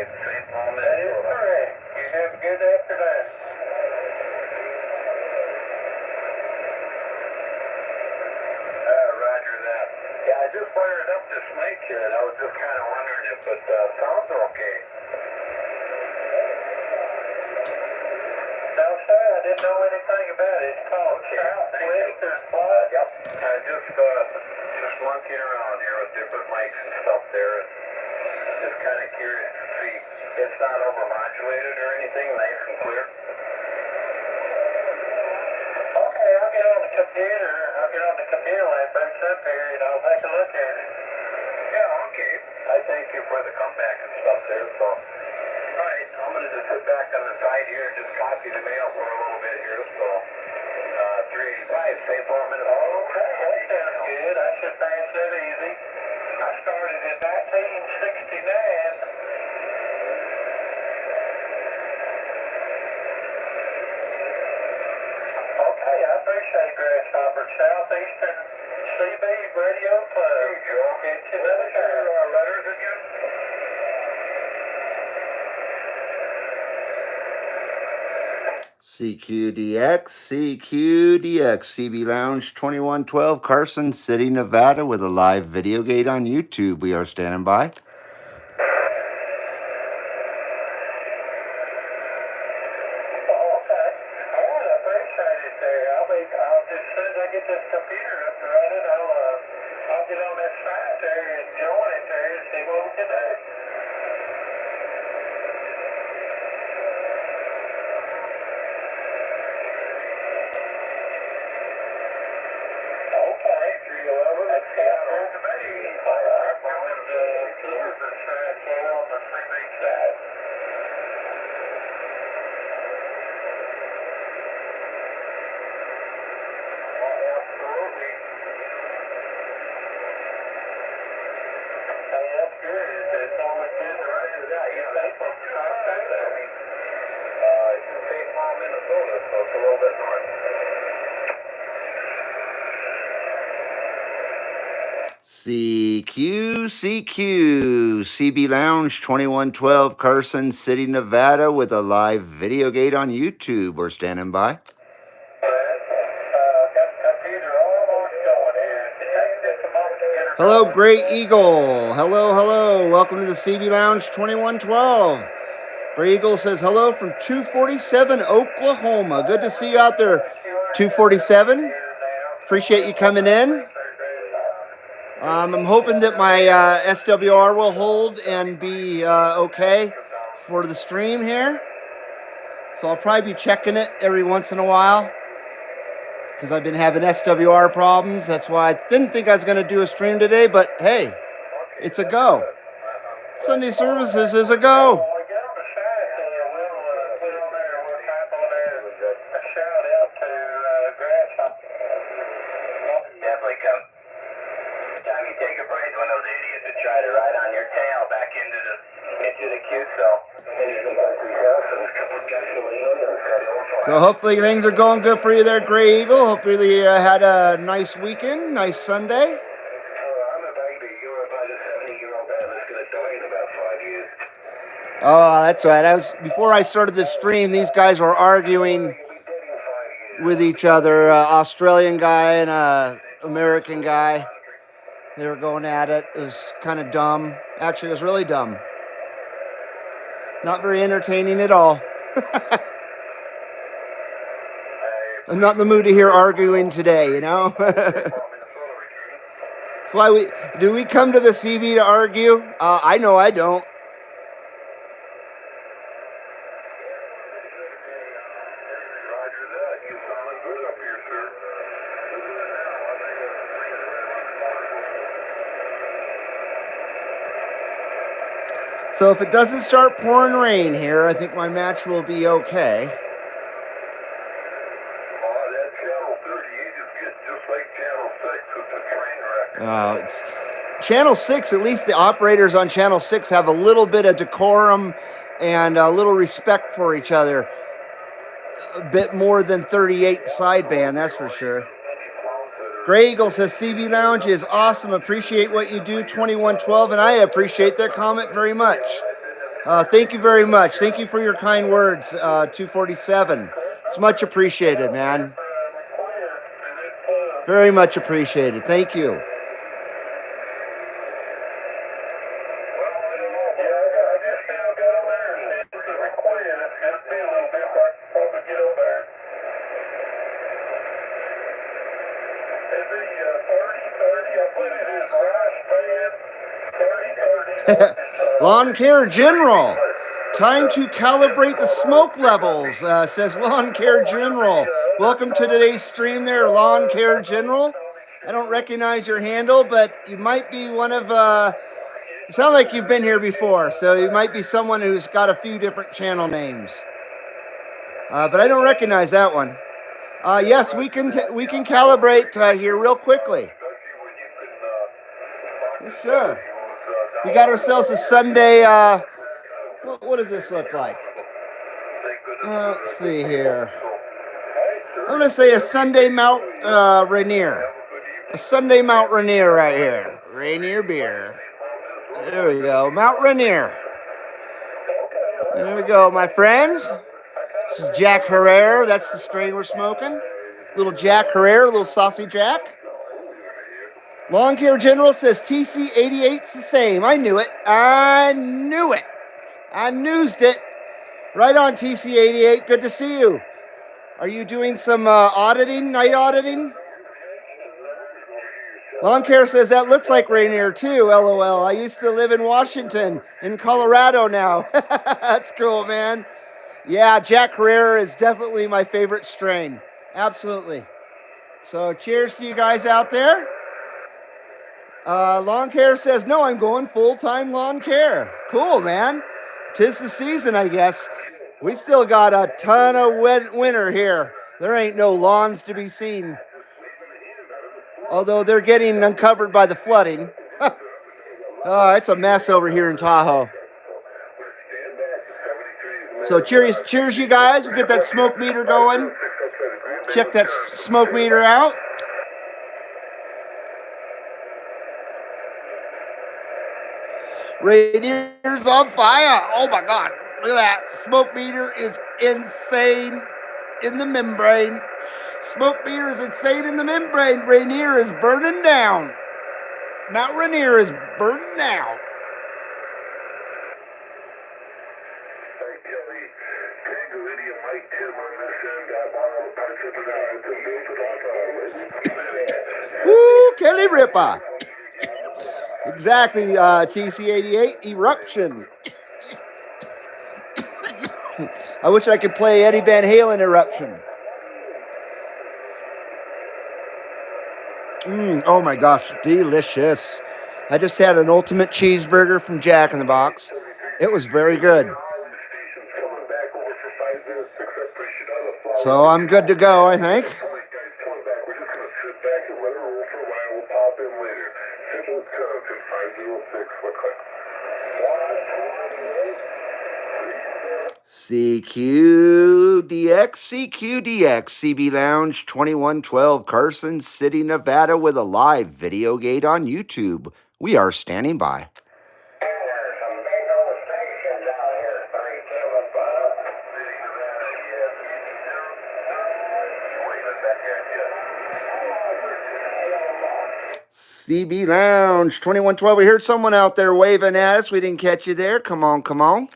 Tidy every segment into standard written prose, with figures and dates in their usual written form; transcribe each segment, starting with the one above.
St. Paul, Minnesota. That is correct. You have a good afternoon. Roger that. Yeah, I just fired up this mic here, and I was just kind of wondering if it sounds okay. No, sir, I didn't know anything about it. It's called Southwest or what? Yep. I just monkeying around here with different mics and stuff there, and just kind of curious to see. It's not overmodulated or anything, nice and clear. Okay, I'll get on the computer. I'll get on the computer when it breaks up here, and I'll take a look at it. Yeah, okay. I thank you for the comeback and stuff there, so. All right, I'm going to just sit back on the side here and just copy the mail for a little bit here, so. 385, St. Paul, Minnesota. Okay, that sounds good. I should pass that easy. I started in 1969. Okay, I appreciate Grasshopper. Southeastern CB Radio Club. There you go. Get you another letters again. CQDX, CB Lounge 2112, Carson City, Nevada, with a live video gate on YouTube. We are standing by. CB Lounge 2112, Carson City, Nevada, with a live video gate on YouTube. We're standing by. Hello, Great Eagle. Hello. Welcome to the CB Lounge 2112. Great Eagle says hello from 247, Oklahoma. Good to see you out there, 247. Appreciate you coming in. I'm hoping that my SWR will hold and be okay for the stream here. So I'll probably be checking it every once in a while because I've been having SWR problems. That's why I didn't think I was going to do a stream today, but hey, it's a go. Sunday services is a go. So hopefully things are going good for you there, Gray Eagle. Hopefully you had a nice weekend, nice Sunday. I'm a baby. You're about a 70-year-old man that's going to die in about 5 years. Oh, that's right. Before I started this stream, these guys were arguing with each other. Australian guy and American guy. They were going at it. It was kind of dumb. Actually, it was really dumb. Not very entertaining at all. I'm not in the mood to hear arguing today, you know? That's why we come to the CB to argue? I know I don't. So if it doesn't start pouring rain here, I think my match will be okay. It's Channel 6, at least the operators on Channel 6 have a little bit of decorum and a little respect for each other. A bit more than 38 sideband, that's for sure. Gray Eagle says, CB Lounge is awesome. Appreciate what you do, 2112, and I appreciate that comment very much. Thank you very much. Thank you for your kind words, 247. It's much appreciated, man. Very much appreciated. Thank you. Lawn Care General. Time to calibrate the smoke levels, says Lawn Care General. Welcome to today's stream there, Lawn Care General. I don't recognize your handle, but you might be one of, you sound like you've been here before, so you might be someone who's got a few different channel names. But I don't recognize that one. Yes, we can calibrate here real quickly. Yes, sir. We got ourselves a Sunday, what does this look like? Let's see here. I'm going to say a Sunday Mount Rainier. A Sunday Mount Rainier right here. Rainier beer. There we go. Mount Rainier. There we go, my friends. This is Jack Herrera. That's the strain we're smoking. Little Jack Herrera, little saucy Jack. Lawn Care General says TC88's the same. I knew it. I knew it. I newsed it. Right on, TC88. Good to see you. Are you doing some auditing, night auditing? Lawn Care says that looks like Rainier too, LOL. I used to live in Washington, in Colorado now. That's cool, man. Yeah, Jack Herrera is definitely my favorite strain. Absolutely. So cheers to you guys out there. Lawn Care says, no, I'm going full-time lawn care. Cool, man. 'Tis the season, I guess. We still got a ton of winter here. There ain't no lawns to be seen. Although they're getting uncovered by the flooding. Oh, it's a mess over here in Tahoe. So cheers you guys. We'll get that smoke meter going. Check that smoke meter out. Rainier's on fire. Oh my God. Look at that. Smoke meter is insane in the membrane. Smoke meter is insane in the membrane. Rainier is burning down. Mount Rainier is burning down. Woo, Kelly Ripa. Exactly, TC88, Eruption. I wish I could play Eddie Van Halen Eruption. Oh my gosh, delicious. I just had an ultimate cheeseburger from Jack in the Box. It was very good. So I'm good to go, I think. CQDX, CB Lounge 2112, Carson City, Nevada, with a live video gate on YouTube. We are standing by. CB Lounge 2112. We heard someone out there waving at us. We didn't catch you there. Come on, come on.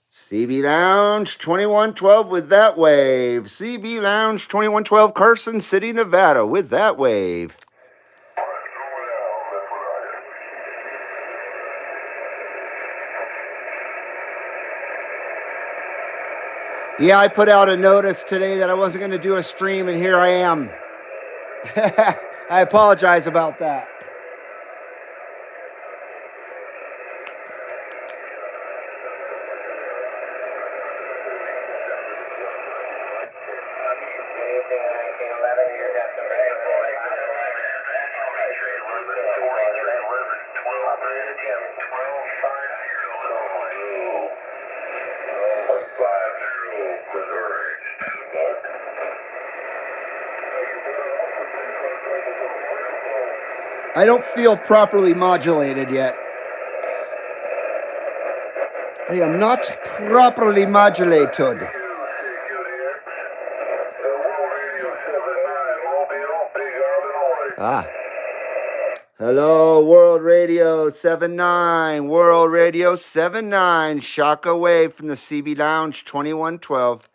CB Lounge 2112 with that wave. CB Lounge 2112, Carson City, Nevada, with that wave. Yeah, I put out a notice today that I wasn't going to do a stream, and here I am. I apologize about that. I don't feel properly modulated yet. I am not properly modulated. Ah. Hello, World Radio 79. World Radio 79. Shaka Wave from the CB Lounge 2112.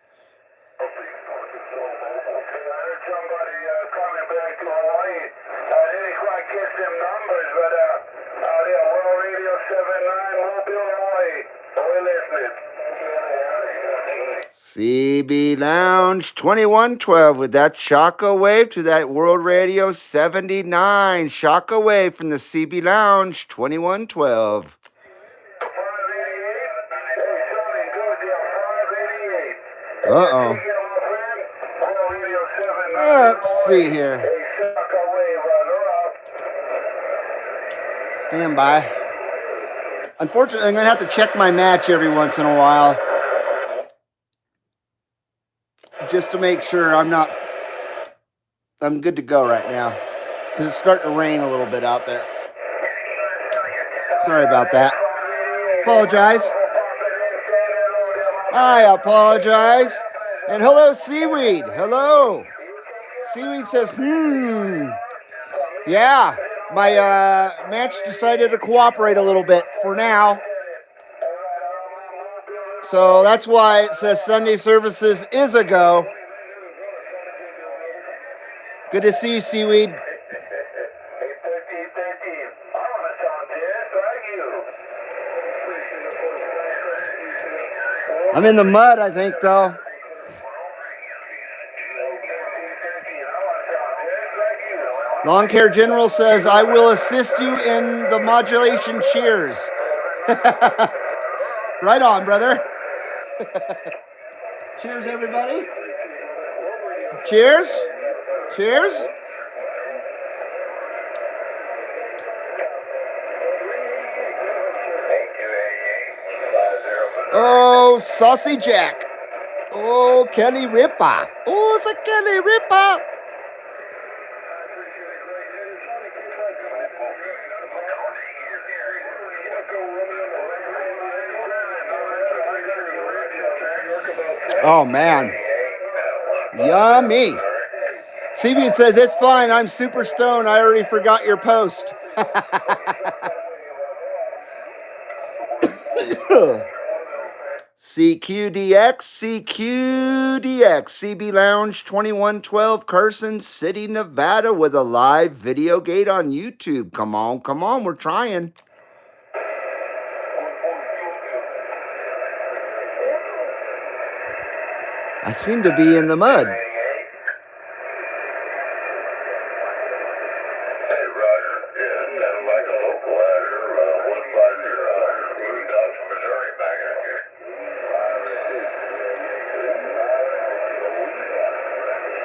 CB Lounge 2112 with that Shaka Wave to that World Radio 79. Shaka Wave from the CB Lounge 2112. Uh-oh. Let's see here. Stand by. Unfortunately, I'm going to have to check my match every once in a while, just to make sure I'm good to go right now, because it's starting to rain a little bit out there. Sorry about that. Apologize. I apologize. And hello, Seaweed. Hello. Seaweed says, yeah, my match decided to cooperate a little bit for now. So that's why it says Sunday services is a go. Good to see you, Seaweed. I'm in the mud, I think, though. Lawn Care General says, I will assist you in the modulation. Cheers. Right on, brother. Cheers, everybody. Cheers. Cheers. Oh, Saucy Jack. Oh, Kelly Ripa. Oh, it's a Kelly Ripa. Oh, man. Yummy. CB says, it's fine. I'm super stoned. I already forgot your post. CQDX, CB Lounge 2112, Carson City, Nevada, with a live video gate on YouTube. Come on, we're trying. I seem to be in the mud.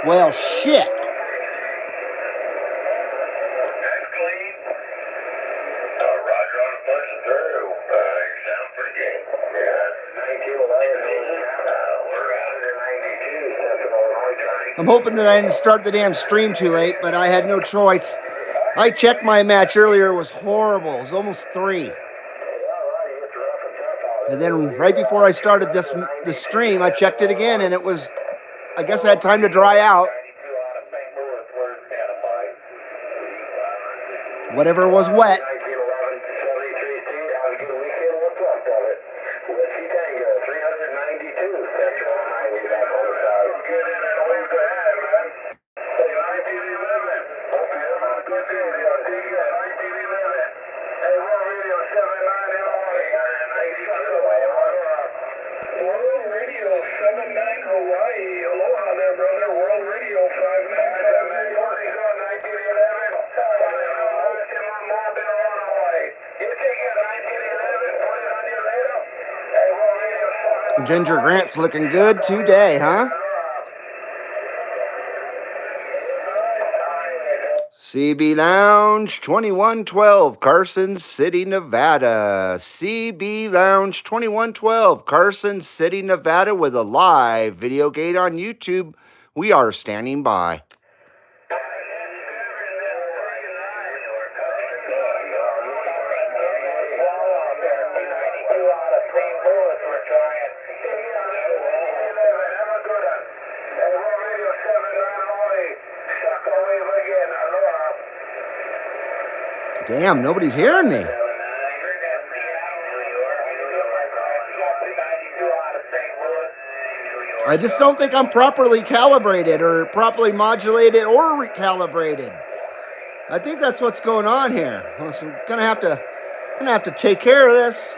Well, shit. I'm hoping that I didn't start the damn stream too late, but I had no choice. I checked my match earlier. It was horrible. It was almost 3. And then right before I started the stream, I checked it again, and it was, I guess I had time to dry out. Whatever was wet. Ginger Grant's looking good today, huh? CB Lounge 2112, Carson City, Nevada. CB Lounge 2112, Carson City, Nevada, with a live video gate on YouTube. We are standing by. Damn, nobody's hearing me. I just don't think I'm properly calibrated or properly modulated or recalibrated. I think that's what's going on here. So I'm gonna have to take care of this.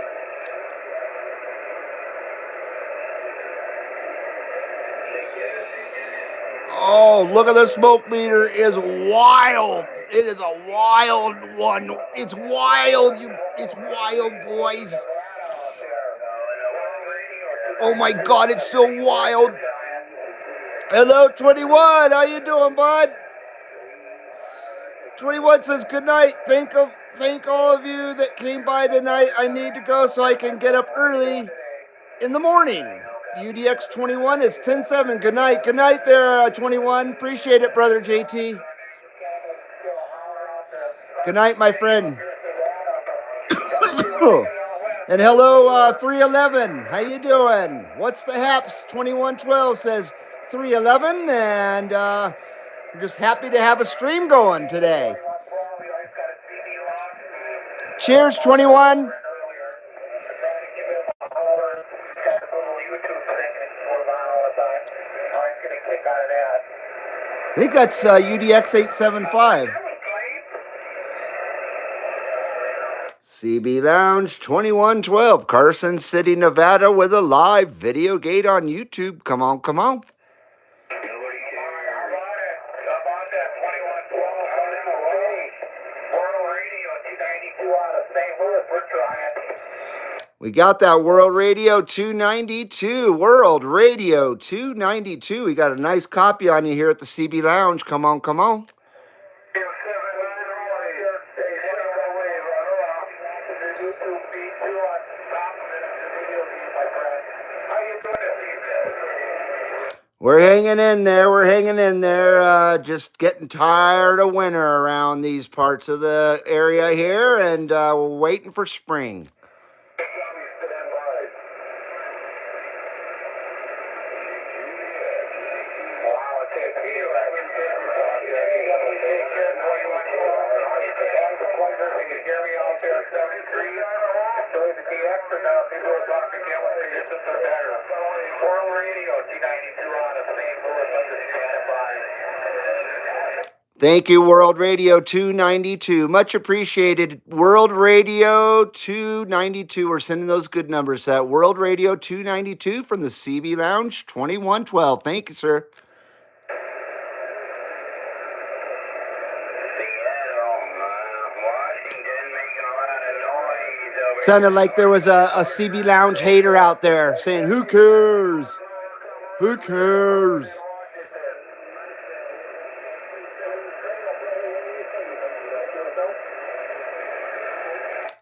Oh, look at the smoke meter is wild. It is a wild one. It's wild, it's wild, boys. Oh my God, it's so wild. Hello, 21. How you doing, bud? 21 says good night. Thank all of you that came by tonight. I need to go so I can get up early in the morning. UDX 21 is 10-7. Good night. Good night there, 21. Appreciate it, brother JT. Good night, my friend. And hello, 311. How you doing? What's the haps? 2112 says 311, and we're just happy to have a stream going today. Cheers, 21. I think that's UDX 875. CB Lounge 2112, Carson City, Nevada, with a live video gate on YouTube. Come on, come on. We got that World Radio 292. World Radio 292. We got a nice copy on you here at the CB Lounge. Come on, come on. We're hanging in there. We're hanging in there. Just getting tired of winter around these parts of the area here, and we're waiting for spring. Thank you, World Radio 292. Much appreciated. World Radio 292. We're sending those good numbers. That World Radio 292 from the CB Lounge 2112. Thank you, sir. Sounded like there was a CB Lounge hater out there saying, who cares? Who cares?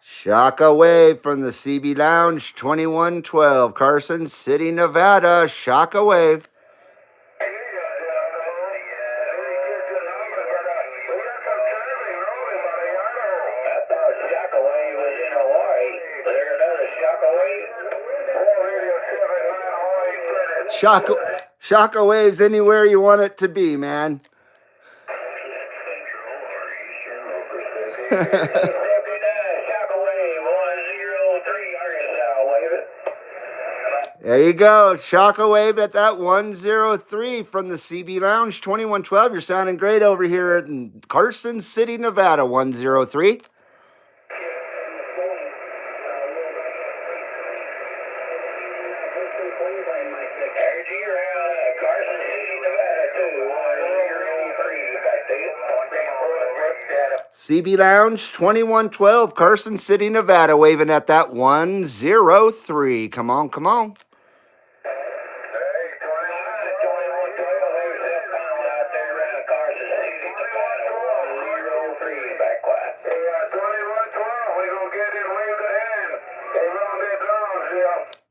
Shaka Wave from the CB Lounge 2112, Carson City, Nevada. Shaka Wave. Shaka Wave's anywhere you want it to be, man. There you go. Shockwave at that 103 from the CB Lounge 2112. You're sounding great over here in Carson City, Nevada, 103. CB Lounge 2112, Carson City, Nevada, waving at that 103. Come on, come on.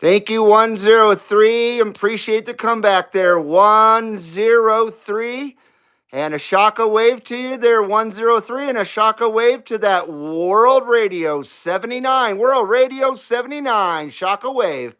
Thank you, 103. Appreciate the comeback there, 103. And a Shaka Wave to you there, 103, and a Shaka Wave to that World Radio 79. World Radio 79, Shaka Wave.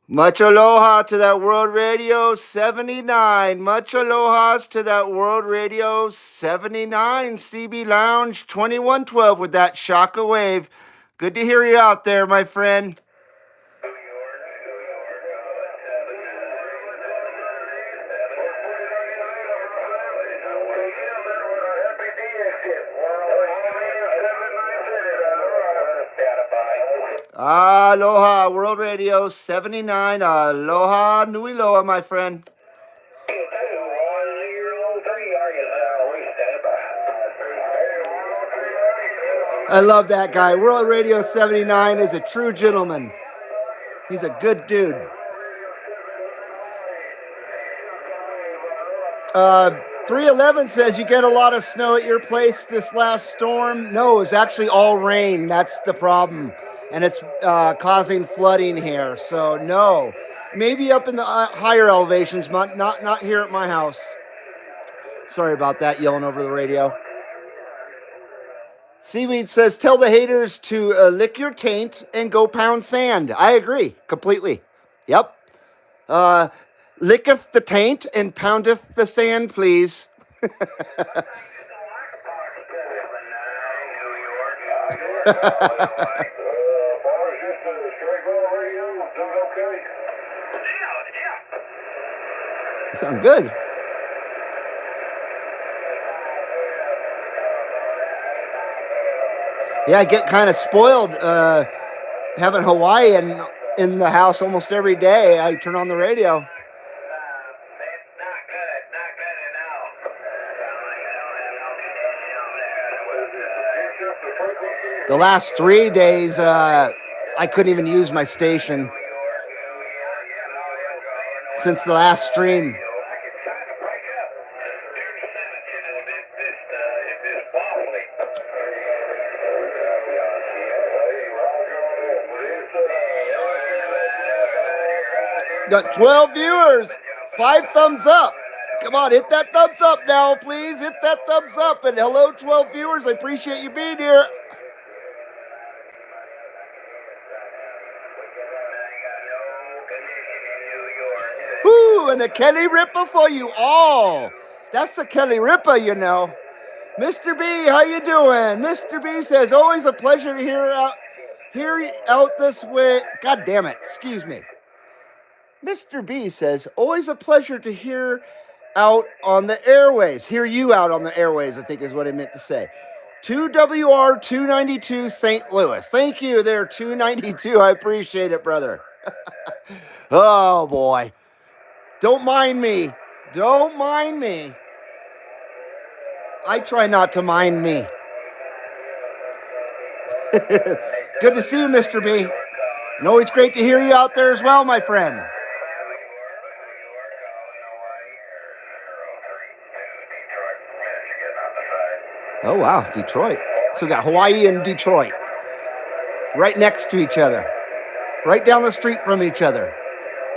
Much aloha to that World Radio 79. Much alohas to that World Radio 79. CB Lounge 2112 with that Shaka Wave. Good to hear you out there, my friend. Aloha, World Radio 79. Aloha, nui loa, my friend. I love that guy. World Radio 79 is a true gentleman. He's a good dude. 311 says you get a lot of snow at your place this last storm. No, it's actually all rain. That's the problem. And it's causing flooding here. So no, maybe up in the higher elevations, but not here at my house. Sorry about that, yelling over the radio. Seaweed says, tell the haters to lick your taint and go pound sand. I agree completely. Yep. Licketh the taint and poundeth the sand, please. Sound good. Yeah, I get kind of spoiled having Hawaii in the house almost every day. I turn on the radio. The last 3 days, I couldn't even use my station since the last stream. Got 12 viewers, 5 thumbs up. Come on, hit that thumbs up now, please. Hit that thumbs up. And hello, 12 viewers. I appreciate you being here. Woo, and the Kelly Ripa for you all. That's the Kelly Ripa, you know. Mr. B, how you doing? Mr. B says, always a pleasure to hear out this way. God damn it, excuse me. Mr. B says, always a pleasure to hear out on the airways. Hear you out on the airways, I think is what I meant to say. 2WR 292 St. Louis. Thank you there, 292. I appreciate it, brother. Oh, boy. Don't mind me. Don't mind me. I try not to mind me. Good to see you, Mr. B. And always great to hear you out there as well, my friend. Oh, wow, Detroit. So we got Hawaii and Detroit right next to each other, right down the street from each other.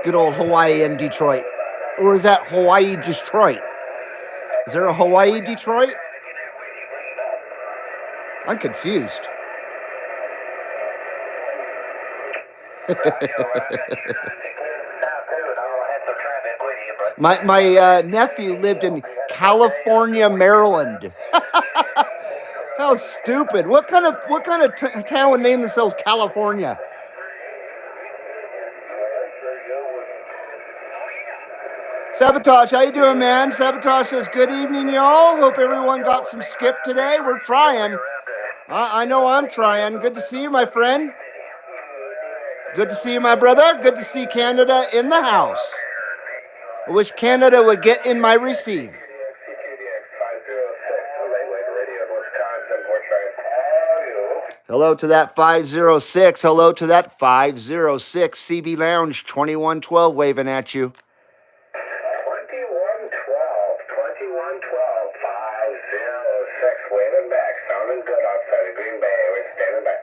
Good old Hawaii and Detroit. Or is that Hawaii Detroit? Is there a Hawaii Detroit? I'm confused. My nephew lived in California, Maryland. How stupid! What kind of town would name themselves California? Sabotage, how you doing, man? Sabotage says, good evening, y'all. Hope everyone got some skip today. We're trying. I know I'm trying. Good to see you, my friend. Good to see you, my brother. Good to see Canada in the house. I wish Canada would get in my receive. Hello to that 506. Hello to that 506. CB Lounge 2112 waving at you. 2112, 506, waving back, sounding good outside of Green Bay, we're standing back.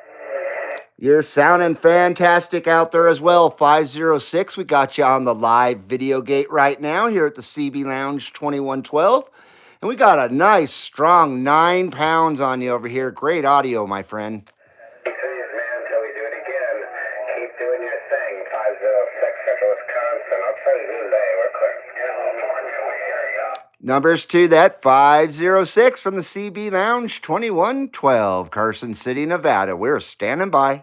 You're sounding fantastic out there as well, 506. We got you on the live video gate right now here at the CB Lounge 2112. And we got a nice, strong 9 pounds on you over here. Great audio, my friend. Please, man, until we do it again. Keep doing your thing. Central Wisconsin. I'll tell you today, we're clear. California, we hear ya. Numbers to that 506 from the CB Lounge 2112, Carson City, Nevada. We're standing by.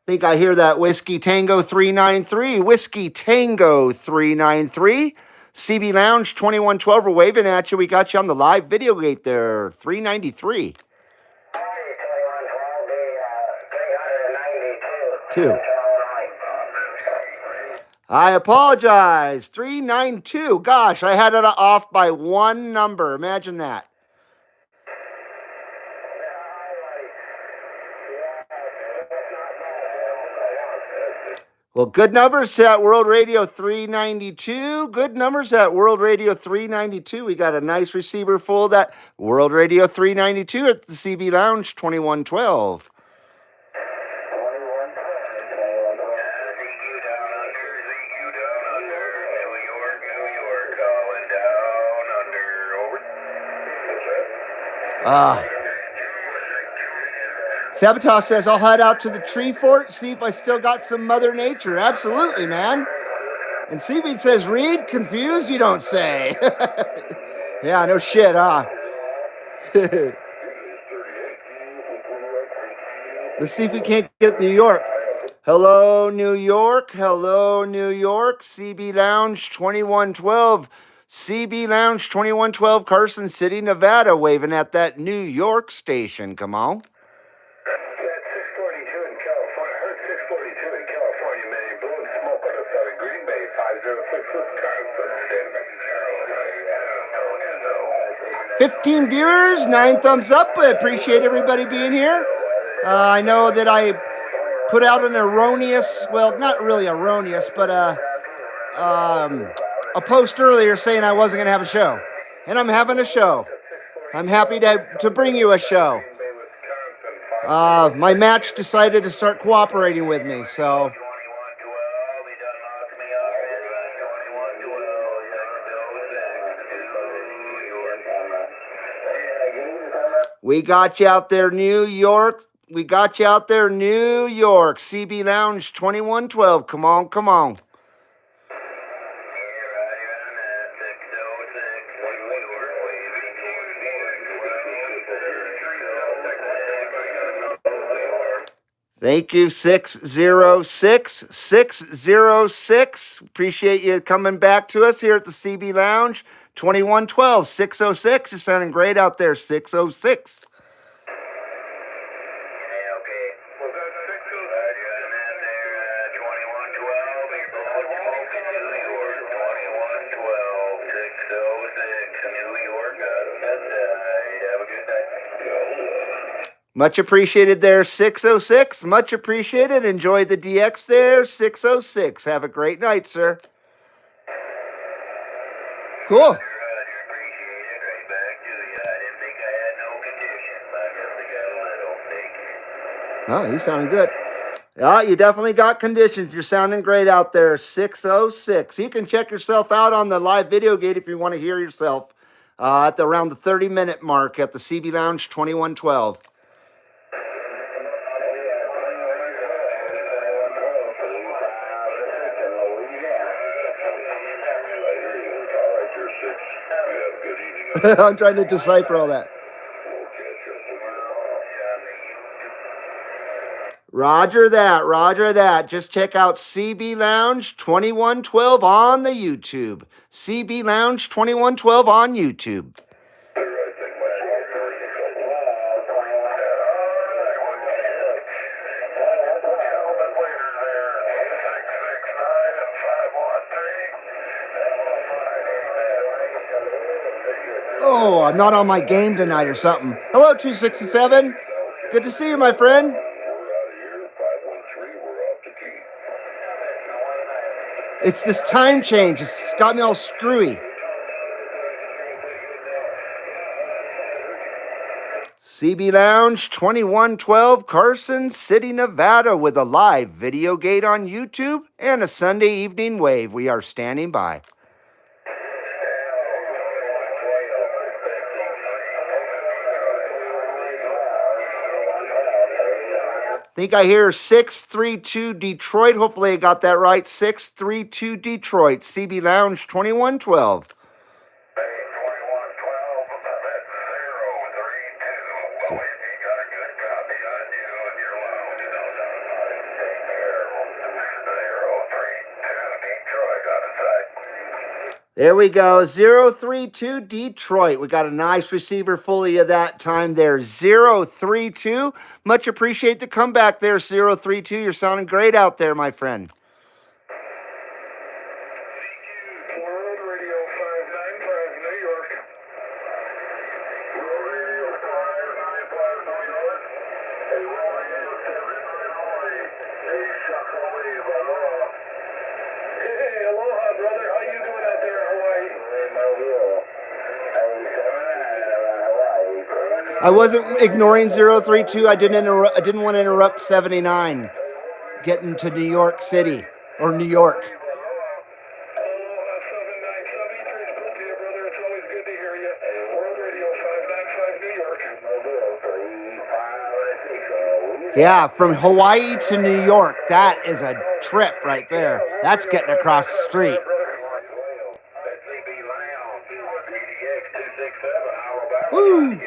Think I hear that Whiskey Tango 393. Whiskey Tango 393. CB Lounge 2112. We're waving at you. We got you on the live video gate there. 393. 2. I apologize. 392. Gosh, I had it off by one number. Imagine that. Well, good numbers to that World Radio 392. Good numbers at World Radio 392. We got a nice receiver full of that World Radio 392 at the CB Lounge 2112. Sabotage says, I'll head out to the tree fort, see if I still got some Mother Nature. Absolutely, man. And Seaweed says, Reed, confused, you don't say. Yeah, no shit, huh? Let's see if we can't get New York. Hello, New York. Hello, New York. CB Lounge 2112. CB Lounge 2112, Carson City, Nevada, waving at that New York station. Come on. California, man. Blowing smoke on us out of Green Bay, 506 Wisconsin. 15 viewers, 9 thumbs up. I appreciate everybody being here. I know that I put out an erroneous, well, not really erroneous, but a post earlier saying I wasn't going to have a show. And I'm having a show. I'm happy to bring you a show. My match decided to start cooperating with me, so. We got you out there, New York. We got you out there, New York. CB Lounge 2112. Come on, come on. Thank you, 606. 606. Appreciate you coming back to us here at the CB Lounge. 2112, 606. You're sounding great out there, 606. Much appreciated there, 606. Much appreciated. Enjoy the DX there, 606. Have a great night, sir. Cool. Oh, you sounding good. Yeah, you definitely got conditions. You're sounding great out there, 606. You can check yourself out on the live video gate if you want to hear yourself at around the 30-minute mark at the CB Lounge 2112. I'm trying to decipher all that. Roger that, roger that. Just check out CB Lounge 2112 on the YouTube. CB Lounge 2112 on YouTube. Oh, I'm not on my game tonight or something. Hello, 267. Good to see you, my friend. It's this time change. It's got me all screwy. CB Lounge 2112, Carson City, Nevada, with a live video gate on YouTube and a Sunday evening wave. We are standing by. think I hear 632 Detroit. Hopefully I got that right. 632 Detroit. CB Lounge 2112. There we go. 032 Detroit. We got a nice receiver fully of that time there. 032. Much appreciate the comeback there, 032. You're sounding great out there, my friend. World Radio 595 New York. World Radio 595 New York. Hey, World Radio 790. Hey, Shockwave, aloha. Hey, aloha, brother. How you doing out there in Hawaii? I wasn't ignoring 032. I didn't want to interrupt 79 getting to New York City or New York. Yeah, from Hawaii to New York. That is a trip right there. That's getting across the street. Woo!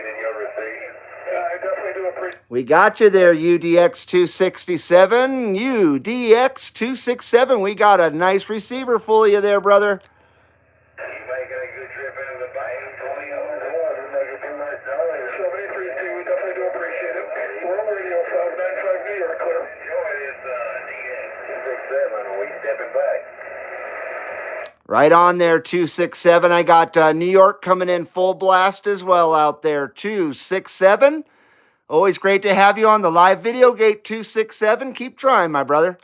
We got you there, UDX 267. UDX 267. We got a nice receiver full of you there, brother. Right on there, 267. I got New York coming in full blast as well out there, 267. Always great to have you on the live video gate, 267. Keep trying, my brother.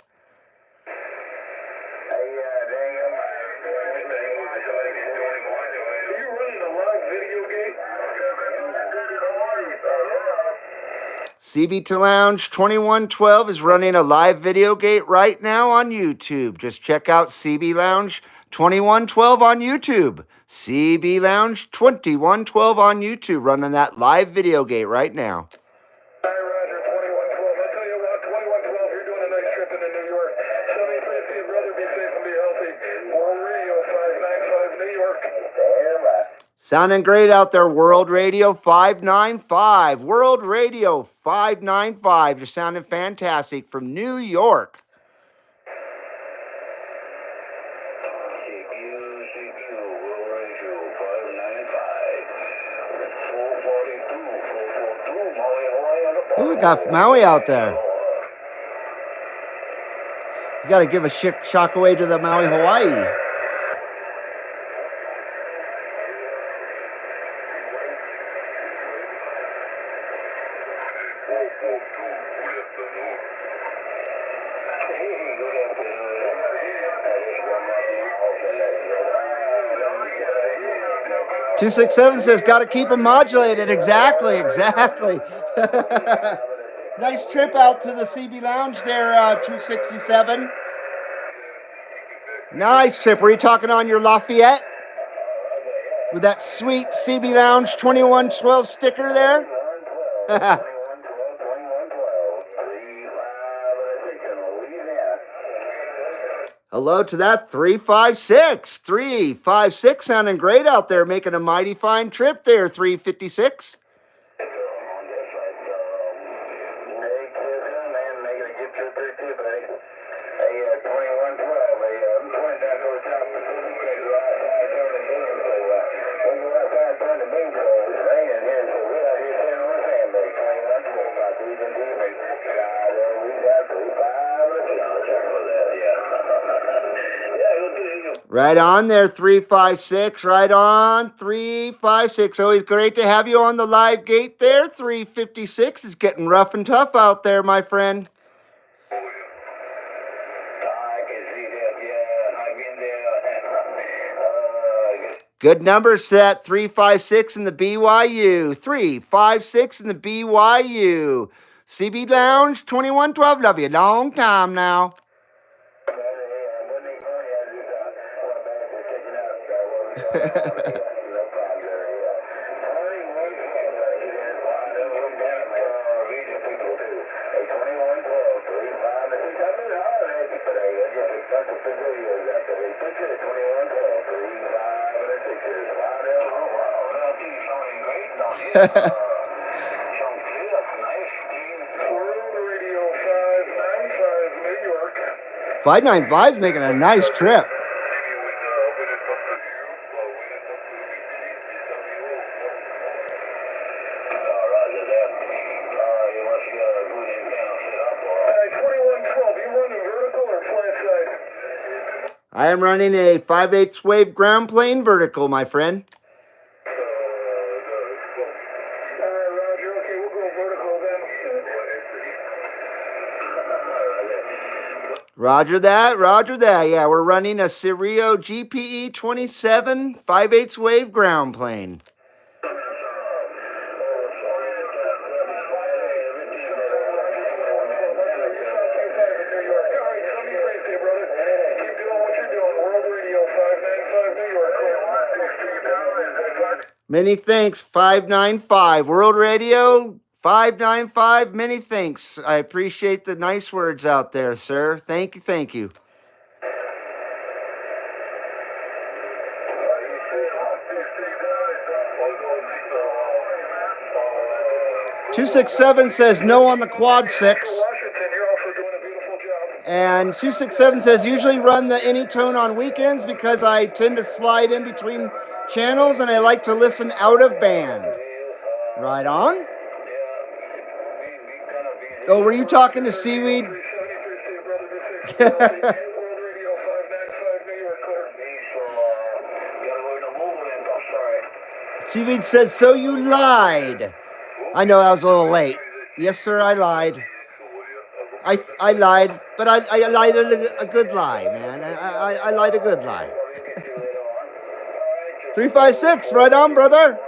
CB Lounge 2112 is running a live video gate right now on YouTube. Just check out CB Lounge 2112 on YouTube. CB Lounge 2112 on YouTube, running that live video gate right now. Hi, Roger, 2112. I'll tell you what, 2112, you're doing a nice trip into New York. 73, brother, be safe and be healthy. World Radio 595 New York. Sounding great out there, World Radio 595. World Radio 595. You're sounding fantastic from New York. Oh, we got Maui out there. You got to give a shock away to the Maui, Hawaii. Two 6-7 says, got to keep them modulated. Exactly. Nice trip out to the CB Lounge there, 267. Nice trip. Were you talking on your Lafayette? With that sweet CB Lounge 2112 sticker there? Hello to that 356. 356 sounding great out there, making a mighty fine trip there, 356. Right on there, 356. Right on, 356. Always great to have you on the live gate there. 356 is getting rough and tough out there, my friend. Good number set, 356 in the BYU. 356 in the BYU. CB Lounge 2112. Love you a long time now. Some clear, nice team. World Radio 595 New York. 595 is making a nice trip. Roger that. You must get a good antenna set up, all right. 2112, you running vertical or flat side? I am running a 5/8 wave ground plane vertical, my friend. Roger, okay, we'll go vertical then. Roger that, roger that. Yeah, we're running a Cirio GPE 27 5/8 wave ground plane. Many thanks, 595. World Radio 595, many thanks. I appreciate the nice words out there, sir. Thank you, thank you. 267 says no on the quad 6. And 267 says usually run the Anytone on weekends because I tend to slide in between channels and I like to listen out of band. Right on. Oh, were you talking to Seaweed? Seaweed says, so you lied. I know I was a little late. Yes, sir, I lied. I lied, but I lied a good lie, man. I lied a good lie. 356, right on, brother.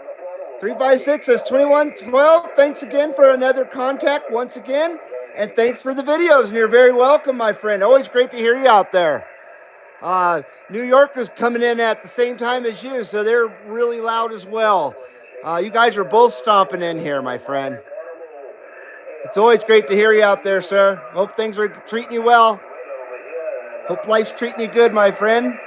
356 says 2112. Thanks again for another contact once again. And thanks for the videos. And you're very welcome, my friend. Always great to hear you out there. New York is coming in at the same time as you, so they're really loud as well. You guys are both stomping in here, my friend. It's always great to hear you out there, sir. Hope things are treating you well. Hope life's treating you good, my friend.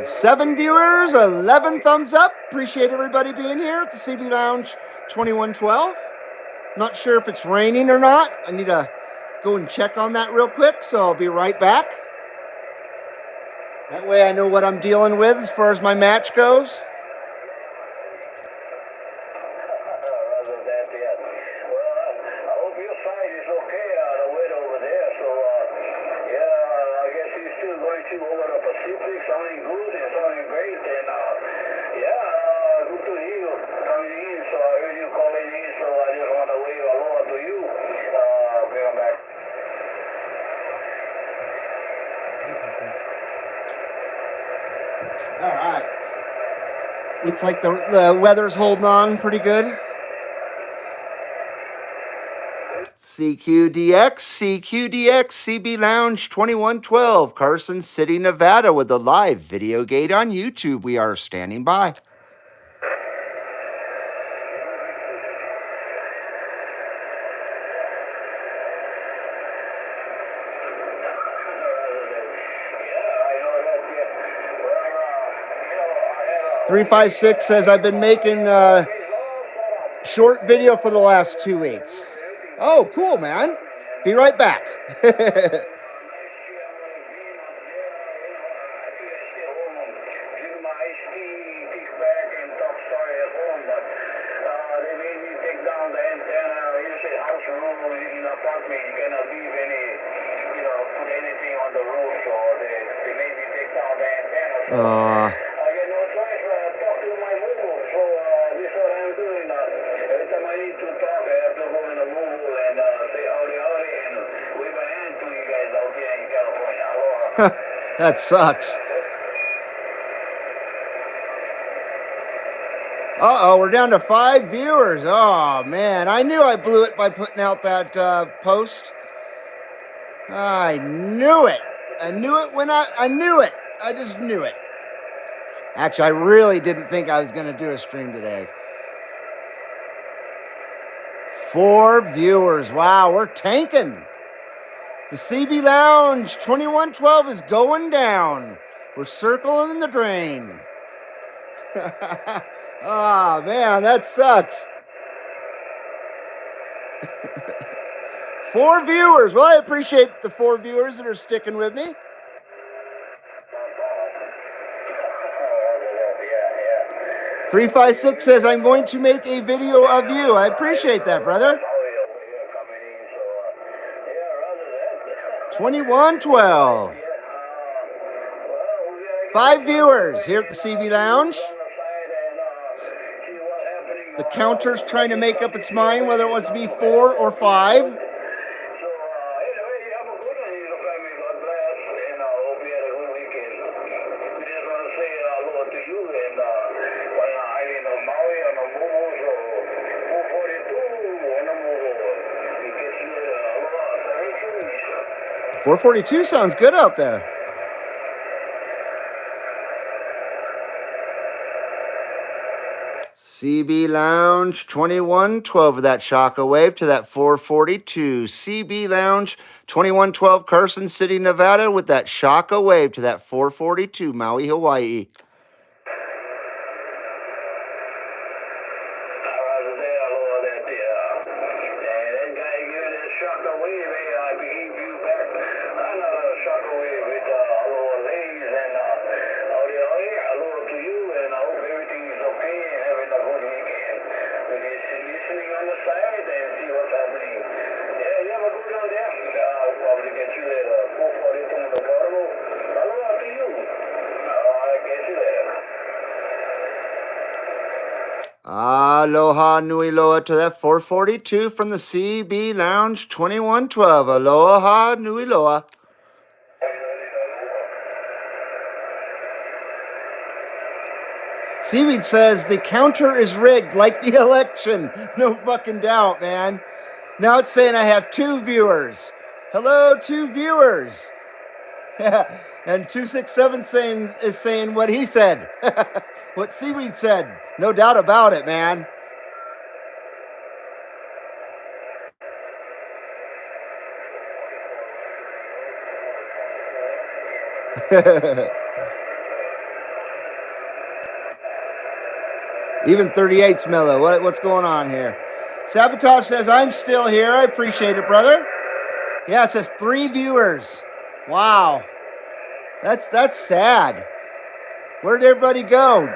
7 viewers, 11 thumbs up. Appreciate everybody being here at the CB Lounge 2112. Not sure if it's raining or not. I need to go and check on that real quick, so I'll be right back. That way I know what I'm dealing with as far as my match goes. All right. Looks like the weather's holding on pretty good. CQDX, CB Lounge 2112, Carson City, Nevada, with a live video gate on YouTube. We are standing by. Yeah, 356 says I've been making short video for the last 2 weeks. Oh, cool, man. Be right back. That sucks. Uh-oh, we're down to 5 viewers. Oh, man. I knew I blew it by putting out that post. I knew it. I knew it when I knew it. I just knew it. Actually, I really didn't think I was going to do a stream today. 4 viewers. Wow, we're tanking. The CB Lounge 2112 is going down. We're circling the drain. Ah, man, that sucks. 4 viewers. Well, I appreciate the 4 viewers that are sticking with me. 356 says, I'm going to make a video of you. I appreciate that, brother. 2112. 5 viewers here at the CB Lounge. The counter's trying to make up its mind whether it wants to be 4 or 5. .442 sounds good out there. CB Lounge 2112 with that shockwave to that 442. CB Lounge 2112 Carson City, Nevada with that shockwave to that 442 Maui, Hawaii. Aloha nui loa to that 442 from the CB Lounge 2112. Aloha nui loa. Seaweed says the counter is rigged like the election. No fucking doubt, man. Now it's saying I have 2 viewers. Hello, 2 viewers. And 267 is saying what he said. What Seaweed said. No doubt about it, man. Even 38's mellow. What's going on here? Sabotage says, I'm still here. I appreciate it, brother. Yeah, it says 3 viewers. Wow. That's sad. Where'd everybody go?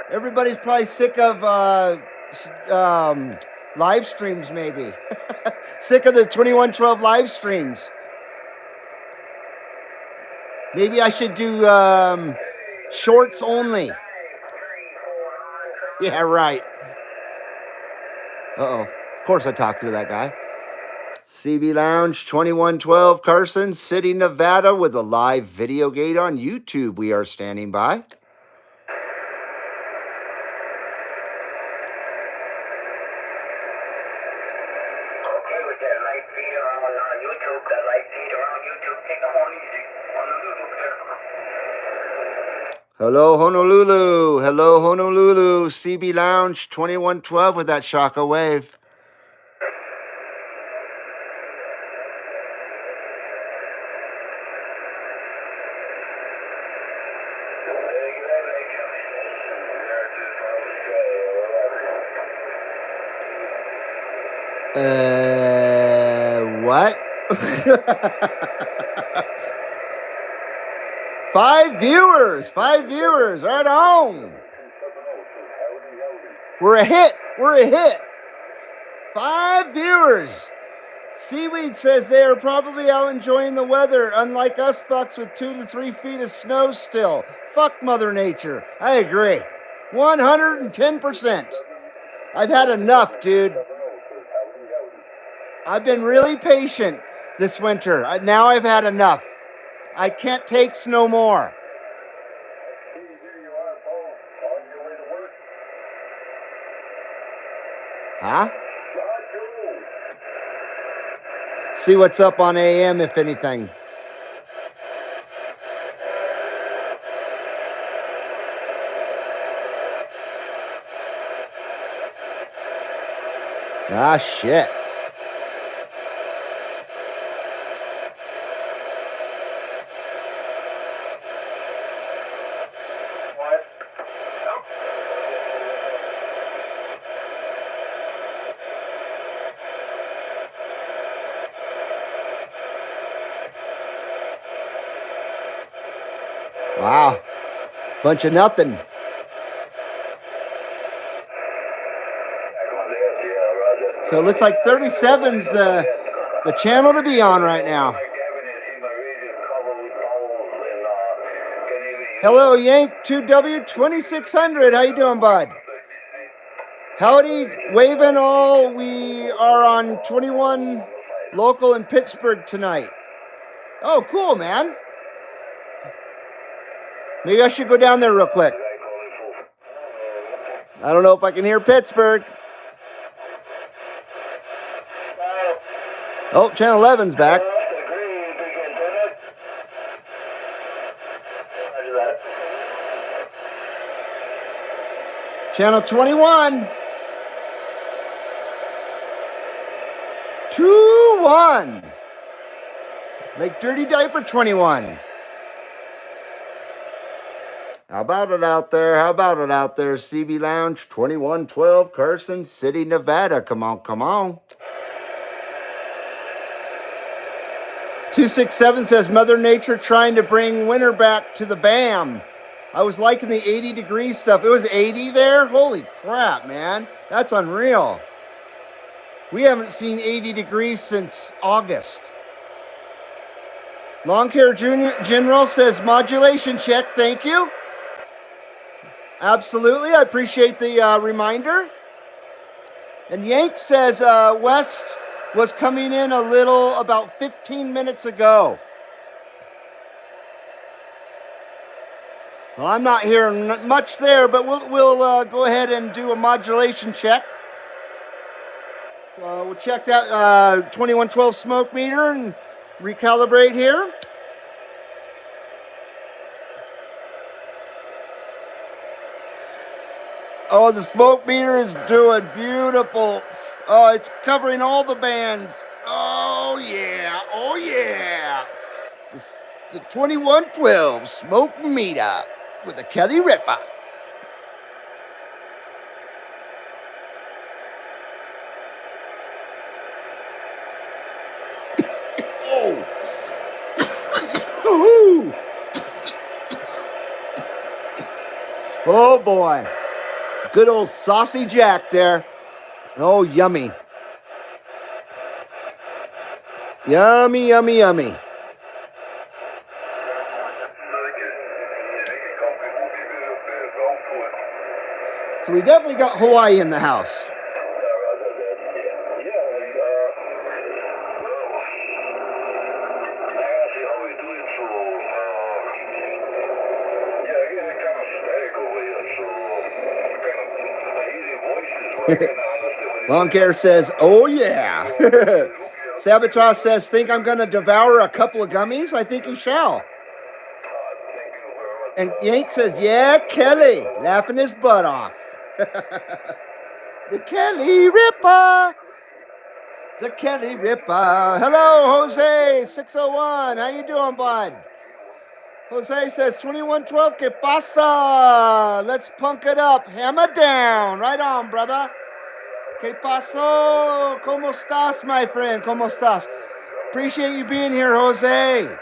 Everybody's probably sick of live streams, maybe. Sick of the 2112 live streams. Maybe I should do shorts only. Yeah, right. Uh-oh. Of course I talked through that guy. CB Lounge 2112 Carson City, Nevada with a live video gate on YouTube. We are standing by. Okay, with that light feeder on YouTube, that light feeder on YouTube, take them on easy. Hello, Honolulu. Hello, Honolulu. CB Lounge 2112 with that shaka wave. What? 5 viewers. 5 viewers. Right on. We're a hit. 5 viewers. Seaweed says they are probably out enjoying the weather, unlike us fucks with 2 to 3 feet of snow still. Fuck Mother Nature. I agree. 110%. I've had enough, dude. I've been really patient this winter. Now I've had enough. I can't take snow more. Huh? See what's up on AM, if anything. Ah, shit. What? Wow. Bunch of nothing. So it looks like 37's the channel to be on right now. Hello, Yank 2W2600. How you doing, bud? Howdy, waving all. We are on 21 local in Pittsburgh tonight. Oh, cool, man. Maybe I should go down there real quick. I don't know if I can hear Pittsburgh. Oh, Channel 11's back. Channel 21. 2-1. Like Dirty Diaper 21. How about it out there? How about it out there? CB Lounge 2112, Carson City, Nevada. Come on, come on. 267 says Mother Nature trying to bring winter back to the BAM. I was liking the 80 degree stuff. It was 80 there? Holy crap, man. That's unreal. We haven't seen 80 degrees since August. Long Hair General says modulation check. Thank you. Absolutely. I appreciate the reminder. And Yank says West was coming in a little about 15 minutes ago. Well, I'm not hearing much there, but we'll go ahead and do a modulation check. So we'll check that 2112 smoke meter and recalibrate here. Oh, the smoke meter is doing beautiful. Oh, it's covering all the bands. Oh, yeah. Oh, yeah. The 2112 smoke meter with a Kelly Ripper. Oh. Oh, boy. Good old Saucy Jack there. Oh, yummy. Yummy, yummy, yummy. So we definitely got Hawaii in the house. Long Hair says, oh yeah. Sabotage says, think I'm going to devour a couple of gummies? I think you shall. And Yank says, yeah, Kelly, laughing his butt off. The Kelly Ripper. The Kelly Ripper. Hello, Jose, 601. How you doing, bud? Jose says, 2112, que pasa? Let's punk it up. Hammer down. Right on, brother. Que paso? ¿Cómo estás, my friend? ¿Cómo estás? Appreciate you being here, Jose.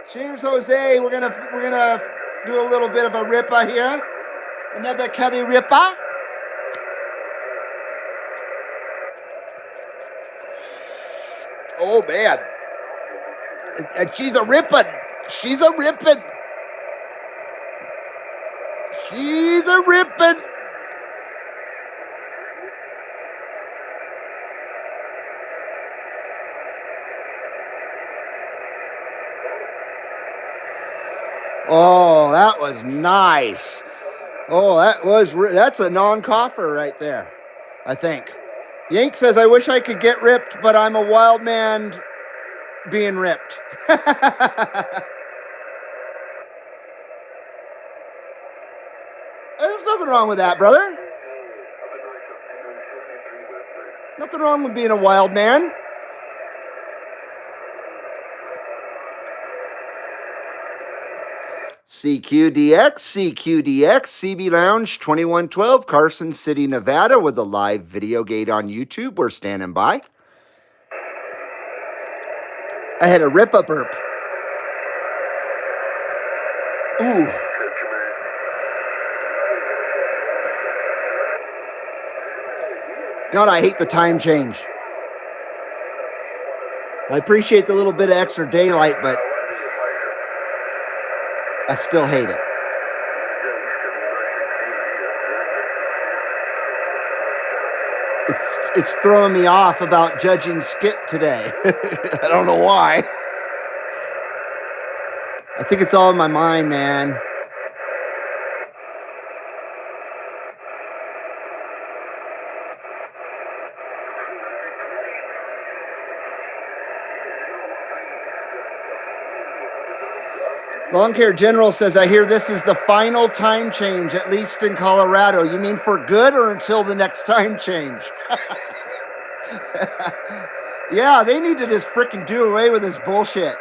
Cheers, Jose. We're gonna do a little bit of a ripper here. Another Kelly Ripper. Oh man. And she's a rippin'. She's a rippin'. She's a rippin'. Oh, that was nice. Oh, that's a non-cougher right there, I think. Yank says, I wish I could get ripped, but I'm a wild man being ripped. There's nothing wrong with that, brother. Nothing wrong with being a wild man. CQDX, CB Lounge 2112, Carson City, Nevada, with a live video gate on YouTube. We're standing by. I had a rip-a burp. Ooh. God, I hate the time change. I appreciate the little bit of extra daylight, but I still hate it. It's throwing me off about judging Skip today. I don't know why. I think it's all in my mind, man. Lawn Care General says, I hear this is the final time change, at least in Colorado. You mean for good or until the next time change? Yeah, they need to just freaking do away with this bullshit.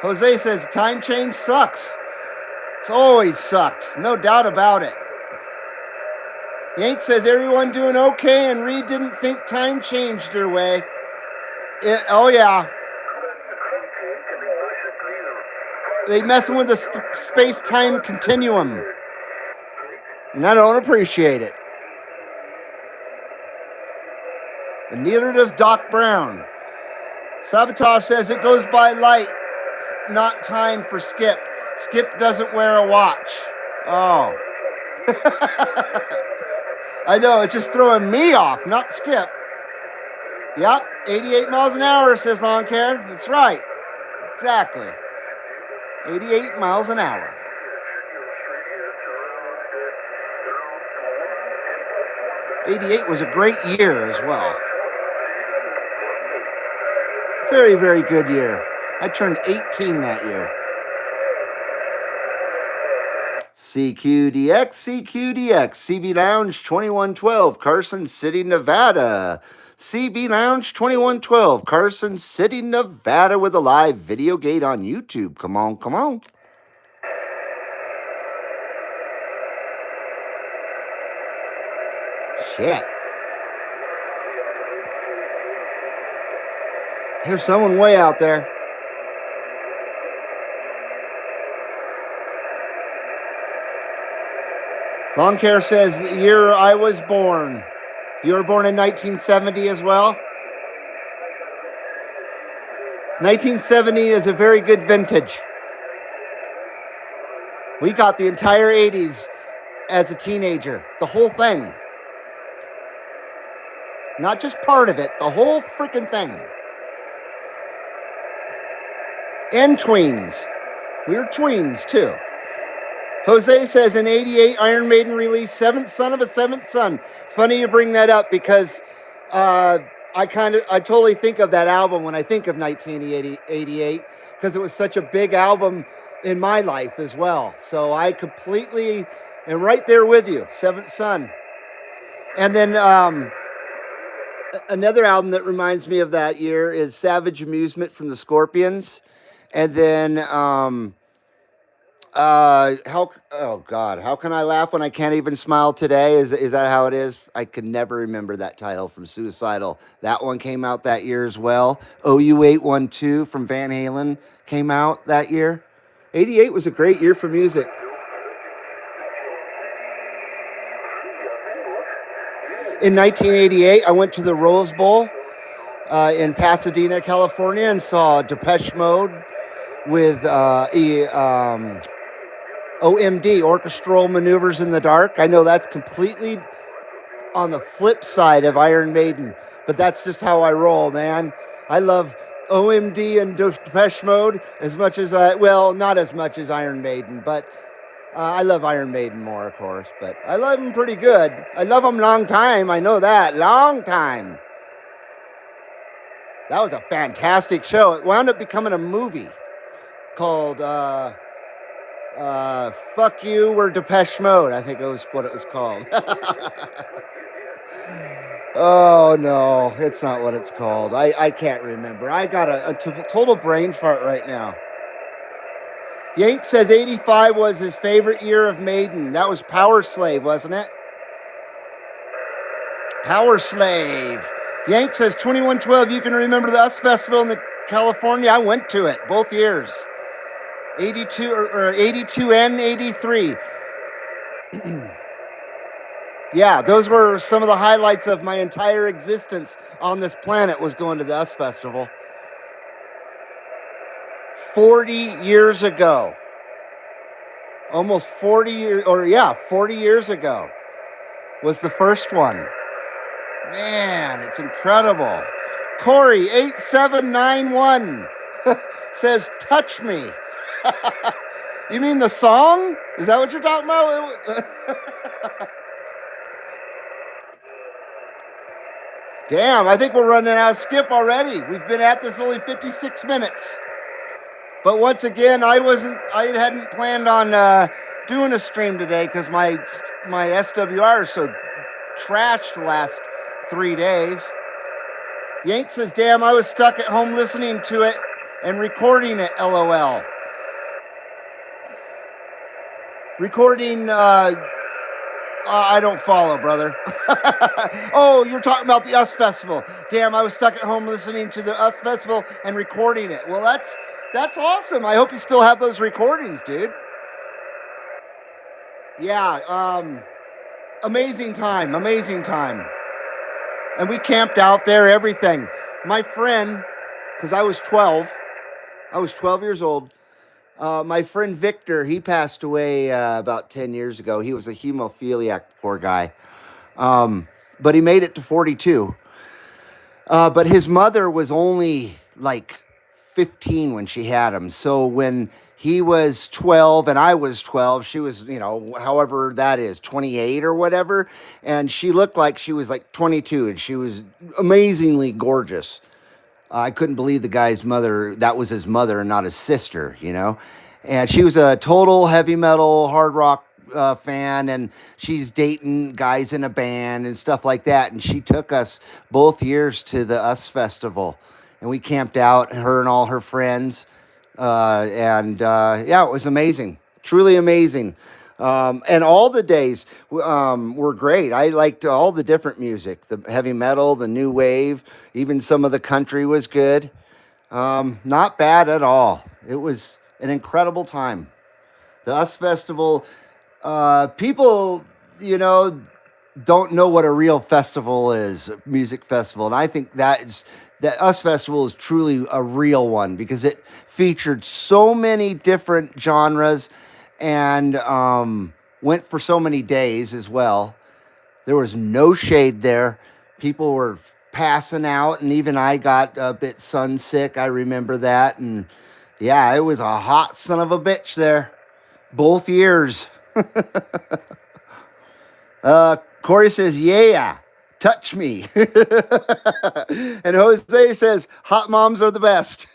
Jose says, time change sucks. It's always sucked. No doubt about it. Yank says, everyone doing okay, and Reed didn't think time changed her way. Oh, yeah. They messing with the space-time continuum. And I don't appreciate it. And neither does Doc Brown. Sabotage says it goes by light, not time for Skip. Skip doesn't wear a watch. Oh. I know, it's just throwing me off, not Skip. Yep, 88 miles an hour, says Lawn Care. That's right. Exactly. 88 miles an hour. '88 was a great year as well. Very, very good year. I turned 18 that year. CQDX, CB Lounge 2112, Carson City, Nevada. CB Lounge 2112, Carson City, Nevada, with a live video gate on YouTube. Come on, come on. Shit. Here's someone way out there. Lawn Care says the year I was born. You were born in 1970 as well? 1970 is a very good vintage. We got the entire 80s as a teenager. The whole thing. Not just part of it, the whole freaking thing. And tweens. We were tweens too. Jose says in '88, Iron Maiden released Seventh Son of a Seventh Son. It's funny you bring that up because I totally think of that album when I think of 1988 because it was such a big album in my life as well. So I completely am right there with you, Seventh Son. And then another album that reminds me of that year is Savage Amusement from the Scorpions. And then how can I laugh when I can't even smile today? Is that how it is? I can never remember that title from Suicidal. That one came out that year as well. OU812 from Van Halen came out that year. '88 was a great year for music. In 1988, I went to the Rose Bowl in Pasadena, California, and saw Depeche Mode with OMD, Orchestral Maneuvers in the Dark. I know that's completely on the flip side of Iron Maiden, but that's just how I roll, man. I love OMD and Depeche Mode as much as not as much as Iron Maiden, but I love Iron Maiden more, of course, but I love them pretty good. I love them long time. I know that. Long time. That was a fantastic show. It wound up becoming a movie called Fuck You, We're Depeche Mode. I think it was what it was called. Oh, no. It's not what it's called. I can't remember. I got a total brain fart right now. Yank says 85 was his favorite year of Maiden. That was Power Slave, wasn't it? Power Slave. Yank says 2112. You can remember the US Festival in California. I went to it both years. 82 or 82 and 83. Yeah, those were some of the highlights of my entire existence on this planet, was going to the US Festival. 40 years ago. Almost 40 years, 40 years ago was the first one. Man, it's incredible. Corey 8791 says, "Touch me." You mean the song? Is that what you're talking about? Damn, I think we're running out of skip already. We've been at this only 56 minutes. But once again, I hadn't planned on doing a stream today because my SWR is so trashed the last 3 days. Yank says, "Damn, I was stuck at home listening to it and recording it, LOL." Recording, I don't follow, brother. Oh, you're talking about the US Festival. Damn, I was stuck at home listening to the US Festival and recording it. Well, that's awesome. I hope you still have those recordings, dude. Yeah, amazing time. And we camped out there, everything. My friend, because I was 12 years old. My friend Victor, he passed away about 10 years ago. He was a hemophiliac, poor guy. But he made it to 42. But his mother was only like 15 when she had him. So when he was 12 and I was 12, she was, however that is, 28 or whatever. And she looked like she was like 22, and she was amazingly gorgeous. I couldn't believe the guy's mother, that was his mother and not his sister, And she was a total heavy metal, hard rock fan, and she's dating guys in a band and stuff like that. And she took us both years to the US Festival, and we camped out, her and all her friends. Yeah, it was amazing, truly amazing. And all the days were great. I liked all the different music, the heavy metal, the new wave, even some of the country was good. Not bad at all. It was an incredible time. The US Festival, people, don't know what a real festival is, a music festival. And I think that US Festival is truly a real one, because it featured so many different genres and went for so many days as well. There was no shade there. People were passing out, and even I got a bit sun sick. I remember that. And yeah, it was a hot son of a bitch there. Both years. Corey says, "Yeah, touch me." And Jose says, "Hot moms are the best."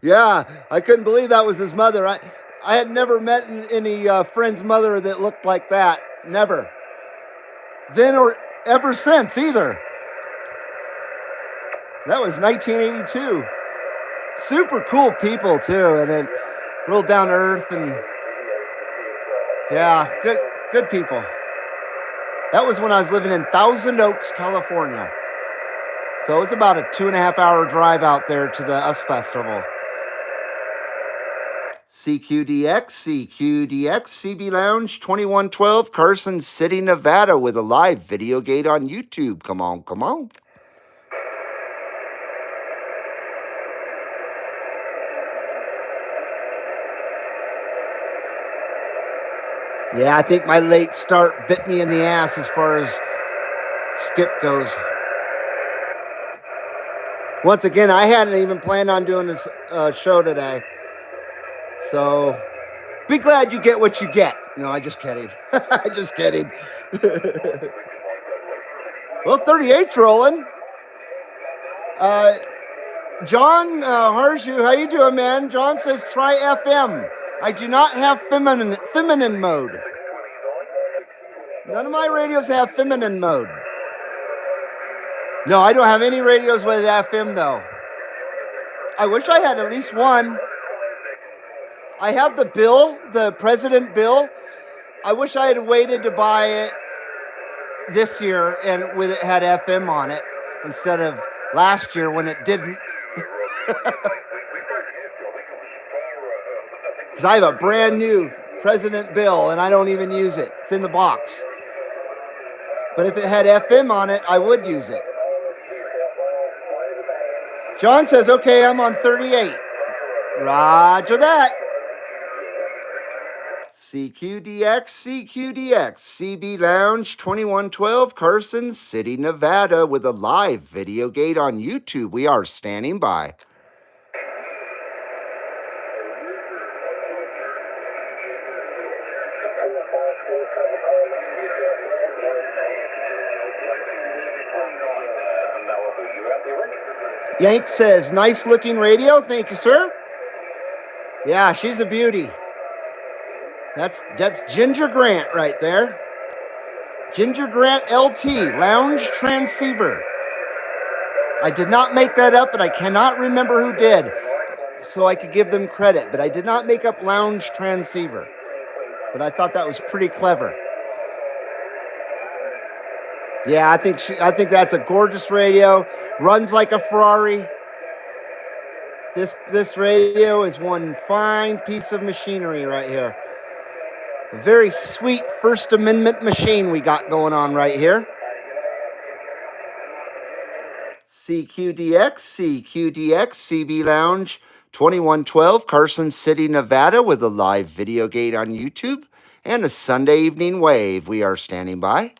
Yeah, I couldn't believe that was his mother. I had never met any friend's mother that looked like that. Never. Then or ever since either. That was 1982. Super cool people too, and then real down to earth, and yeah, good people. That was when I was living in Thousand Oaks, California. So it's about a 2.5 hour drive out there to the US Festival. CQDX, CB Lounge 2112, Carson City, Nevada, with a live video gate on YouTube. Come on. Yeah, I think my late start bit me in the ass as far as skip goes. Once again, I hadn't even planned on doing this show today. So, be glad you get what you get. No, I'm just kidding. Just kidding. Well, 38's rolling. John Harshu, how you doing, man? John says, "Try FM. I do not have feminine mode. None of my radios have feminine mode. No, I don't have any radios with FM, though. I wish I had at least one. I have the President bill. I wish I had waited to buy it this year and with it had FM on it instead of last year when it didn't." Because I have a brand new President Bill and I don't even use it. It's in the box. But if it had FM on it, I would use it. John says, okay, I'm on 38. Roger that. CQDX, CB Lounge 2112, Carson City, Nevada, with a live video gate on YouTube. We are standing by. Yank says, nice looking radio. Thank you, sir. Yeah, she's a beauty. That's Ginger Grant right there. Ginger Grant LT, lounge transceiver. I did not make that up, and I cannot remember who did, so I could give them credit. But I did not make up lounge transceiver. But I thought that was pretty clever. Yeah, I think that's a gorgeous radio. Runs like a Ferrari. This radio is one fine piece of machinery right here. A very sweet First Amendment machine we got going on right here. CQDX, CB Lounge 2112, Carson City, Nevada, with a live video gate on YouTube and a Sunday evening wave. We are standing by.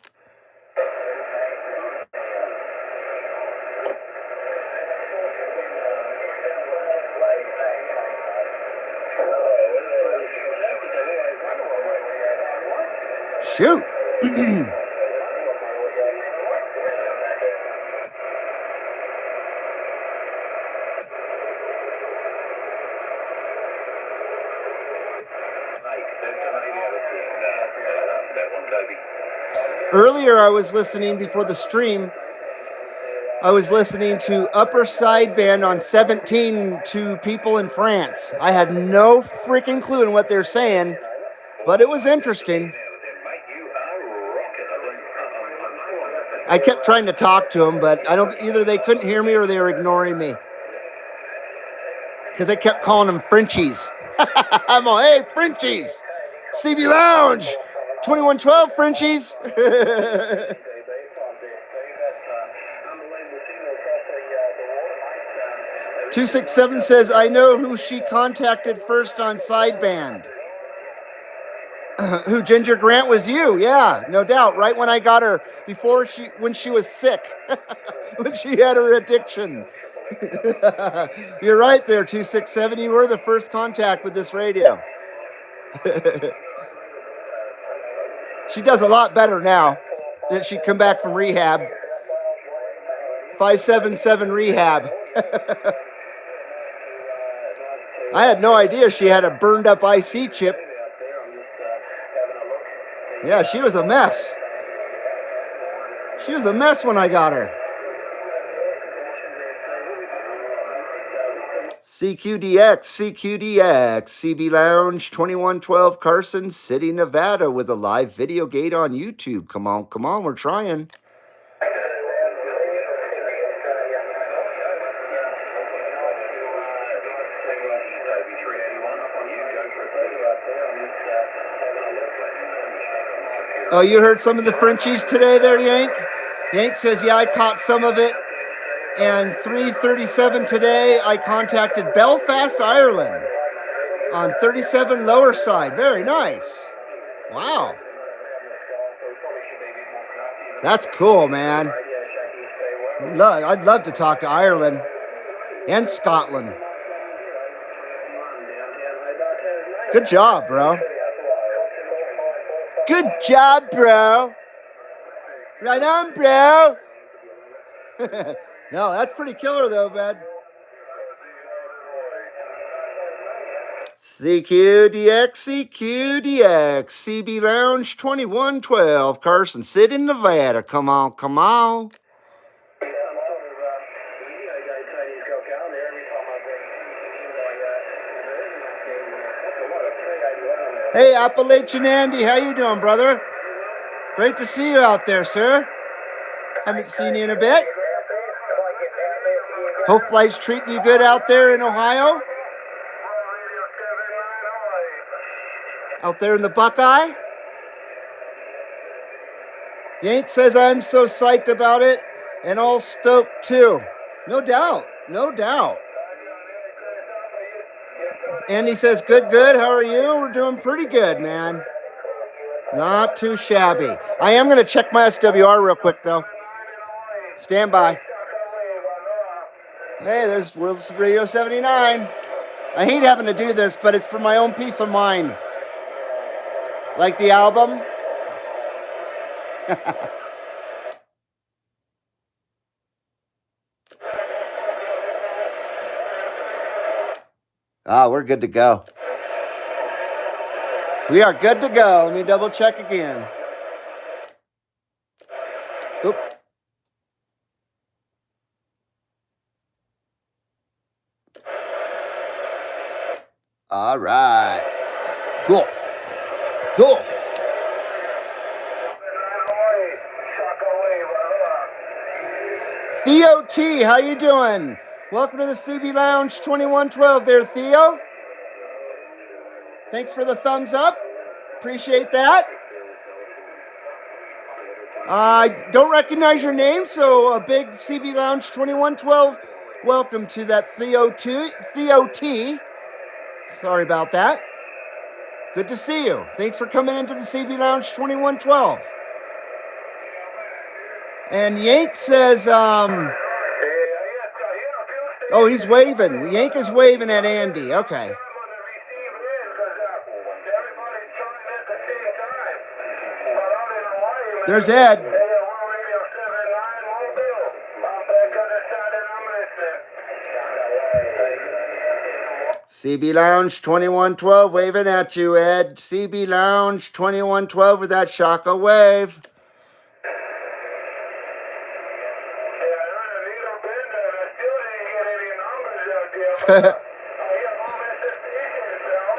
Shoot. Earlier, I was listening before the stream. I was listening to Upper Sideband on 17 to people in France. I had no freaking clue in what they're saying, but it was interesting. I kept trying to talk to them, but either they couldn't hear me or they were ignoring me. Because I kept calling them Frenchies. I'm all, hey, Frenchies! CB Lounge! 2112 Frenchies! 267 says, I know who she contacted first on sideband. Who, Ginger Grant, was you? Yeah, no doubt. Right when I got her, when she was sick, when she had her addiction. You're right there, 267. You were the first contact with this radio. She does a lot better now that she come back from rehab. 577 rehab. I had no idea she had a burned up IC chip. Yeah, she was a mess. She was a mess when I got her. CQDX, CB Lounge 2112, Carson City, Nevada, with a live video gate on YouTube. Come on, we're trying. Oh, you heard some of the Frenchies today there, Yank? Yank says, yeah, I caught some of it. And 337 today, I contacted Belfast, Ireland on 37 lower side. Very nice. Wow. That's cool, man. I'd love to talk to Ireland and Scotland. Good job, bro. Good job, bro. Right on, bro. No, that's pretty killer, though, bud. CQDX, CB Lounge 2112, Carson City, Nevada. Come on. Hey, Appalachian Andy, how you doing, brother? Great to see you out there, sir. Haven't seen you in a bit. Hope life's treating you good out there in Ohio. out there in the Buckeye. Yank says, I'm so psyched about it and all stoked too. No doubt. No doubt. Andy says, good, good. How are you? We're doing pretty good, man. Not too shabby. I am going to check my SWR real quick, though. Stand by. Hey, there's World Radio 79. I hate having to do this, but it's for my own peace of mind. Like the album? We're good to go. We are good to go. Let me double check again. Oop. All right. Cool. Cool. Theo T, how you doing? Welcome to the CB Lounge 2112 there, Theo. Thanks for the thumbs up. Appreciate that. I don't recognize your name, so a big CB Lounge 2112 welcome to that Theo T. Sorry about that. Good to see you. Thanks for coming into the CB Lounge 2112. And Yank says, oh, he's waving. Yank is waving at Andy. Okay. There's Ed. CB Lounge 2112 waving at you, Ed. CB Lounge 2112 with that Shaka wave.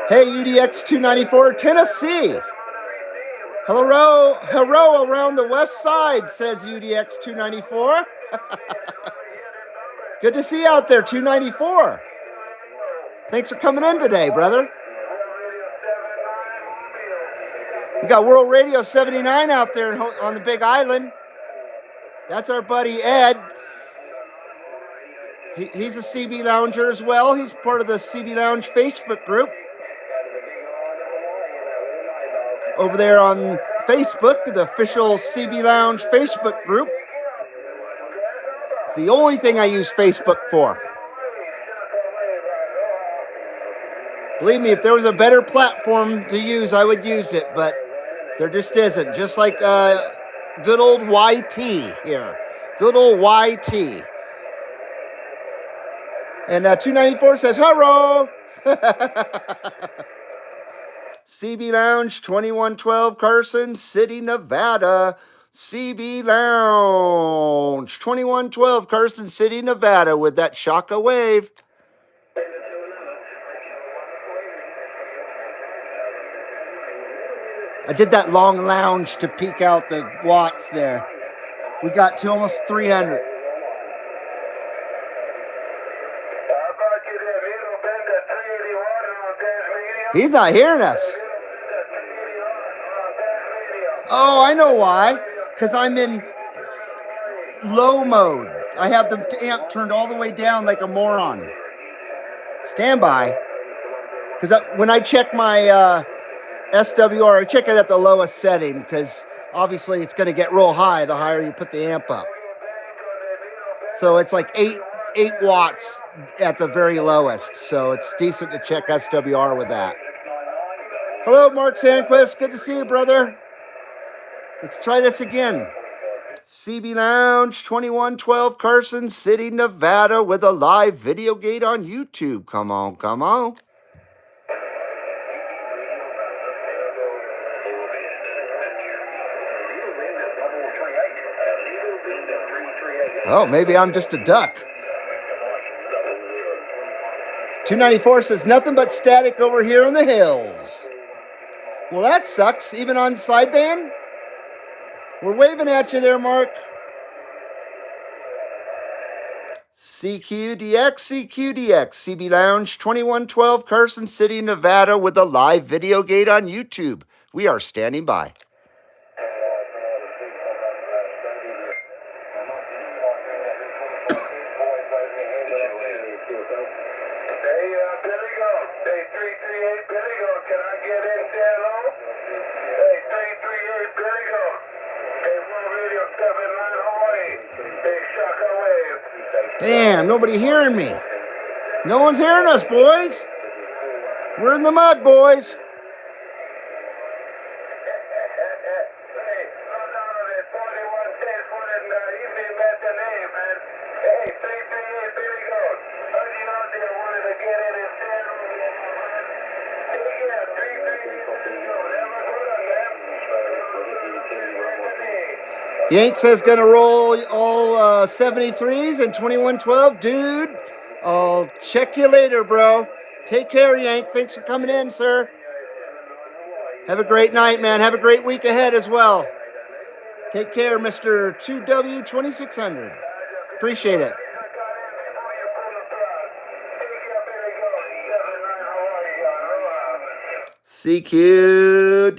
Hey, UDX 294, Tennessee. Hello around the west side, says UDX 294. Good to see you out there, 294. Thanks for coming in today, brother. We got World Radio 79 out there on the Big Island. That's our buddy Ed. He's a CB Lounger as well. He's part of the CB Lounge Facebook group. Over there on Facebook, the official CB Lounge Facebook group. It's the only thing I use Facebook for. Believe me, if there was a better platform to use, I would use it, but there just isn't. Just like good old YT here. Good old YT. And 294 says, hello. CB Lounge 2112 Carson City, Nevada. CB Lounge 2112 Carson City, Nevada with that Shaka wave. I did that long lounge to peek out the watts there. We got to almost 300. He's not hearing us. Oh, I know why. Because I'm in low mode. I have the amp turned all the way down like a moron. Stand by. Because when I check my SWR, I check it at the lowest setting because obviously it's going to get real high the higher you put the amp up. So it's like 8 watts at the very lowest. So it's decent to check SWR with that. Hello, Mark Sandquist. Good to see you, brother. Let's try this again. CB Lounge 2112 Carson City, Nevada with a live video gate on YouTube. Come on, come on. Oh, maybe I'm just a duck. 294 says nothing but static over here in the hills. Well, that sucks. Even on sideband? We're waving at you there, Mark. CQDX, CB Lounge 2112, Carson City, Nevada, with a live video gate on YouTube. We are standing by. Damn, nobody hearing me. No one's hearing us, boys. We're in the mud, boys. Yank says gonna roll all 73s and 2112. Dude, I'll check you later, bro. Take care, Yank. Thanks for coming in, sir. Have a great night, man. Have a great week ahead as well. Take care, Mr. 2W2600. Appreciate it. CQDX,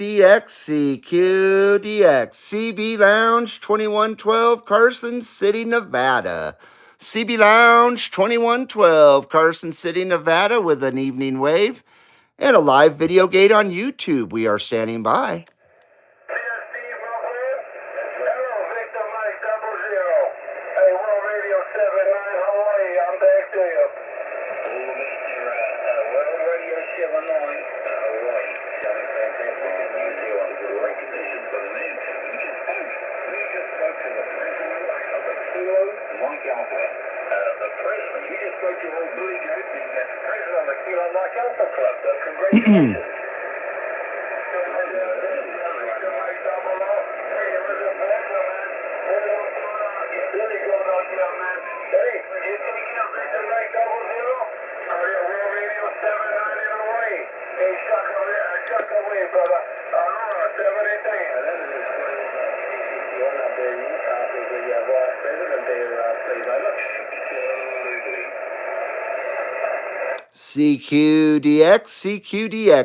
CB Lounge 2112, Carson City, Nevada. CB Lounge 2112, Carson City, Nevada, with an evening wave and a live video gate on YouTube. We are standing by. CQDX,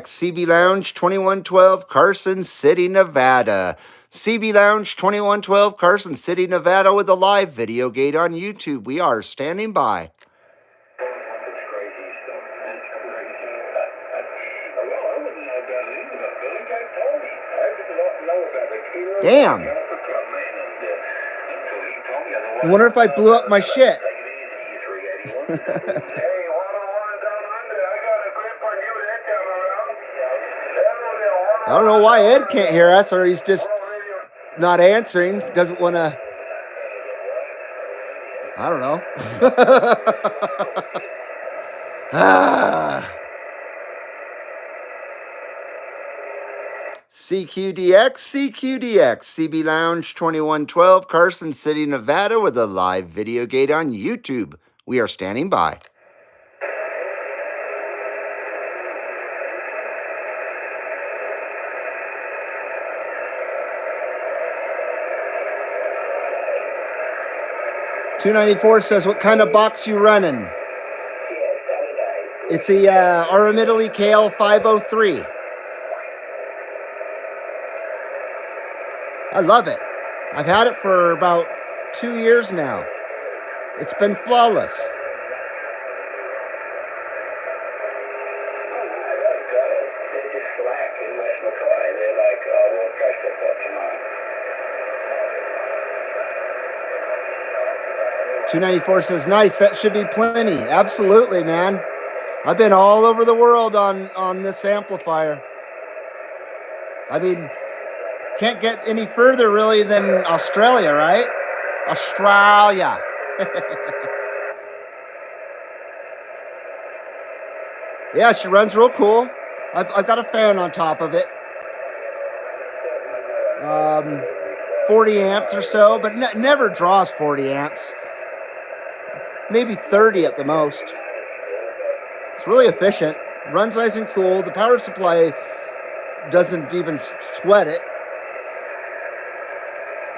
CB Lounge 2112, Carson City, Nevada. CB Lounge 2112, Carson City, Nevada, with a live video gate on YouTube. We are standing by. Damn. I wonder if I blew up my shit. I don't know why Ed can't hear us, or he's just not answering. Doesn't want to. I don't know. CQDX, CB Lounge 2112, Carson City, Nevada, with a live video gate on YouTube. We are standing by. $294 says, what kind of box you running? It's a Aramitali Kale 503. I love it. I've had it for about 2 years now. It's been flawless. $294 says, nice, that should be plenty. Absolutely, man. I've been all over the world on this amplifier. I mean, can't get any further really than Australia, right? Australia. Yeah, she runs real cool. I've got a fan on top of it. 40 amps or so, but never draws 40 amps. Maybe 30 at the most. It's really efficient. Runs nice and cool. The power supply doesn't even sweat it.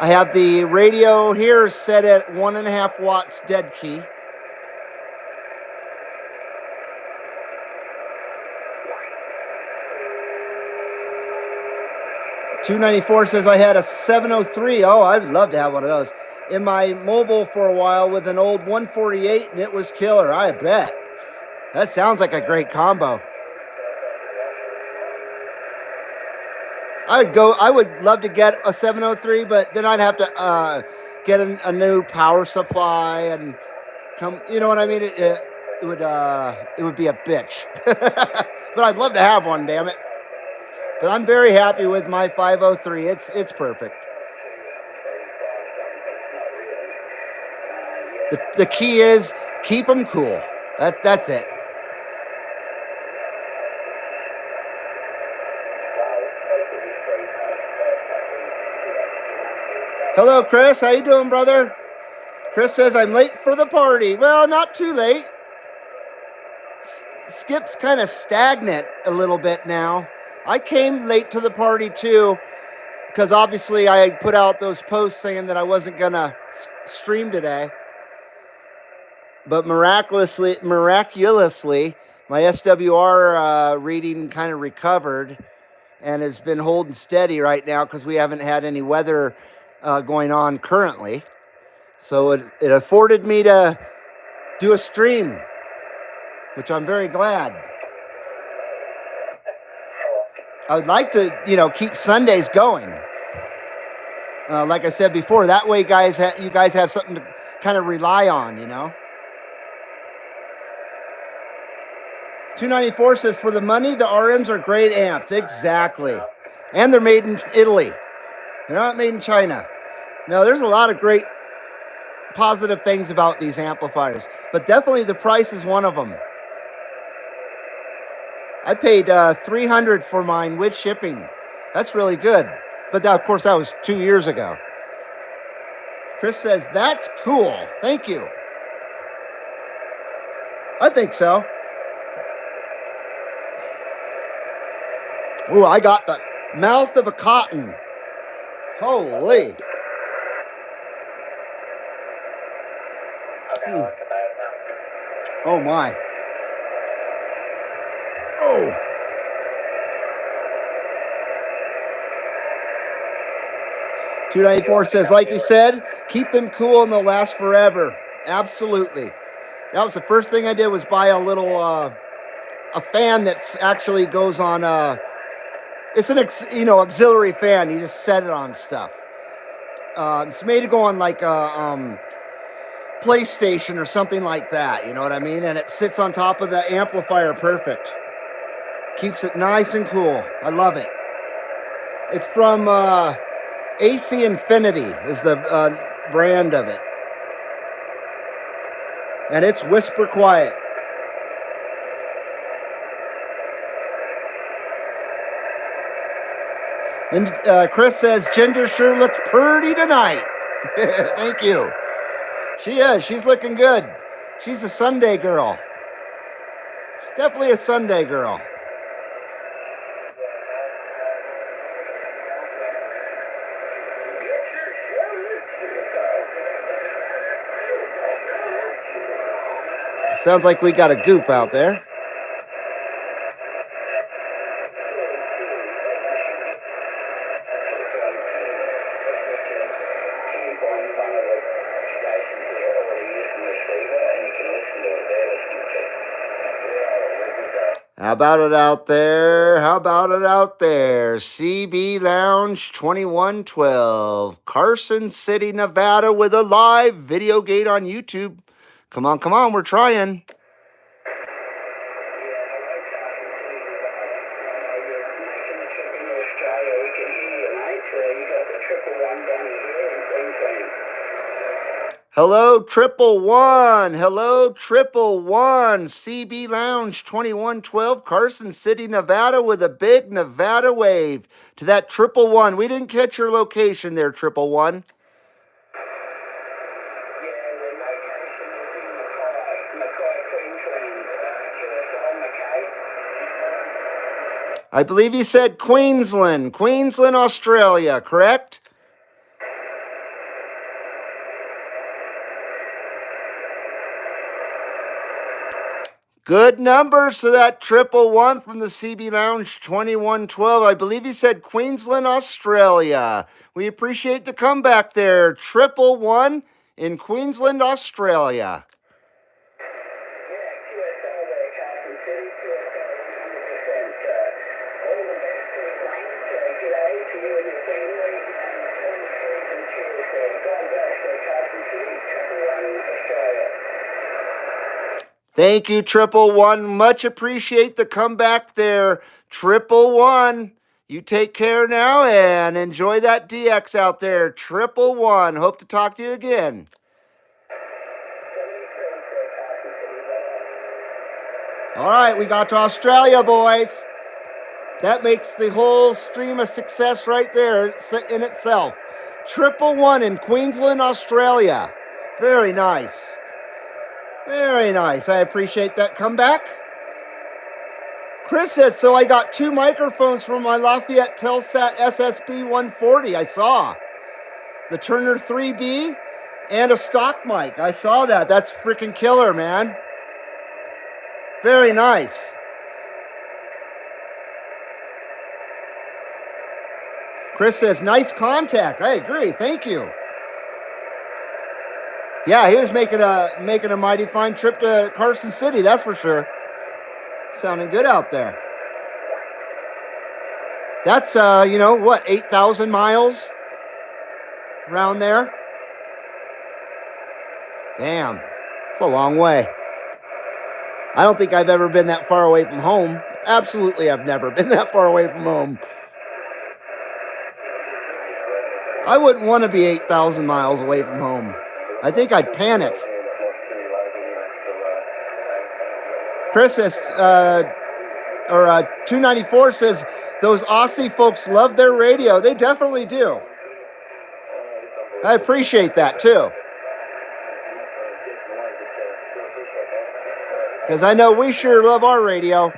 I have the radio here set at 1.5 watts dead key. 294 says I had a 703. Oh, I'd love to have one of those in my mobile for a while with an old 148, and it was killer. I bet. That sounds like a great combo. I would love to get a 703, but then I'd have to get a new power supply and come. You know what I mean? It would be a bitch. But I'd love to have one. Damn it! But I'm very happy with my 503. It's perfect. The key is keep them cool. That's it. Hello, Chris. How you doing, brother? Chris says I'm late for the party. Well, not too late. Skip's kind of stagnant a little bit now. I came late to the party too, because obviously I put out those posts saying that I wasn't gonna stream today. But miraculously, my SWR reading kind of recovered and has been holding steady right now because we haven't had any weather going on currently. So it afforded me to do a stream, which I'm very glad. I would like to, keep Sundays going. Like I said before, that way, guys, you guys have something to kind of rely on, 294 says, for the money, the RMs are great amps. Exactly. And they're made in Italy. They're not made in China. No, there's a lot of great positive things about these amplifiers, but definitely the price is one of them. I paid $300 for mine with shipping. That's really good. But of course, that was 2 years ago. Chris says, that's cool. Thank you. I think so. Ooh, I got the mouth of a cotton. Holy. Oh, my. Oh. $2.94 says, like you said, keep them cool and they'll last forever. Absolutely. That was the first thing I did was buy a little a fan that actually goes on. It's an auxiliary fan. You just set it on stuff. It's made to go on like a PlayStation or something like that. You know what I mean? And it sits on top of the amplifier. Perfect. Keeps it nice and cool. I love it. It's from AC Infinity is the brand of it. And it's whisper quiet. And Chris says, Ginger sure looks pretty tonight. Thank you. She is. She's looking good. She's a Sunday girl. She's definitely a Sunday girl. Sounds like we got a goof out there. How about it out there? How about it out there? CB Lounge 2112, Carson City, Nevada, with a live video gate on YouTube. Come on, we're trying. Hello, 111. Hello, 111. CB Lounge 2112, Carson City, Nevada, with a big Nevada wave to that 111. We didn't catch your location there, 111. I believe you said Queensland, Australia, correct? Good numbers to that 111 from the CB Lounge 2112. I believe he said Queensland, Australia. We appreciate the comeback there. 111 in Queensland, Australia. Thank you, 111. Much appreciate the comeback there. 111. You take care now and enjoy that DX out there. 111. Hope to talk to you again. All right, we got to Australia, boys. That makes the whole stream a success right there in itself. 111 in Queensland, Australia. Very nice. Very nice. I appreciate that comeback. Chris says, so I got 2 microphones from my Lafayette Telsat SSB 140. I saw the Turner 3B and a stock mic. I saw that. That's freaking killer, man. Very nice. Chris says, nice contact. I agree. Thank you. Yeah, he was making a mighty fine trip to Carson City, that's for sure. Sounding good out there. That's, 8,000 miles around there? Damn, it's a long way. I don't think I've ever been that far away from home. Absolutely, I've never been that far away from home. I wouldn't want to be 8,000 miles away from home. I think I'd panic. Chris says, 294 says, those Aussie folks love their radio. They definitely do. I appreciate that too. Because I know we sure love our radio.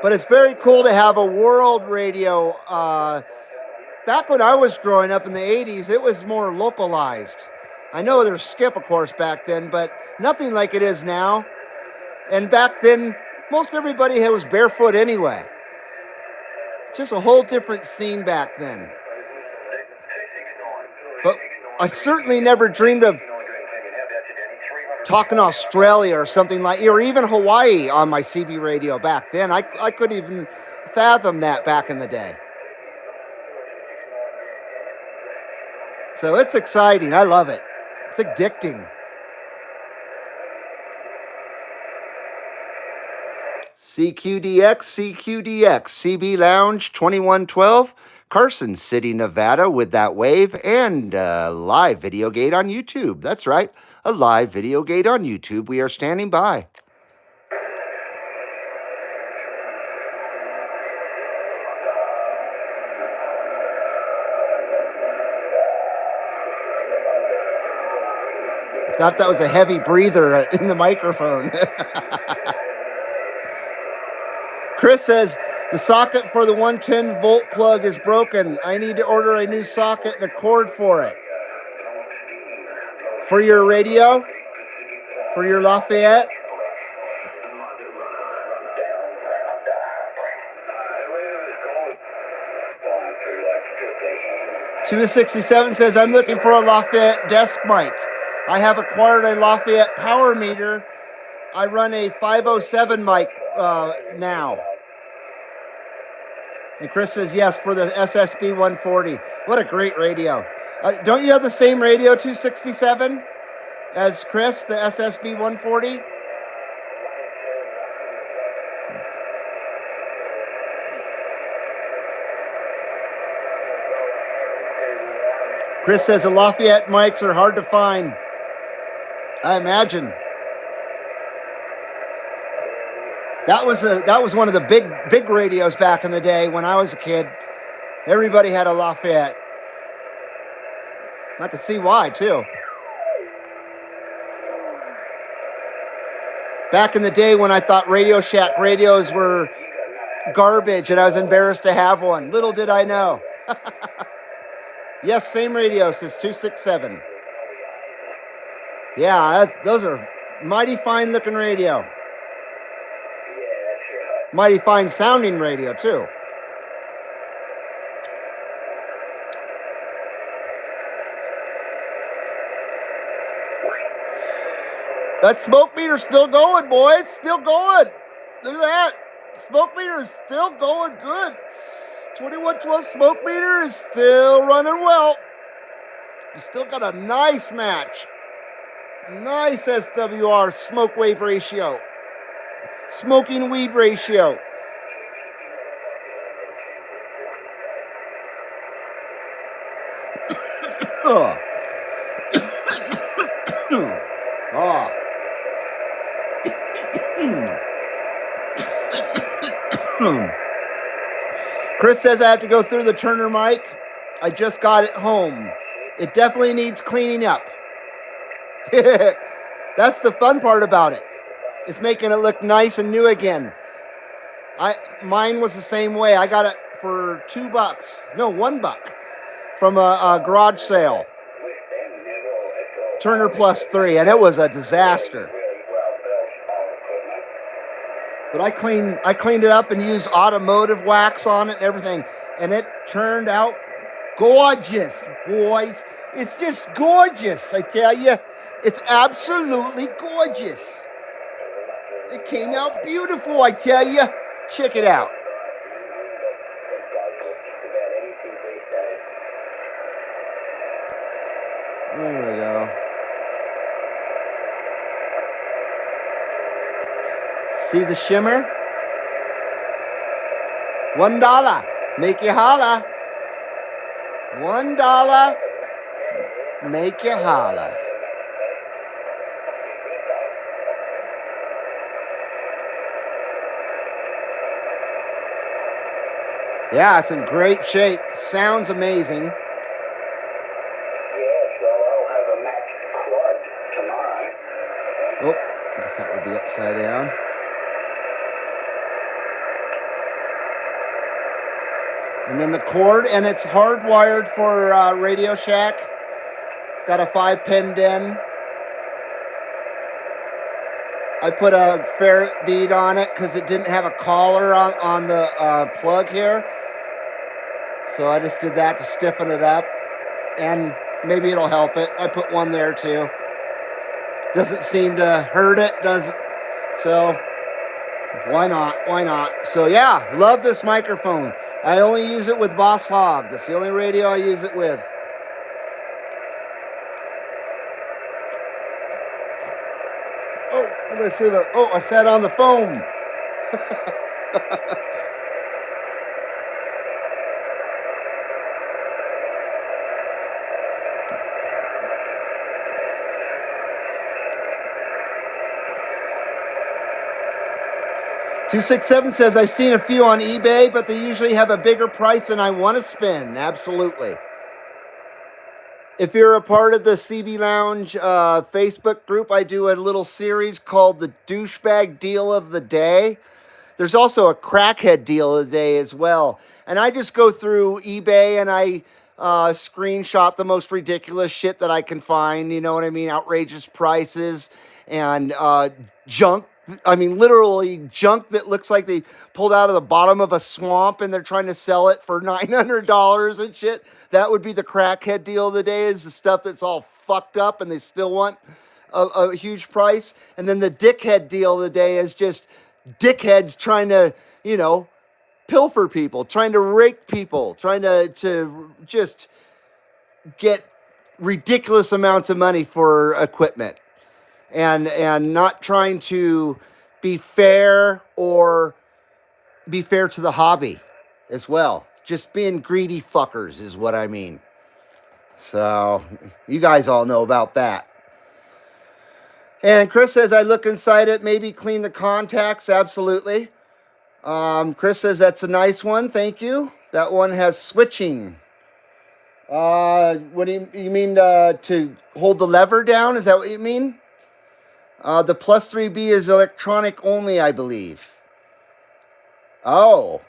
But it's very cool to have a world radio. Back when I was growing up in the 80s, it was more localized. I know there's Skip, of course, back then, but nothing like it is now. And back then, most everybody was barefoot anyway. Just a whole different scene back then. But I certainly never dreamed of talking Australia or something like, or even Hawaii on my CB radio back then. I couldn't even fathom that back in the day. So it's exciting. I love it. It's addicting. CQDX, CB Lounge 2112, Carson City, Nevada with that wave and live video gate on YouTube. That's right, a live video gate on YouTube. We are standing by. Thought that was a heavy breather in the microphone. Chris says, the socket for the 110 volt plug is broken. I need to order a new socket and a cord for it. For your radio? For your Lafayette? $267 says, I'm looking for a Lafayette desk mic. I have acquired a Lafayette power meter. I run a 507 mic now. And Chris says, yes, for the SSB 140. What a great radio. Don't you have the same radio, 267, as Chris, the SSB 140? Chris says the Lafayette mics are hard to find. I imagine. That was one of the big radios back in the day when I was a kid. Everybody had a Lafayette. I could see why too. Back in the day when I thought Radio Shack radios were garbage and I was embarrassed to have one. Little did I know. Yes, same radio, says 267. Yeah, those are Mighty fine looking radio. Yeah, that's right. Mighty fine sounding radio, too. That smoke meter's still going, boys. Still going. Look at that. Smoke meter is still going good. 2112 smoke meter is still running well. You still got a nice match. Nice SWR smoke wave ratio. Smoking weed ratio. Oh. Oh. Chris says I have to go through the Turner mic. I just got it home. It definitely needs cleaning up. That's the fun part about it. It's making it look nice and new again. Mine was the same way. I got it for $2. No, $1 from a garage sale. Turner Plus 3, and it was a disaster. But I cleaned it up and used automotive wax on it and everything, and it turned out gorgeous, boys. It's just gorgeous, I tell you. It's absolutely gorgeous. It came out beautiful, I tell you. Check it out. There we go. See the shimmer? $1. Make you holla. $1. Make you holla. Yeah, it's in great shape. Sounds amazing. Yes, well, I'll have a matched quad tomorrow. Oh, I guess that would be upside down. And then the cord, and it's hardwired for Radio Shack. It's got a 5-pin DIN. I put a ferret bead on it because it didn't have a collar on the plug here. So I just did that to stiffen it up. And maybe it'll help it. I put one there too. Doesn't seem to hurt it, does it? So why not? Why not? So yeah, love this microphone. I only use it with Boss Hog. That's the only radio I use it with. Oh, what did I say? Oh, I sat on the foam. 267 says, I've seen a few on eBay, but they usually have a bigger price than I want to spend. Absolutely. If you're a part of the CB Lounge Facebook group, I do a little series called the Douchebag Deal of the Day. There's also a Crackhead Deal of the Day as well. And I just go through eBay and I screenshot the most ridiculous shit that I can find. You know what I mean? Outrageous prices and junk. I mean, literally junk that looks like they pulled out of the bottom of a swamp and they're trying to sell it for $900 and shit. That would be the Crackhead Deal of the Day, is the stuff that's all fucked up and they still want a huge price. And then the Dickhead Deal of the Day is just dickheads trying to, you know, pilfer people, trying to rake people, trying to just get ridiculous amounts of money for equipment. And not trying to be fair or be fair to the hobby as well. Just being greedy fuckers is what I mean. So you guys all know about that. And Chris says, I look inside it, maybe clean the contacts. Absolutely. Chris says, that's a nice one. Thank you. That one has switching. What do you mean to hold the lever down? Is that what you mean? The Plus 3B is electronic only, I believe. Oh,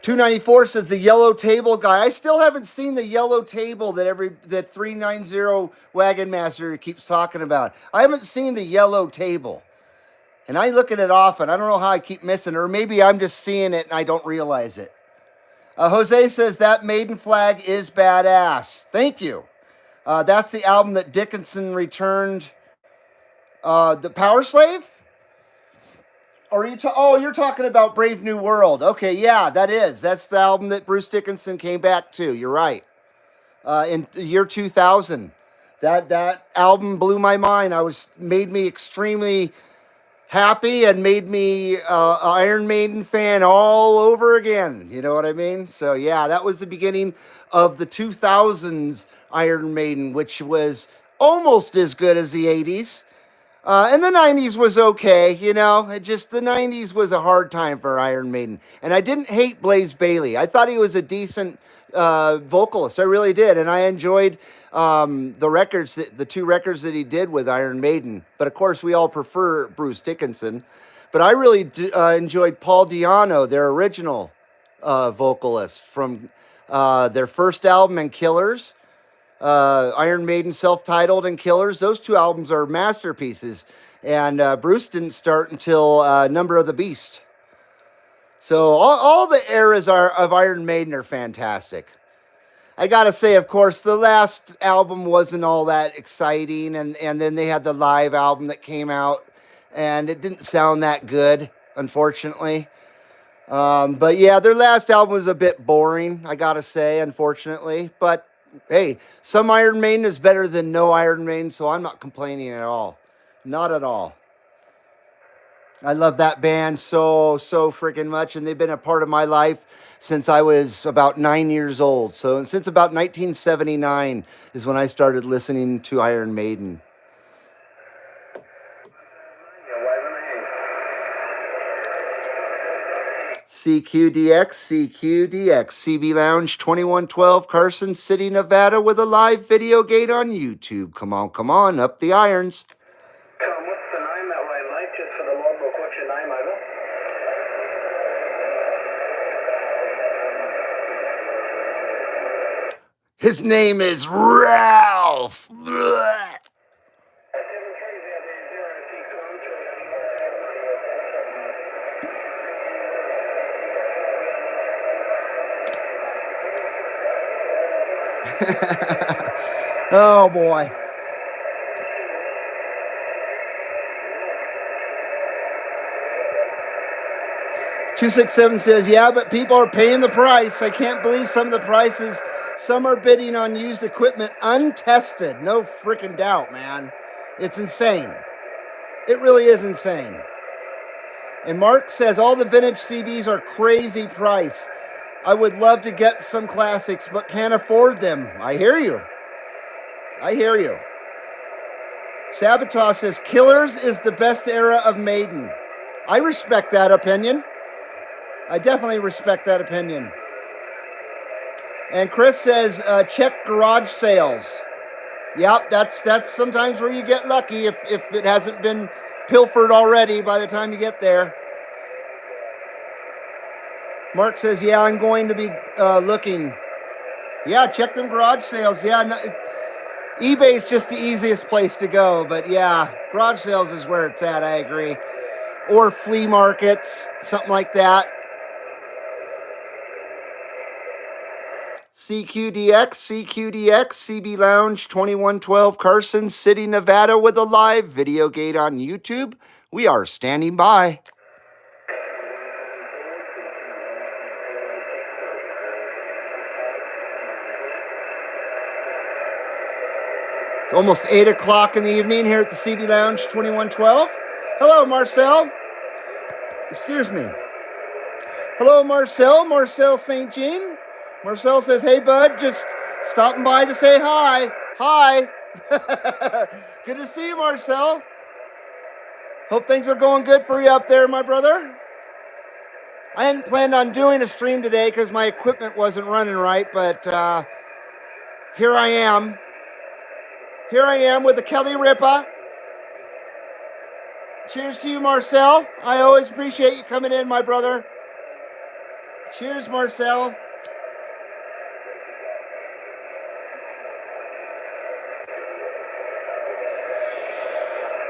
294 says the yellow table guy. I still haven't seen the yellow table that 390 Wagon Master keeps talking about. I haven't seen the yellow table. And I look at it often. I don't know how I keep missing it, or maybe I'm just seeing it and I don't realize it. Jose says that Maiden flag is badass. Thank you. That's the album that Dickinson returned. The Power Slave? Or you're talking about Brave New World. Okay, yeah, that is. That's the album that Bruce Dickinson came back to. You're right. In the year 2000. That album blew my mind. Made me extremely happy and made me Iron Maiden fan all over again. You know what I mean? So yeah, that was the beginning of the 2000s Iron Maiden, which was almost as good as the 80s. And the 90s was okay, you know. The 90s was a hard time for Iron Maiden. And I didn't hate Blaze Bayley. I thought he was a decent vocalist. I really did. And I enjoyed the two records that he did with Iron Maiden. But of course, we all prefer Bruce Dickinson. But I really enjoyed Paul Di'Anno, their original vocalist from their first album and Killers. Iron Maiden self-titled and Killers. Those two albums are masterpieces. And Bruce didn't start until Number of the Beast. So all the eras of Iron Maiden are fantastic. I gotta say, of course, the last album wasn't all that exciting. And then they had the live album that came out. And it didn't sound that good, unfortunately. But yeah, their last album was a bit boring, I gotta say, unfortunately. But hey, some Iron Maiden is better than no Iron Maiden, so I'm not complaining at all. Not at all. I love that band so freaking much, and they've been a part of my life since I was about 9 years old. So since about 1979 is when I started listening to Iron Maiden. CQDX, CB Lounge 2112, Carson City, Nevada, with a live video gate on YouTube. Come on, up the irons. What's the name that way, mate? Just for the logbook, what's your name, over? His name is Ralph. Blah. Oh boy. "267 says, yeah, but people are paying the price. I can't believe some of the prices. Some are bidding on used equipment untested. No freaking doubt, man. It's insane. It really is insane." And Mark says, all the vintage CBs are crazy price. I would love to get some classics, but can't afford them. I hear you. Sabotage says, Killers is the best era of Maiden. I respect that opinion. I definitely respect that opinion. And Chris says, check garage sales. Yep, that's sometimes where you get lucky if it hasn't been pilfered already by the time you get there. Mark says, yeah, I'm going to be looking. Yeah, check them garage sales. Yeah, no, eBay's just the easiest place to go. But yeah, garage sales is where it's at. I agree. Or flea markets, something like that. CQDX, CB Lounge 2112, Carson City, Nevada, with a live video gate on YouTube. We are standing by. It's almost 8 o'clock in the evening here at the CB Lounge 2112. Hello, Marcel. Excuse me. Hello, Marcel St. Jean. Marcel says, hey, bud, just stopping by to say hi. Hi. Good to see you, Marcel. Hope things are going good for you up there, my brother. I hadn't planned on doing a stream today because my equipment wasn't running right, but here I am. Here I am with the Kelly Ripa. Cheers to you, Marcel. I always appreciate you coming in, my brother. Cheers, Marcel.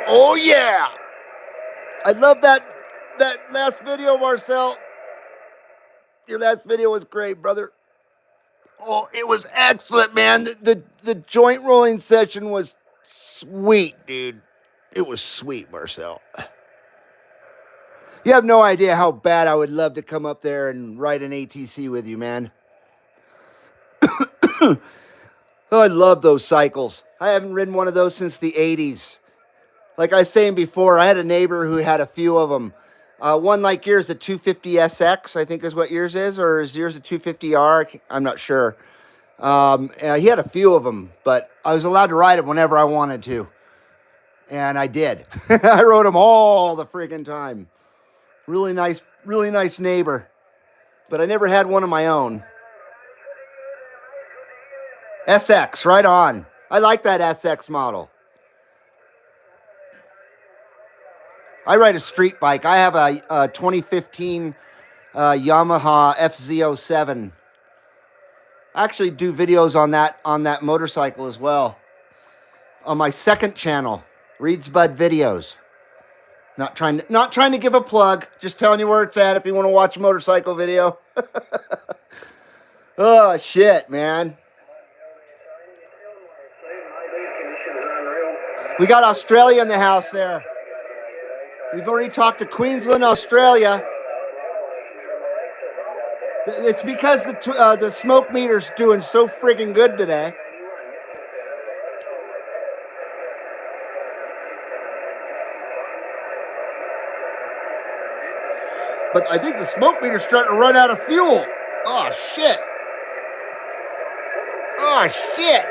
Oh yeah. I love that last video, Marcel. Your last video was great, brother. Oh, it was excellent, man. The joint rolling session was sweet, dude. It was sweet, Marcel. You have no idea how bad I would love to come up there and ride an ATC with you, man. Oh, I love those cycles. I haven't ridden one of those since the 80s. Like I was saying before, I had a neighbor who had a few of them. One like yours, a 250SX, I think is what yours is, or is yours a 250R? I'm not sure. He had a few of them, but I was allowed to ride them whenever I wanted to. And I did. I rode them all the friggin' time. Really nice neighbor. But I never had one of my own. SX, right on. I like that SX model. I ride a street bike. I have a 2015 Yamaha FZ07. I actually do videos on that motorcycle as well. On my second channel, Reed's Bud Videos. Not trying to give a plug, just telling you where it's at if you want to watch a motorcycle video. Oh shit, man. We got Australia in the house there. We've already talked to Queensland, Australia. It's because the smoke meter's doing so friggin' good today. But I think the smoke meter's starting to run out of fuel. Oh, shit. Oh, shit.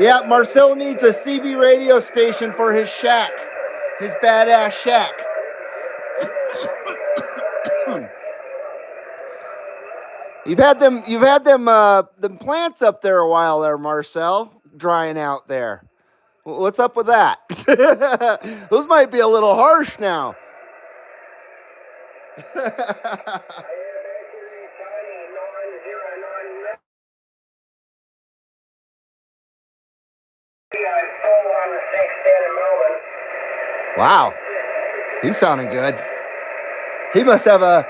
Yeah, Marcel needs a CB radio station for his shack. His badass shack. You've had them plants up there a while there, Marcel, drying out there. What's up with that? Those might be a little harsh now. Wow, he's sounding good. He must have a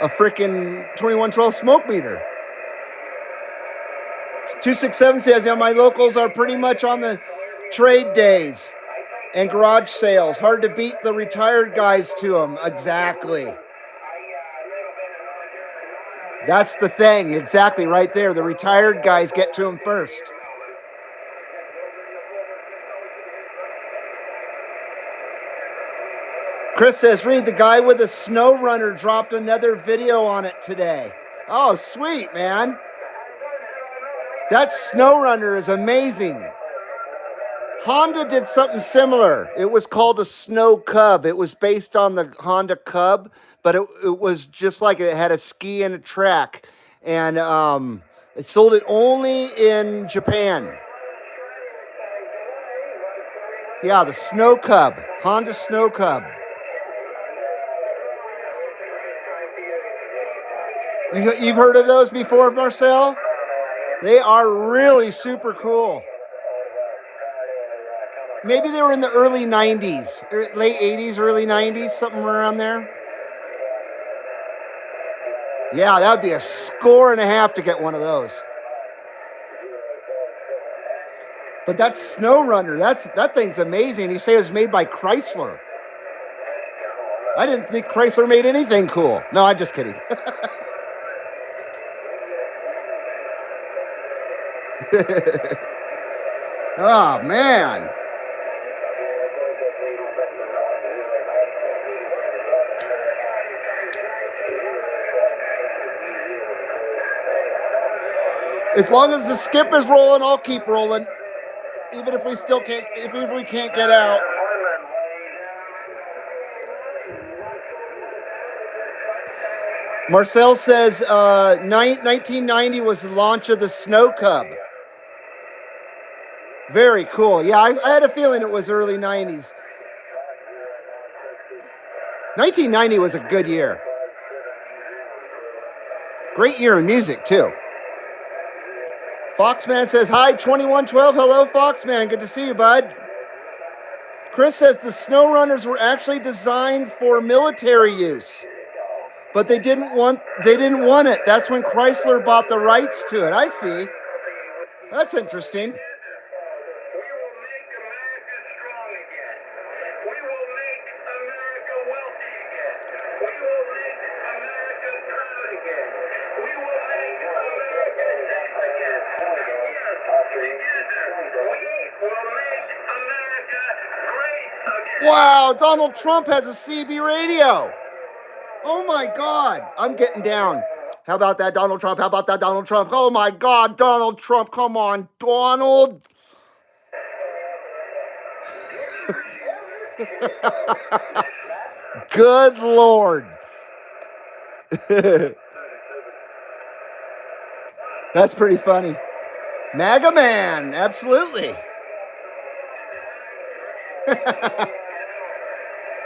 freaking 2112 smoke meter. 267 says, yeah, my locals are pretty much on the trade days and garage sales. Hard to beat the retired guys to them. Exactly. That's the thing. Exactly right there. The retired guys get to them first. Chris says, Reed, the guy with the snow runner dropped another video on it today. Oh, sweet, man. That snow runner is amazing. Honda did something similar. It was called a Snow Cub. It was based on the Honda Cub, but it was just like it had a ski and a track. And it sold it only in Japan. Yeah, the Snow Cub. Honda Snow Cub. You've heard of those before, Marcel? They are really super cool. Maybe they were in the early 90s, late 80s, early 90s, something around there. Yeah, that would be a score and a half to get one of those. But that Snow Runner, that thing's amazing. You say it was made by Chrysler. I didn't think Chrysler made anything cool. No, I'm just kidding. Oh, man. As long as the skip is rolling, I'll keep rolling. Even if we can't get out. Marcel says 1990 was the launch of the Snow Cub. Very cool. Yeah, I had a feeling it was early 90s. 1990 was a good year. Great year in music, too. Foxman says, hi, 2112. Hello, Foxman. Good to see you, bud. Chris says the snow runners were actually designed for military use, but they didn't want it. That's when Chrysler bought the rights to it. I see. That's interesting. Wow, Donald Trump has a CB radio. Oh my God, I'm getting down. How about that, Donald Trump? How about that, Donald Trump? Oh my God, Donald Trump, come on, Donald. Good Lord. That's pretty funny. MAGA man, absolutely.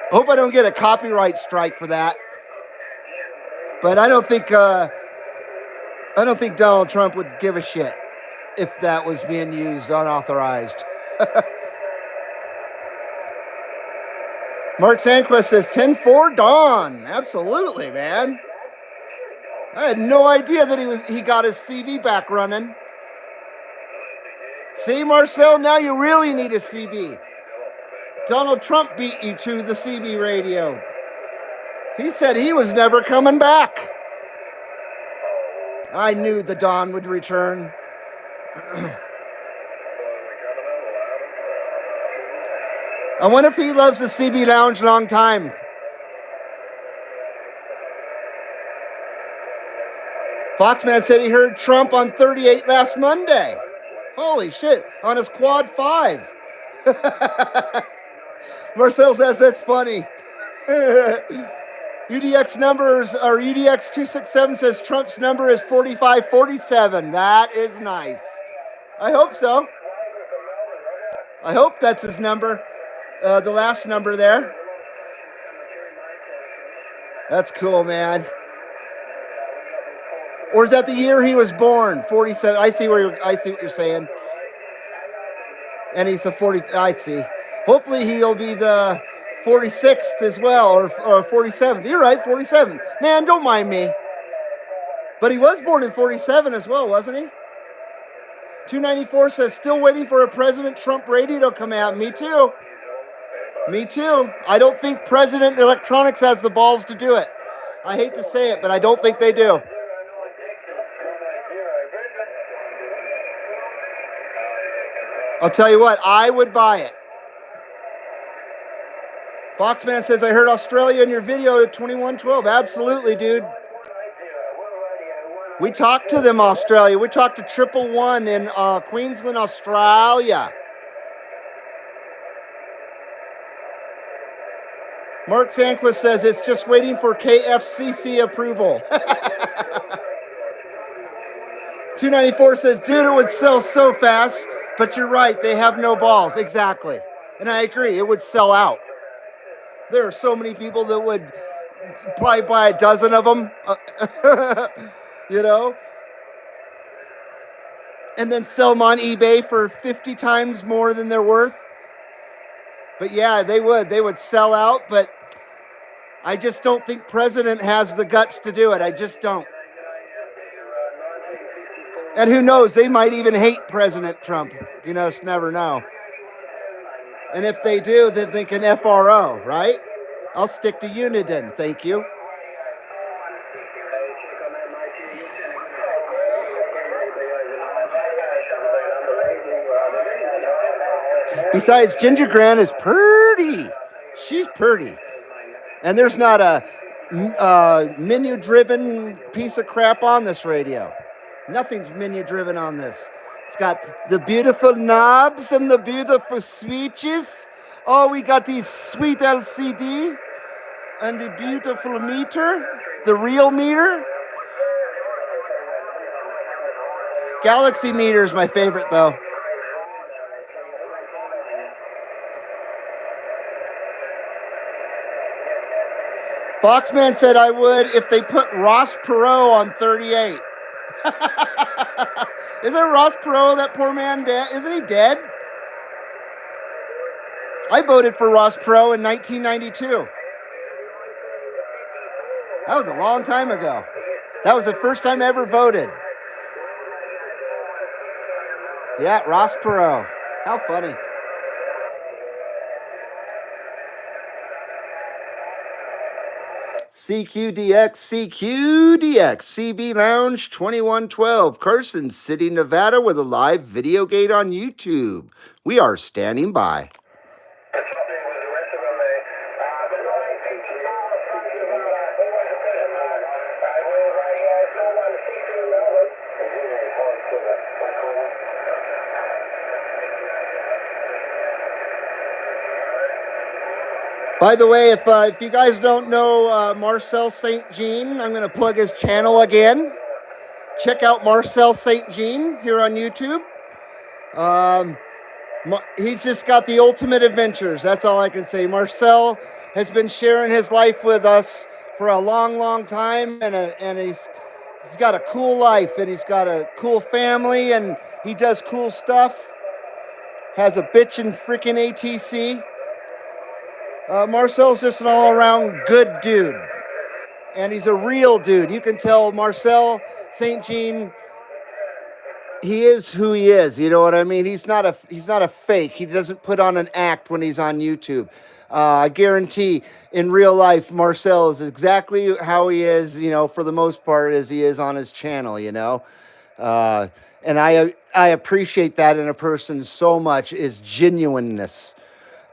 Hope I don't get a copyright strike for that. But I don't think Donald Trump would give a shit if that was being used unauthorized. Mark Sanquist says 10-4 Dawn. Absolutely, man. I had no idea that he got his CB back running. See, Marcel, now you really need a CB. Donald Trump beat you to the CB radio. He said he was never coming back. I knew the Dawn would return. I wonder if he loves the CB Lounge long time. Foxman said he heard Trump on 38 last Monday. Holy shit, on his quad 5. Marcel says that's funny. UDX numbers, or UDX 267 says Trump's number is 4547. That is nice. I hope so. I hope that's his number. The last number there. That's cool, man. Or is that the year he was born? 47. I see what you're saying. And he's a 40. I see. Hopefully he'll be the 46th as well, or 47th. You're right, 47th. Man, don't mind me. But he was born in 47 as well, wasn't he? 294 says, still waiting for a President Trump radio to come out. Me too. Me too. I don't think President Electronics has the balls to do it. I hate to say it, but I don't think they do. I'll tell you what, I would buy it. Foxman says, I heard Australia in your video at 2112. Absolutely, dude. We talked to them, Australia. We talked to 111 in Queensland, Australia. Mark Sanquist says it's just waiting for KFCC approval. 294 says, dude, it would sell so fast, but you're right, they have no balls. Exactly. And I agree, it would sell out. There are so many people that would probably buy a dozen of them, you know, and then sell them on eBay for 50 times more than they're worth. But yeah, they would sell out, but I just don't think President has the guts to do it. I just don't. And who knows, they might even hate President Trump. You just never know. And if they do, then they can FRO, right? I'll stick to Uniden, thank you. Besides, Ginger Grant is pretty. She's pretty. And there's not a menu-driven piece of crap on this radio. Nothing's menu-driven on this. It's got the beautiful knobs and the beautiful switches. Oh, we got these sweet LCD and the beautiful meter, the real meter. Galaxy meter is my favorite, though. Foxman said I would if they put Ross Perot on 38. Isn't Ross Perot, that poor man, dead? Isn't he dead? I voted for Ross Perot in 1992. That was a long time ago. That was the first time I ever voted. Yeah, Ross Perot. How funny. CQDX, CB Lounge 2112, Carson City, Nevada, with a live video gate on YouTube. We are standing by. By the way, if you guys don't know Marcel St. Jean, I'm going to plug his channel again. Check out Marcel St. Jean here on YouTube. He's just got the ultimate adventures. That's all I can say. Marcel has been sharing his life with us for a long, long time, and he's got a cool life, and he's got a cool family, and he does cool stuff. Has a bitchin' freaking ATC. Marcel's just an all-around good dude, and he's a real dude. You can tell Marcel St. Jean, he is who he is. You know what I mean? He's not a fake. He doesn't put on an act when he's on YouTube. I guarantee in real life, Marcel is exactly how he is, you know, for the most part, as he is on his channel, you know. And I appreciate that in a person so much, is genuineness.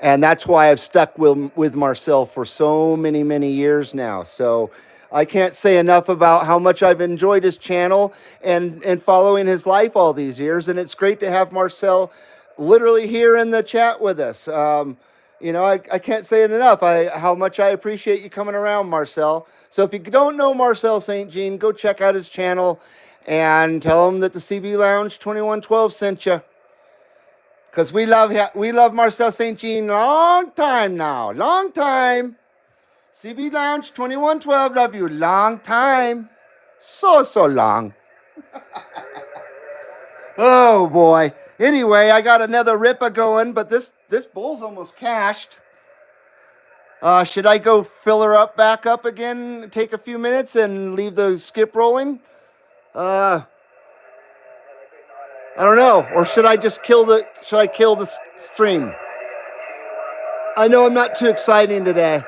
And that's why I've stuck with Marcel for so many, many years now. So I can't say enough about how much I've enjoyed his channel and following his life all these years. And it's great to have Marcel literally here in the chat with us. You know, I can't say it enough, how much I appreciate you coming around, Marcel. So if you don't know Marcel St. Jean, go check out his channel and tell him that the CB Lounge 2112 sent you. Because we love Marcel St. Jean long time now. Long time. CB Lounge 2112 love you long time. So long. Oh boy. Anyway, I got another ripper going, but this bull's almost cashed. Should I go fill her up back up again, take a few minutes and leave the skip rolling? I don't know. Or should I just kill the stream? I know I'm not too exciting today.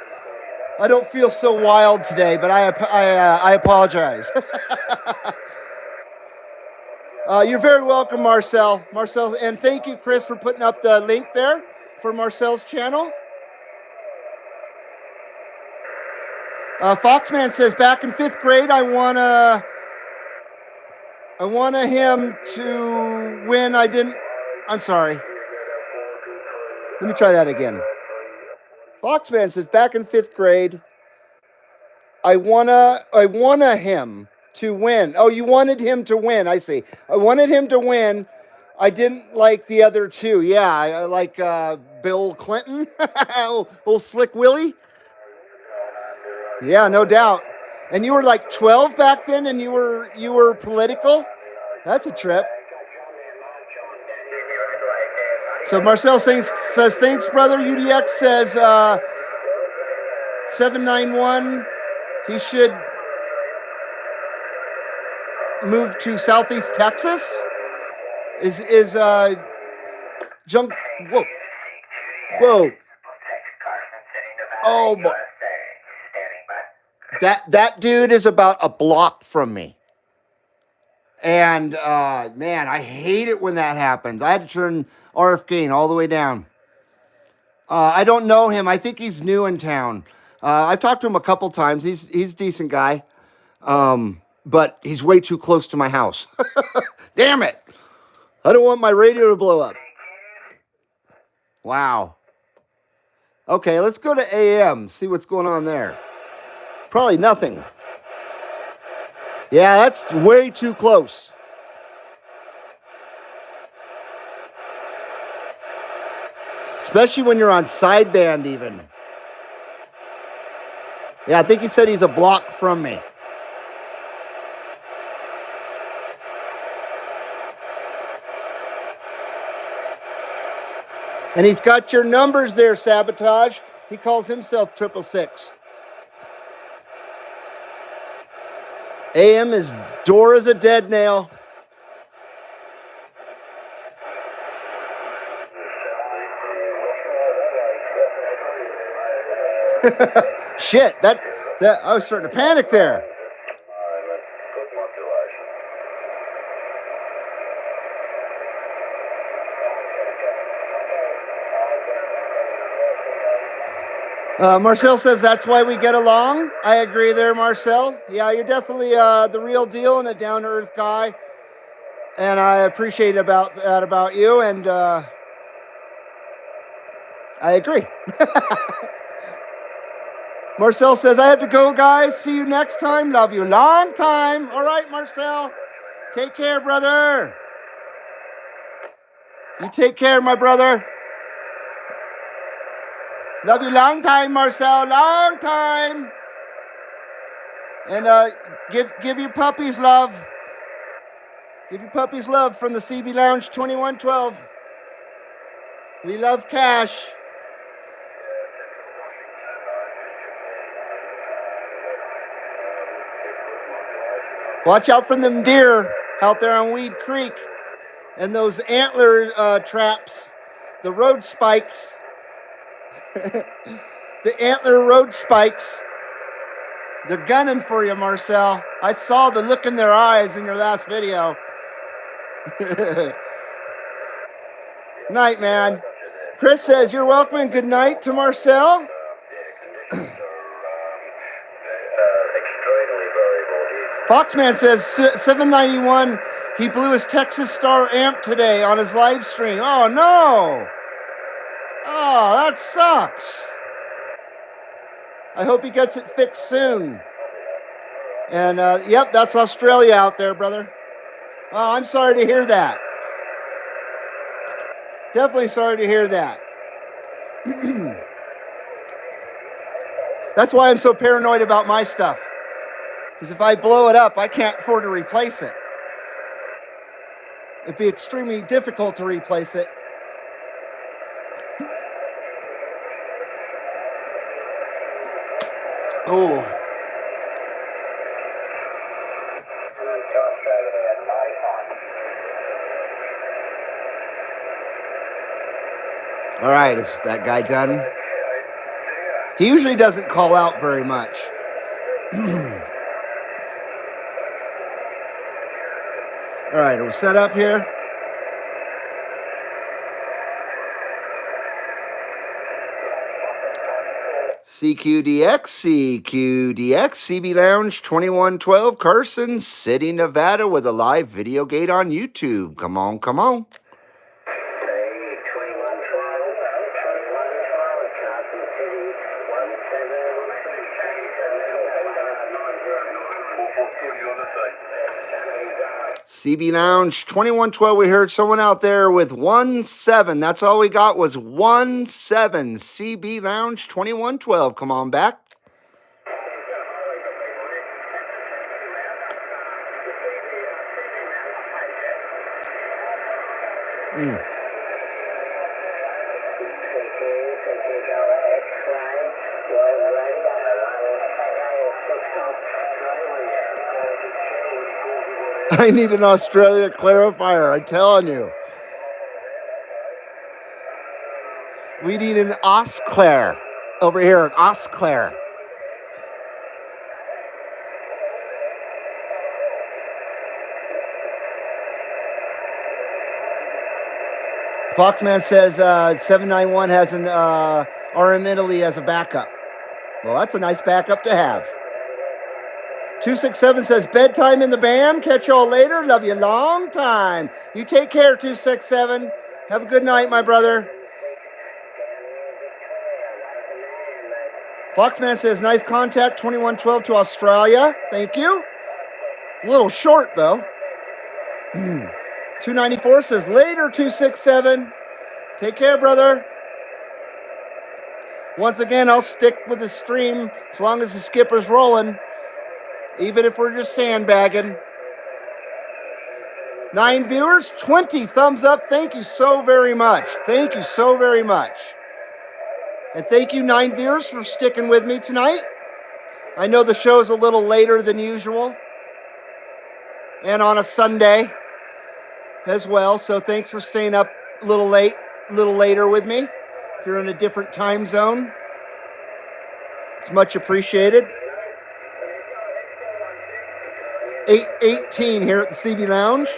I don't feel so wild today, but I apologize. You're very welcome, Marcel. Marcel, and thank you, Chris, for putting up the link there for Marcel's channel. Foxman says, back in 5th grade, I wanted him to win. I'm sorry. Let me try that again. Foxman says, back in 5th grade, I wanna him to win. Oh, you wanted him to win. I see. I wanted him to win. I didn't like the other two. Yeah, I like Bill Clinton, old Slick Willie. Yeah, no doubt. And you were like 12 back then, and you were political. That's a trip. So Marcel says, thanks, brother. UDX says 791. He should move to Southeast Texas. Is jump? Whoa. Oh my. That dude is about a block from me. And man, I hate it when that happens. I had to turn RF gain all the way down. I don't know him. I think he's new in town. I've talked to him a couple times. He's a decent guy. But he's way too close to my house. Damn it. I don't want my radio to blow up. Wow. Okay, let's go to AM, see what's going on there. Probably nothing. Yeah, that's way too close. Especially when you're on sideband even. Yeah, I think he said he's a block from me. And he's got your numbers there, Sabotage. He calls himself 666. AM is door as a dead nail. Shit, that I was starting to panic there. Marcel says that's why we get along. I agree there, Marcel. Yeah, you're definitely the real deal and a down-to-earth guy. And I appreciate that about you, and I agree. Marcel says, I have to go, guys. See you next time. Love you. Long time. All right, Marcel. Take care, brother. You take care, my brother. Love you long time, Marcel. Long time. And give your puppies love. Give your puppies love from the CB Lounge 2112. We love Cash. Watch out for them deer out there on Weed Creek and those antler traps, the road spikes. The antler road spikes. They're gunning for you, Marcel. I saw the look in their eyes in your last video. Night, man. Chris says, you're welcome and good night to Marcel. Foxman says 791, he blew his Texas Star amp today on his live stream. Oh, no. Oh, that sucks. I hope he gets it fixed soon. And, yep, that's Australia out there, brother. Oh, I'm sorry to hear that. Definitely sorry to hear that. That's why I'm so paranoid about my stuff. Because if I blow it up, I can't afford to replace it. It'd be extremely difficult to replace it. Oh. All right, is that guy done? He usually doesn't call out very much. All right, we're set up here. CQDX, CB Lounge 2112, Carson City, Nevada, with a live video gate on YouTube. Come on, come on. CB Lounge 2112. We heard someone out there with 17. That's all we got was 17. CB Lounge 2112. Come on back. I need an Australia clarifier, I'm telling you. We need an Osclair over here, an Osclair. Foxman says 791 has an RM Italy as a backup. Well, that's a nice backup to have. 267 says, bedtime in the BAM. Catch y'all later. Love you long time. You take care, 267. Have a good night, my brother. Foxman says, nice contact, 2112 to Australia. Thank you. A little short, though. 294 says, later, 267. Take care, brother. Once again, I'll stick with the stream as long as the skipper's rolling, even if we're just sandbagging. 9 viewers, 20 thumbs up. Thank you so very much. Thank you so very much. And thank you, 9 viewers, for sticking with me tonight. I know the show's a little later than usual, and on a Sunday as well, so thanks for staying up a little later with me. If you're in a different time zone, it's much appreciated. 818 here at the CB Lounge.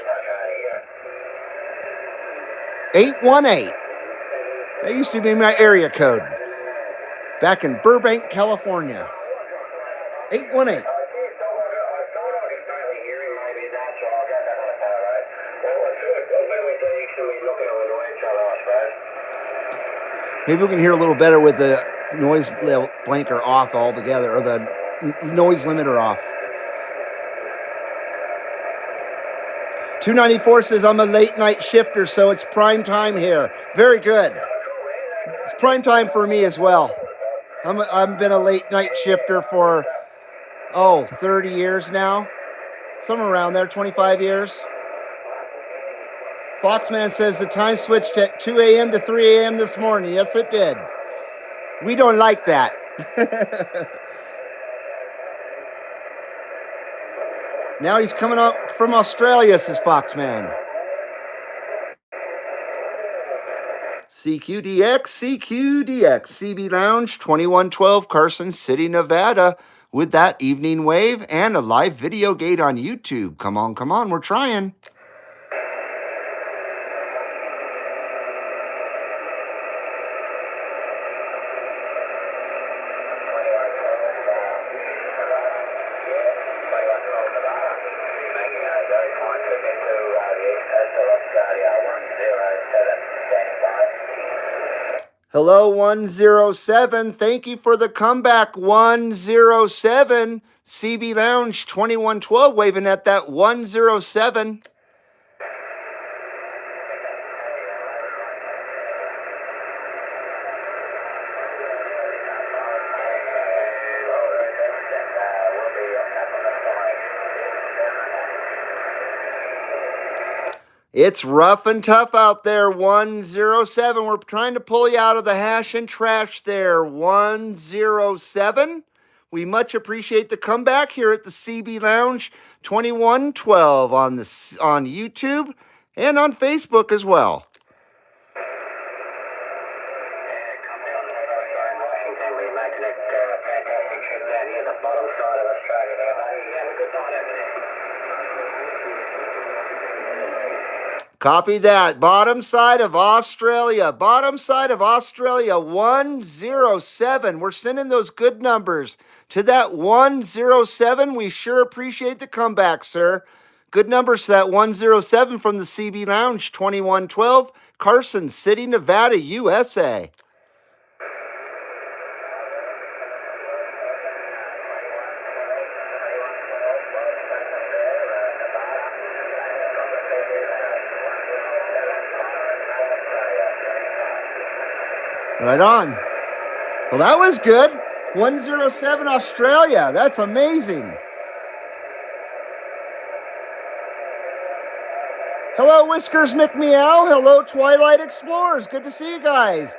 818. That used to be my area code back in Burbank, California. 818. Maybe we can hear a little better with the noise blanker off altogether, or the noise limiter off. 294 says, I'm a late night shifter, so it's prime time here. Very good. It's prime time for me as well. I've been a late night shifter for, 30 years now. Somewhere around there, 25 years. Foxman says the time switched at 2 a.m. to 3 a.m. this morning. Yes, it did. We don't like that. Now he's coming up from Australia, says Foxman. CQDX, CB Lounge, 2112 Carson City, Nevada, with that evening wave and a live video gate on YouTube. Come on, we're trying. Hello, 107. Thank you for the comeback, 107. CB Lounge 2112, waving at that 107. It's rough and tough out there, 107. We're trying to pull you out of the hash and trash there, 107. We much appreciate the comeback here at the CB Lounge 2112 on YouTube and on Facebook as well. Copy that. Bottom side of Australia. 107. We're sending those good numbers to that 107. We sure appreciate the comeback, sir. Good numbers to that 107 from the CB Lounge 2112, Carson City, Nevada, USA. Right on. Well, that was good. 107 Australia. That's amazing. Hello, Whiskers McMeow. Hello, Twilight Explorers. Good to see you guys.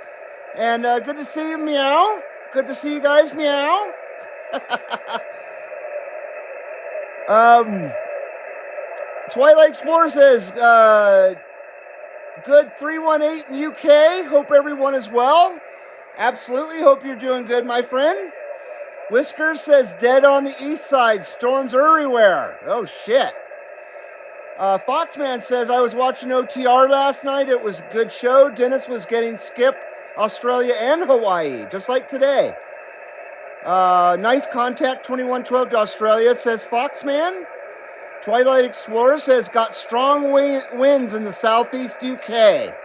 And good to see you, Meow. Good to see you guys, Meow. Twilight Explorer says, good 318 in the UK. Hope everyone is well. Absolutely. Hope you're doing good, my friend. Whiskers says dead on the east side. Storms everywhere. Oh, shit. Foxman says, I was watching OTR last night. It was a good show. Dennis was getting skipped Australia and Hawaii, just like today. Nice contact, 2112 to Australia, says Foxman. Twilight Explorer says, got strong winds in the southeast UK.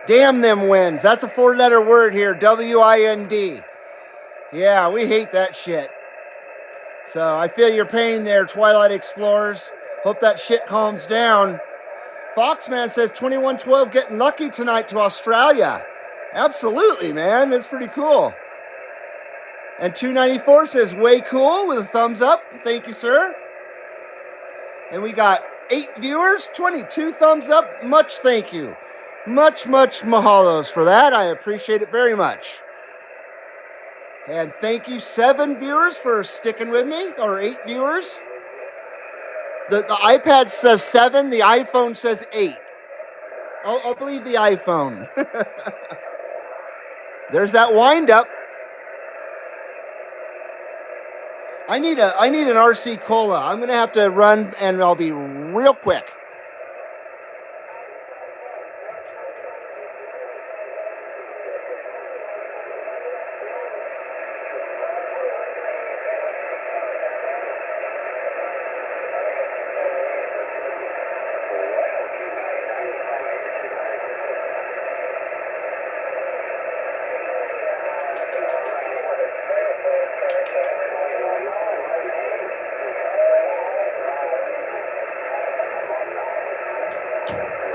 Damn them winds. That's a 4-letter word here, W-I-N-D. Yeah, we hate that shit. So I feel your pain there, Twilight Explorers. Hope that shit calms down. Foxman says, 2112 getting lucky tonight to Australia. Absolutely, man. That's pretty cool. And 294 says, way cool, with a thumbs up. Thank you, sir. And we got 8 viewers, 22 thumbs up. Much thank you. Much mahalos for that. I appreciate it very much. And thank you, 7 viewers, for sticking with me, or 8 viewers. The iPad says 7, the iPhone says 8. I'll believe the iPhone. There's that wind up. I need an RC Cola. I'm gonna have to run, and I'll be real quick.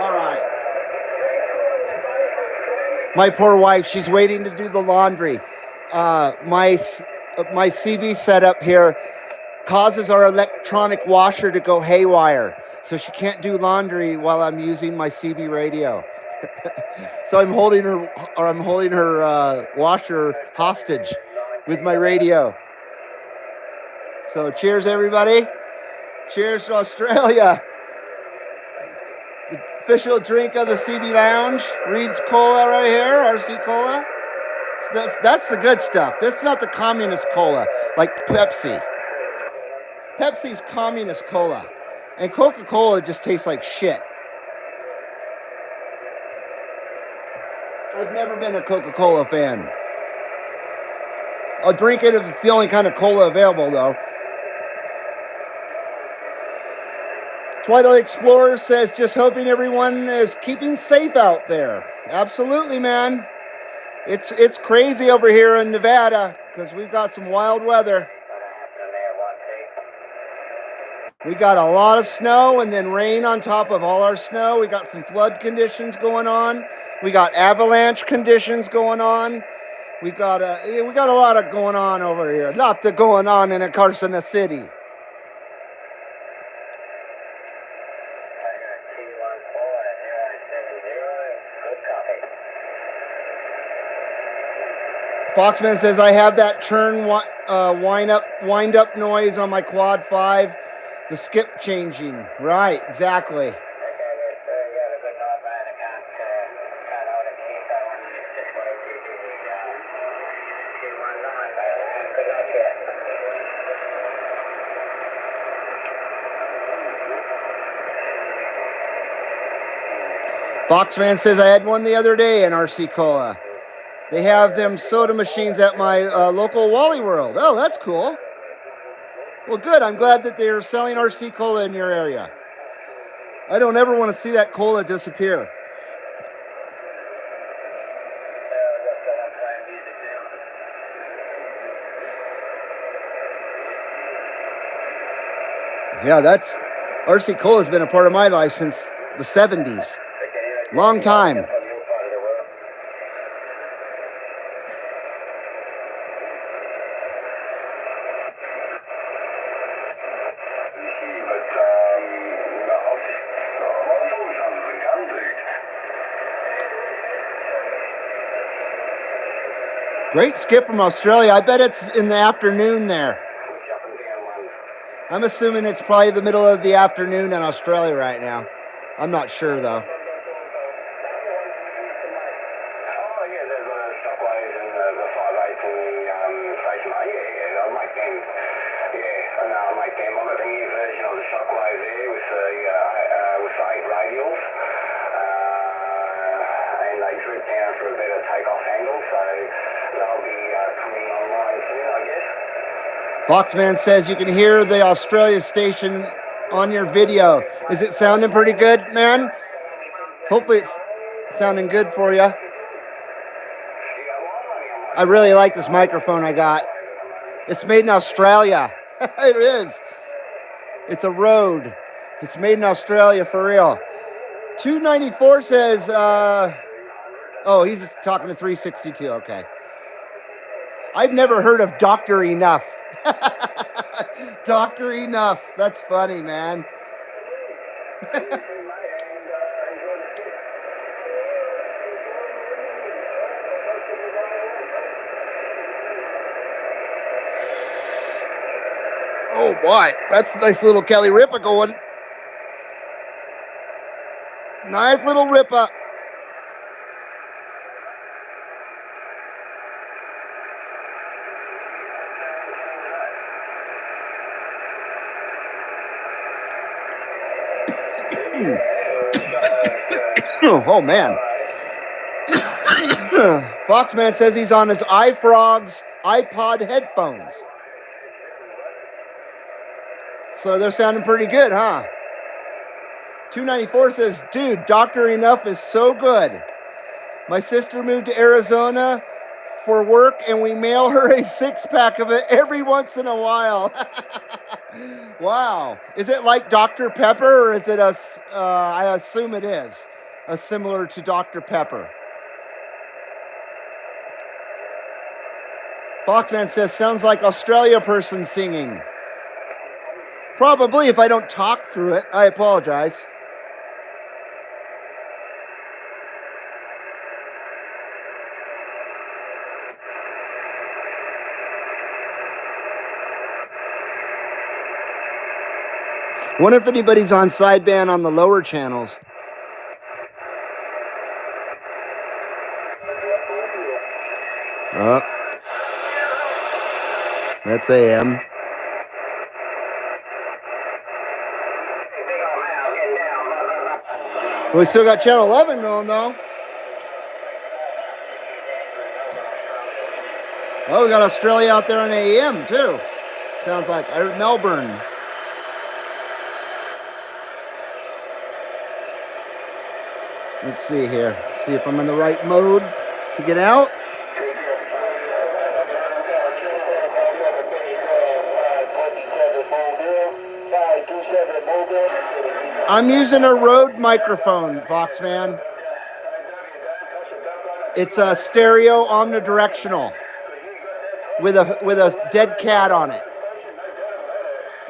All right. My poor wife, she's waiting to do the laundry. My CB setup here causes our electronic washer to go haywire. So she can't do laundry while I'm using my CB radio. So I'm holding her washer hostage with my radio. So cheers, everybody. Cheers to Australia. The official drink of the CB Lounge. Reed's Cola right here, RC Cola. That's the good stuff. That's not the communist cola like Pepsi. Pepsi's communist cola. And Coca-Cola just tastes like shit. I've never been a Coca-Cola fan. I'll drink it if it's the only kind of cola available, though. Twilight Explorer says, just hoping everyone is keeping safe out there. Absolutely, man. It's crazy over here in Nevada because we've got some wild weather. We got a lot of snow and then rain on top of all our snow. We got some flood conditions going on. We got avalanche conditions going on. We got a lot of going on over here. A lot of going on in Carson City. Foxman says, I have that turn wind up noise on my Quad 5. The skip changing. Right, exactly. Foxman says, I had one the other day in RC Cola. They have them soda machines at my local Wally World. Oh, that's cool. Well, good. I'm glad that they're selling RC Cola in your area. I don't ever want to see that cola disappear. Yeah, RC Cola has been a part of my life since the 70s. Long time. Great skip from Australia. I bet it's in the afternoon there. I'm assuming it's probably the middle of the afternoon in Australia right now. I'm not sure, though. Foxman says you can hear the Australia station on your video. Is it sounding pretty good, man? Hopefully it's sounding good for you. I really like this microphone I got. It's made in Australia. It is. It's a Rode. It's made in Australia for real. 294 says, oh, he's talking to 362. Okay. I've never heard of Dr. Enough. Dr. Enough. That's funny, man. Oh boy, that's a nice little Kelly Ripa going. Nice little Ripa. Oh man. Foxman says he's on his iFrog's iPod headphones. So they're sounding pretty good, huh? 294 says, dude, Dr. Enough is so good. My sister moved to Arizona for work, and we mail her a 6-pack of it every once in a while. Wow. Is it like Dr. Pepper, or is it I assume it is, similar to Dr. Pepper? Foxman says, sounds like Australia person singing. Probably if I don't talk through it. I apologize. Wonder if anybody's on sideband on the lower channels. Oh. That's AM. We still got channel 11 going though. Oh, we got Australia out there on AM too. Sounds like Melbourne. Let's see here. See if I'm in the right mode to get out. I'm using a Rode microphone, Foxman. It's a stereo omnidirectional with a dead cat on it.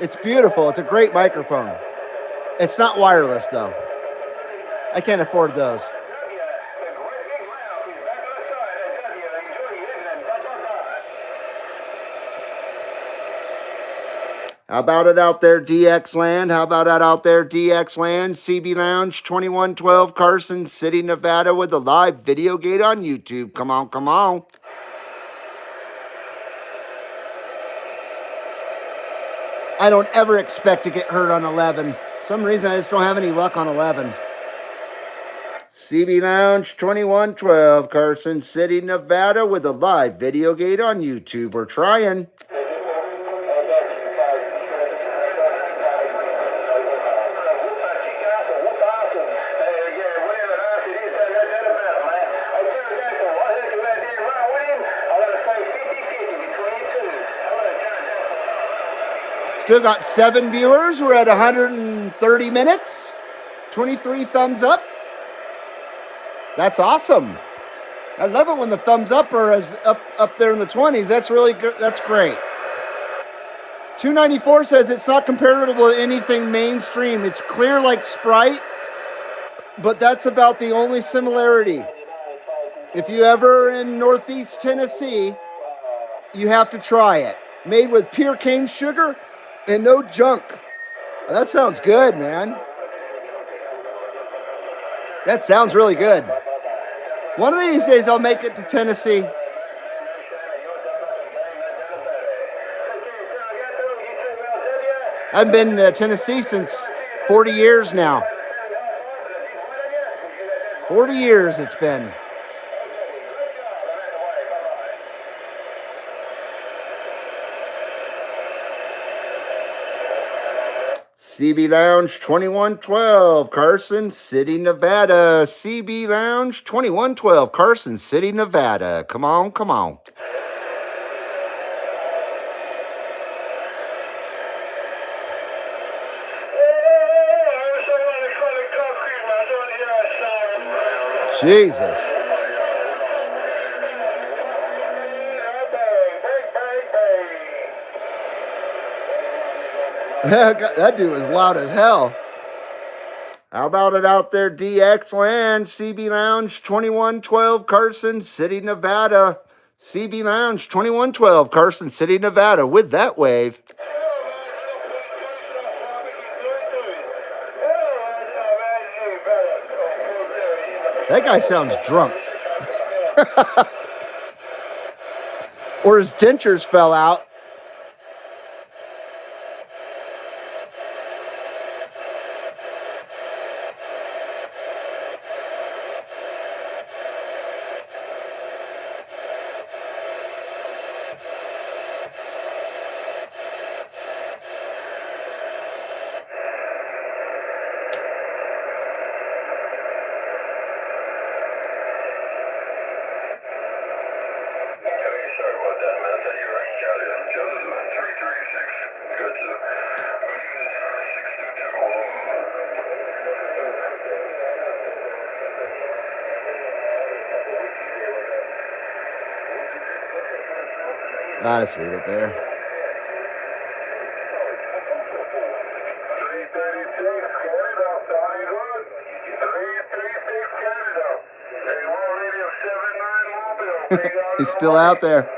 It's beautiful. It's a great microphone. It's not wireless though. I can't afford those. How about it out there, DX Land? How about that out there, DX Land? CB Lounge 2112, Carson City, Nevada, with a live video gate on YouTube. Come on, come on. I don't ever expect to get hurt on 11. For some reason, I just don't have any luck on 11. CB Lounge 2112, Carson City, Nevada, with a live video gate on YouTube. We're trying. Still got 7 viewers. We're at 130 minutes. 23 thumbs up. That's awesome. I love it when the thumbs up are up there in the 20s. That's really good. That's great. 294 says it's not comparable to anything mainstream. It's clear like Sprite, but that's about the only similarity. If you ever in Northeast Tennessee, you have to try it. Made with pure cane sugar and no junk. That sounds good, man. That sounds really good. One of these days I'll make it to Tennessee. I've been to Tennessee since 40 years now. 40 years it's been. CB Lounge 2112, Carson City, Nevada. CB Lounge 2112, Carson City, Nevada. Come on, come on. Jesus. That dude was loud as hell. How about it out there, DX Land, CB Lounge 2112, Carson City, Nevada. CB Lounge 2112, Carson City, Nevada, with that wave. That guy sounds drunk. Or his dentures fell out. I just leave it there. He's still out there.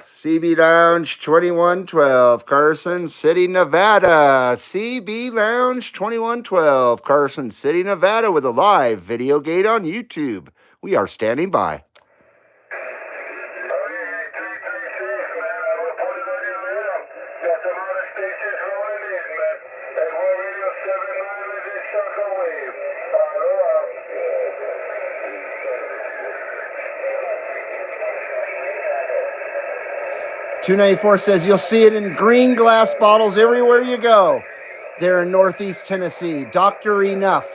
CB Lounge 2112, Carson City, Nevada. CB Lounge 2112, Carson City, Nevada, with a live video gate on YouTube. We are standing by. $2.94 says you'll see it in green glass bottles everywhere you go. There in Northeast Tennessee. Dr. Enough.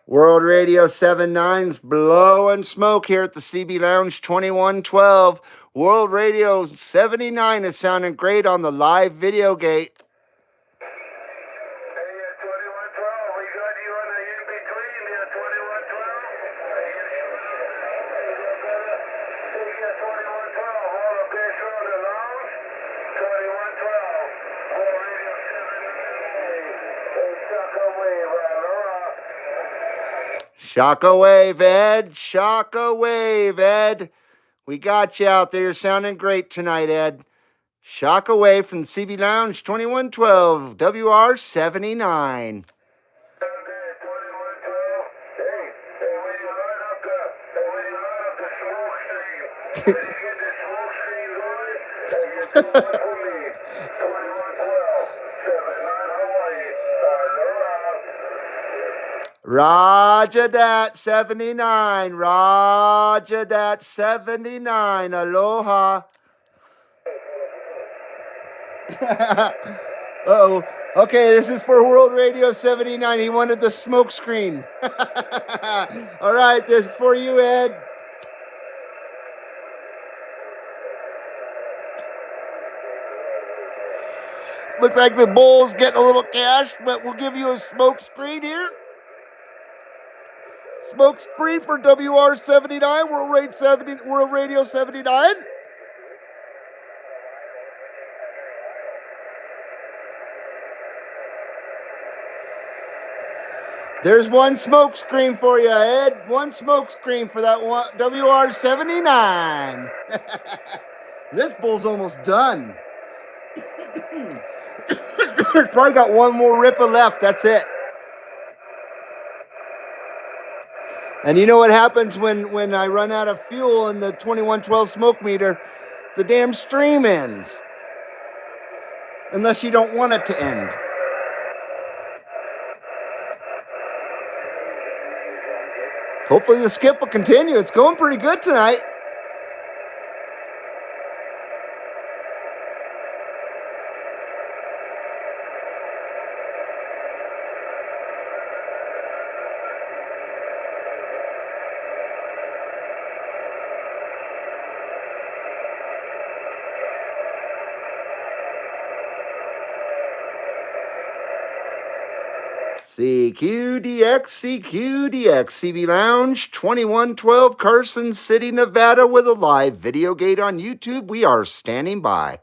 World Radio 79's blowing smoke here at the CB Lounge 2112. World Radio 79 is sounding great on the live video gate. Shocka wave, Ed. Shocka wave, Ed. We got you out there. You're sounding great tonight, Ed. Shocka wave from CB Lounge 2112, WR79. Roger that, 79. Roger that, 79. Aloha. Uh-oh. Okay, this is for World Radio 79. He wanted the smoke screen. All right, this is for you, Ed. Looks like the Bulls getting a little cash, but we'll give you a smoke screen here. Smoke screen for WR79, World Radio 79. There's one smoke screen for you, Ed. One smoke screen for that one, WR79. This bull's almost done. Probably got one more ripper left. That's it. And you know what happens when I run out of fuel in the 2112 smoke meter? The damn stream ends. Unless you don't want it to end. Hopefully the skip will continue. It's going pretty good tonight. CQDX, CB Lounge, 2112 Carson City, Nevada, with a live video gate on YouTube. We are standing by.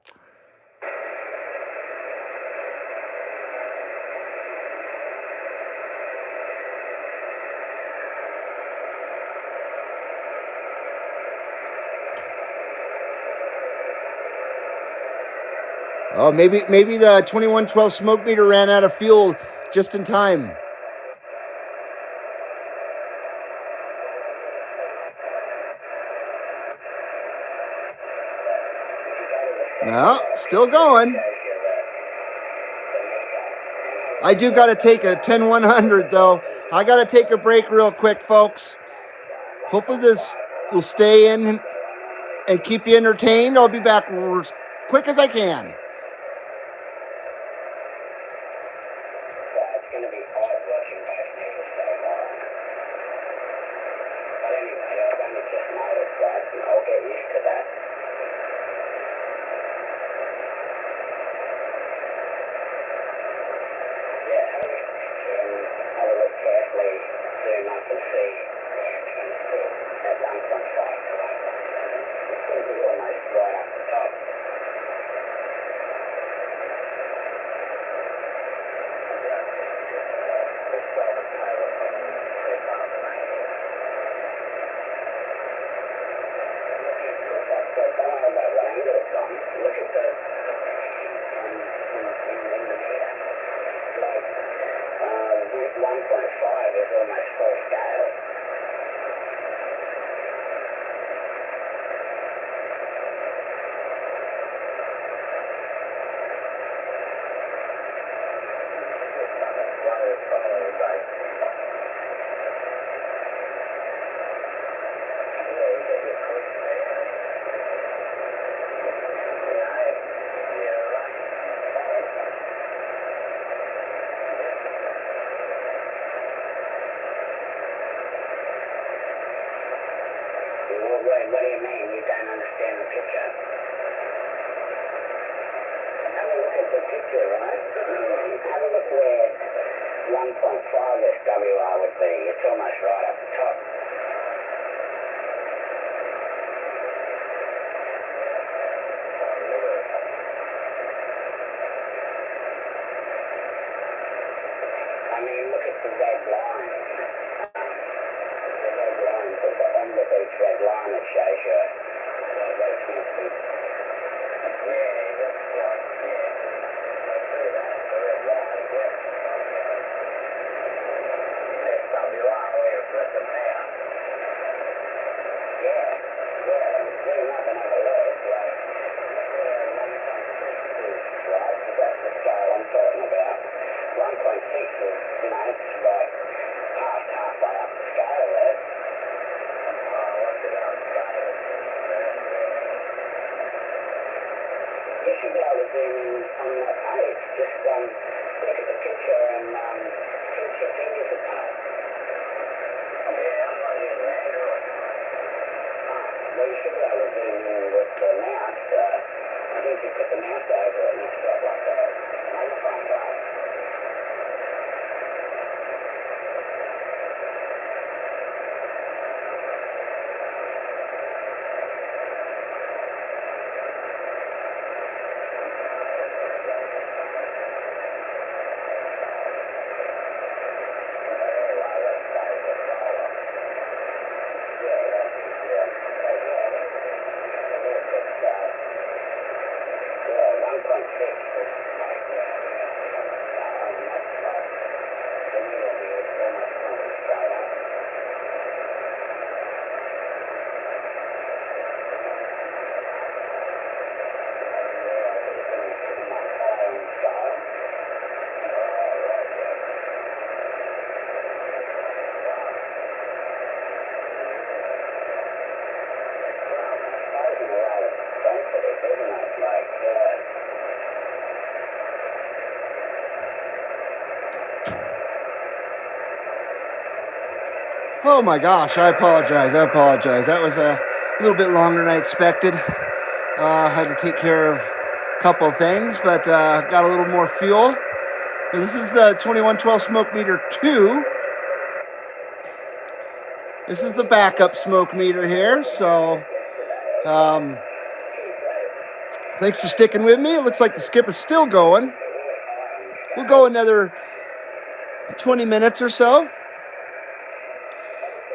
Oh, maybe the 2112 smoke meter ran out of fuel just in time. No, still going. I do got to take a 10100 though. I got to take a break real quick, folks. Hopefully this will stay in and keep you entertained. I'll be back as quick as I can. What do you mean? You don't understand the picture? Have a look at the picture, right? Have a look where 1.5 SWR would be. It's almost right up the top. I mean, look at the red line. The red line, at the end of each red line, it shows you those things. Oh my gosh, I apologize. That was a little bit longer than I expected. Had to take care of a couple of things, but got a little more fuel. But this is the 2112 smoke meter 2. This is the backup smoke meter here, so thanks for sticking with me. It looks like the skip is still going. We'll go another 20 minutes or so.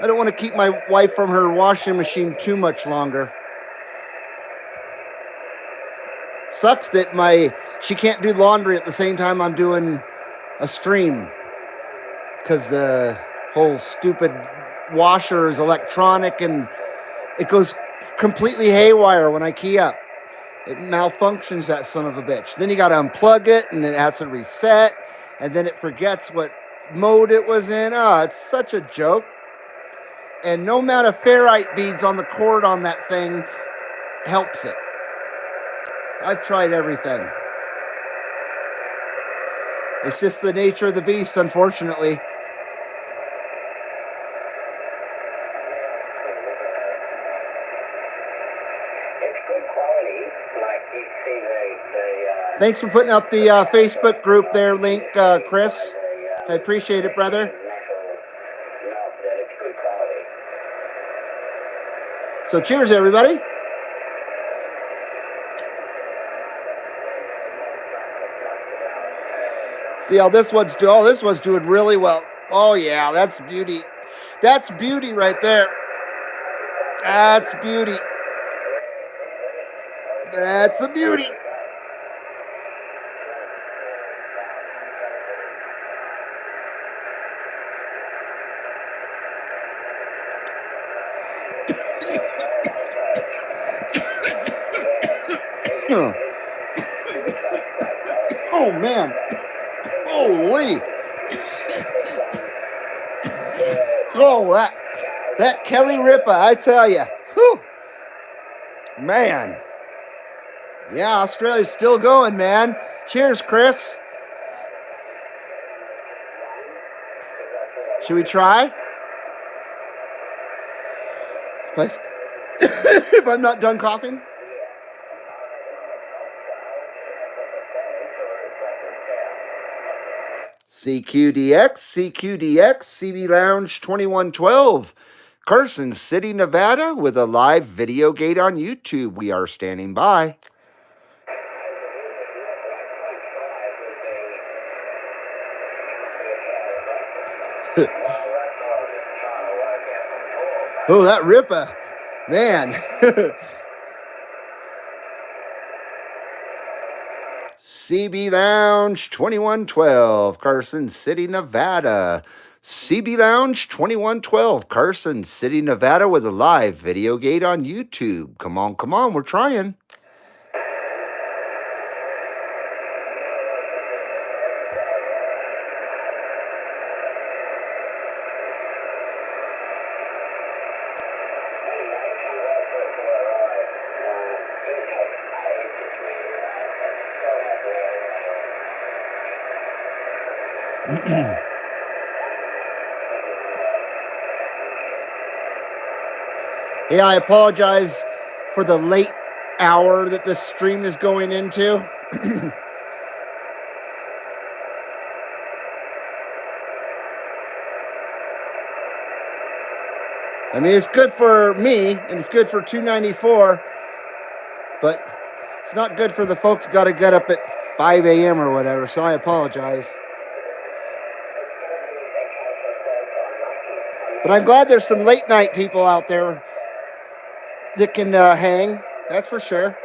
I don't want to keep my wife from her washing machine too much longer. Sucks that she can't do laundry at the same time I'm doing a stream, because the whole stupid washer is electronic and it goes completely haywire when I key up. It malfunctions, that son of a bitch. Then you got to unplug it and it has to reset, and then it forgets what mode it was in. Oh, it's such a joke. And no amount of ferrite beads on the cord on that thing helps it. I've tried everything. It's just the nature of the beast, unfortunately. It's good quality, like you see the Thanks for putting up the Facebook group there, link, Chris. I appreciate it, brother. that it's good quality. So cheers, everybody. See how this one's doing. Oh, this one's doing really well. Oh, yeah, that's beauty. That's beauty right there. That's beauty. That's a beauty. Oh, man. Holy. Oh, that Kelly Ripa, I tell you. Whew. Man. Yeah, Australia's still going, man. Cheers, Chris. Should we try? If I'm not done coughing? CQDX, CB Lounge 2112, Carson City, Nevada, with a live video gate on YouTube. We are standing by. Oh, that Ripa, man. CB Lounge 2112, Carson City, Nevada. CB Lounge 2112, Carson City, Nevada, with a live video gate on YouTube. Come on, we're trying. Yeah, I apologize for the late hour that this stream is going into. I mean, it's good for me, and it's good for 294, but it's not good for the folks who got to get up at 5 a.m. or whatever, so I apologize. But I'm glad there's some late night people out there that can hang. That's for sure.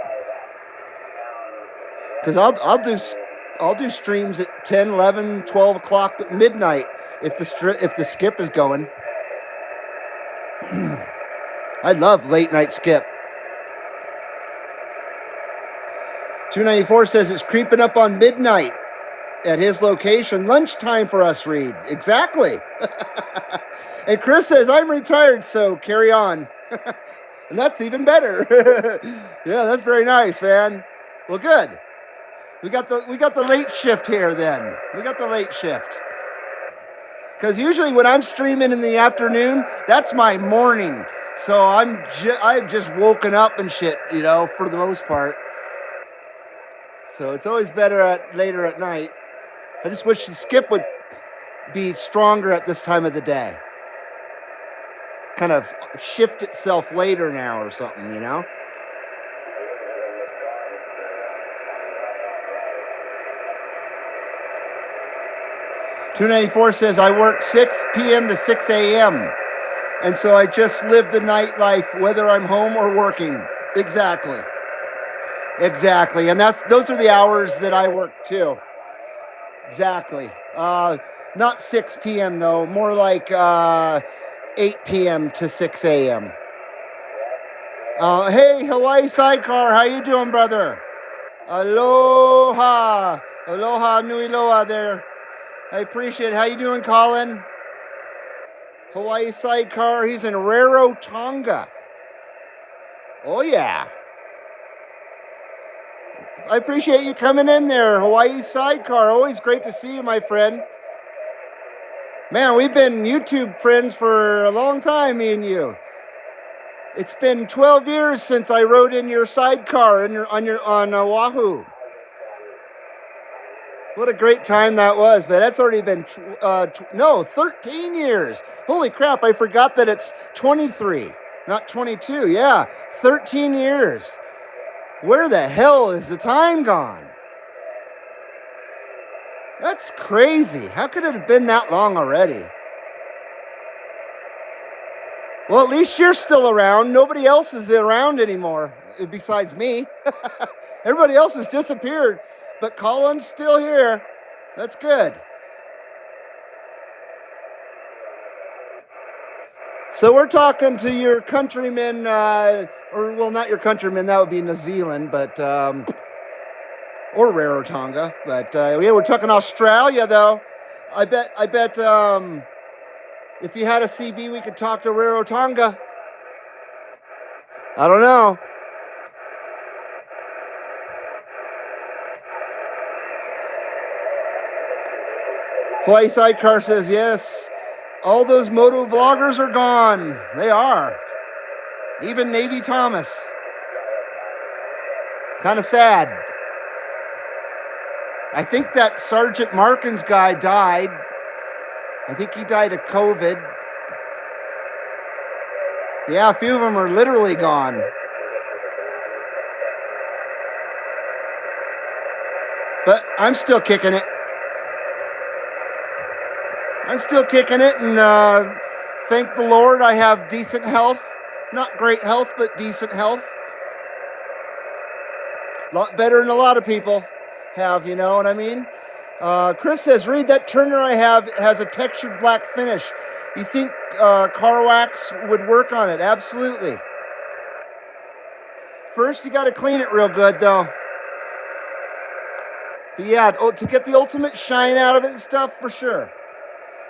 Because I'll do streams at 10, 11, 12 o'clock at midnight if the skip is going. I love late night skip. 294 says it's creeping up on midnight at his location. Lunchtime for us, Reed. Exactly. And Chris says, I'm retired, so carry on. And that's even better. Yeah, that's very nice, man. Well, good. We got the late shift here then. We got the late shift. Because usually when I'm streaming in the afternoon, that's my morning. So I've just woken up and shit, for the most part. So it's always better later at night. I just wish the skip would be stronger at this time of the day. Kind of shift itself later now or something, 294 says, I work 6 p.m. to 6 a.m. And so I just live the nightlife, whether I'm home or working. Exactly. And those are the hours that I work too. Exactly. Not 6 p.m. though, more like 8 p.m. to 6 a.m. Hey, Hawaii Sidecar, how you doing, brother? Aloha nui loa there. I appreciate it. How you doing, Colin? Hawaii Sidecar, he's in Rarotonga. Oh, yeah. I appreciate you coming in there, Hawaii Sidecar. Always great to see you, my friend. Man, we've been YouTube friends for a long time, me and you. It's been 12 years since I rode in your sidecar on Oahu. What a great time that was, but that's already been 13 years. Holy crap, I forgot that it's 23, not 22. Yeah, 13 years. Where the hell is the time gone? That's crazy. How could it have been that long already? Well, at least you're still around. Nobody else is around anymore besides me. Everybody else has disappeared, but Colin's still here. That's good. So we're talking to your countrymen, not your countrymen, that would be New Zealand, but or Rarotonga. But yeah, we're talking Australia though. I bet if you had a CB, we could talk to Rarotonga. I don't know. Hawaii Sidecar says yes. All those moto vloggers are gone. They are. Even Navy Thomas. Kind of sad. I think that Sergeant Markins guy died. I think he died of COVID. Yeah, a few of them are literally gone. But I'm still kicking it. And thank the Lord I have decent health. Not great health, but decent health. A lot better than a lot of people have, you know what I mean? Chris says, Reed, that Turner I have has a textured black finish. You think car wax would work on it? Absolutely. First, you got to clean it real good, though. But yeah, to get the ultimate shine out of it and stuff, for sure.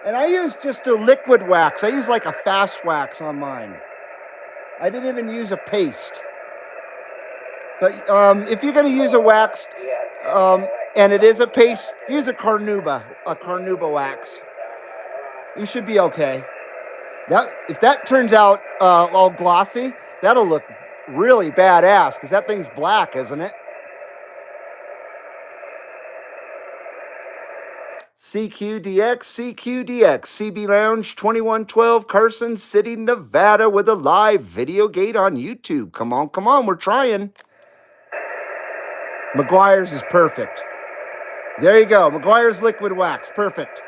And I use just a liquid wax. I use like a fast wax on mine. I didn't even use a paste. But if you're going to use a wax, and it is a paste, use a carnauba wax. You should be okay. If that turns out all glossy, that'll look really badass because that thing's black, isn't it? CQDX, CB Lounge 2112, Carson City, Nevada, with a live video gate on YouTube. Come on, we're trying. McGuire's is perfect. There you go, McGuire's liquid wax, perfect.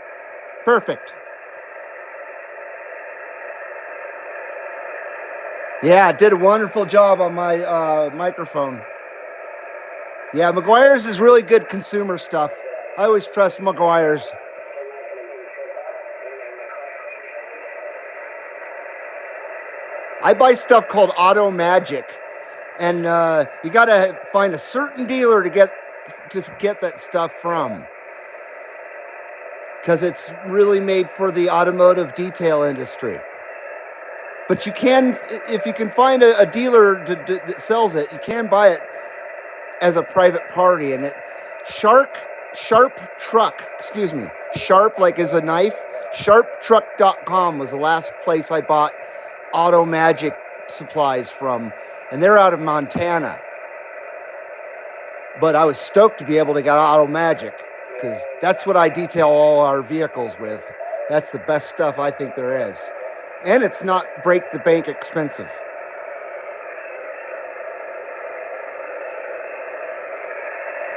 Yeah, it did a wonderful job on my microphone. Yeah, McGuire's is really good consumer stuff. I always trust McGuire's. I buy stuff called Auto Magic, and you got to find a certain dealer to get that stuff from, because it's really made for the automotive detail industry. But you can, if you can find a dealer that sells it, you can buy it as a private party, and it sharp truck, like as a knife. SharpTruck.com was the last place I bought Auto Magic supplies from, and they're out of Montana. But I was stoked to be able to get Auto Magic because that's what I detail all our vehicles with. That's the best stuff I think there is. And it's not break the bank expensive.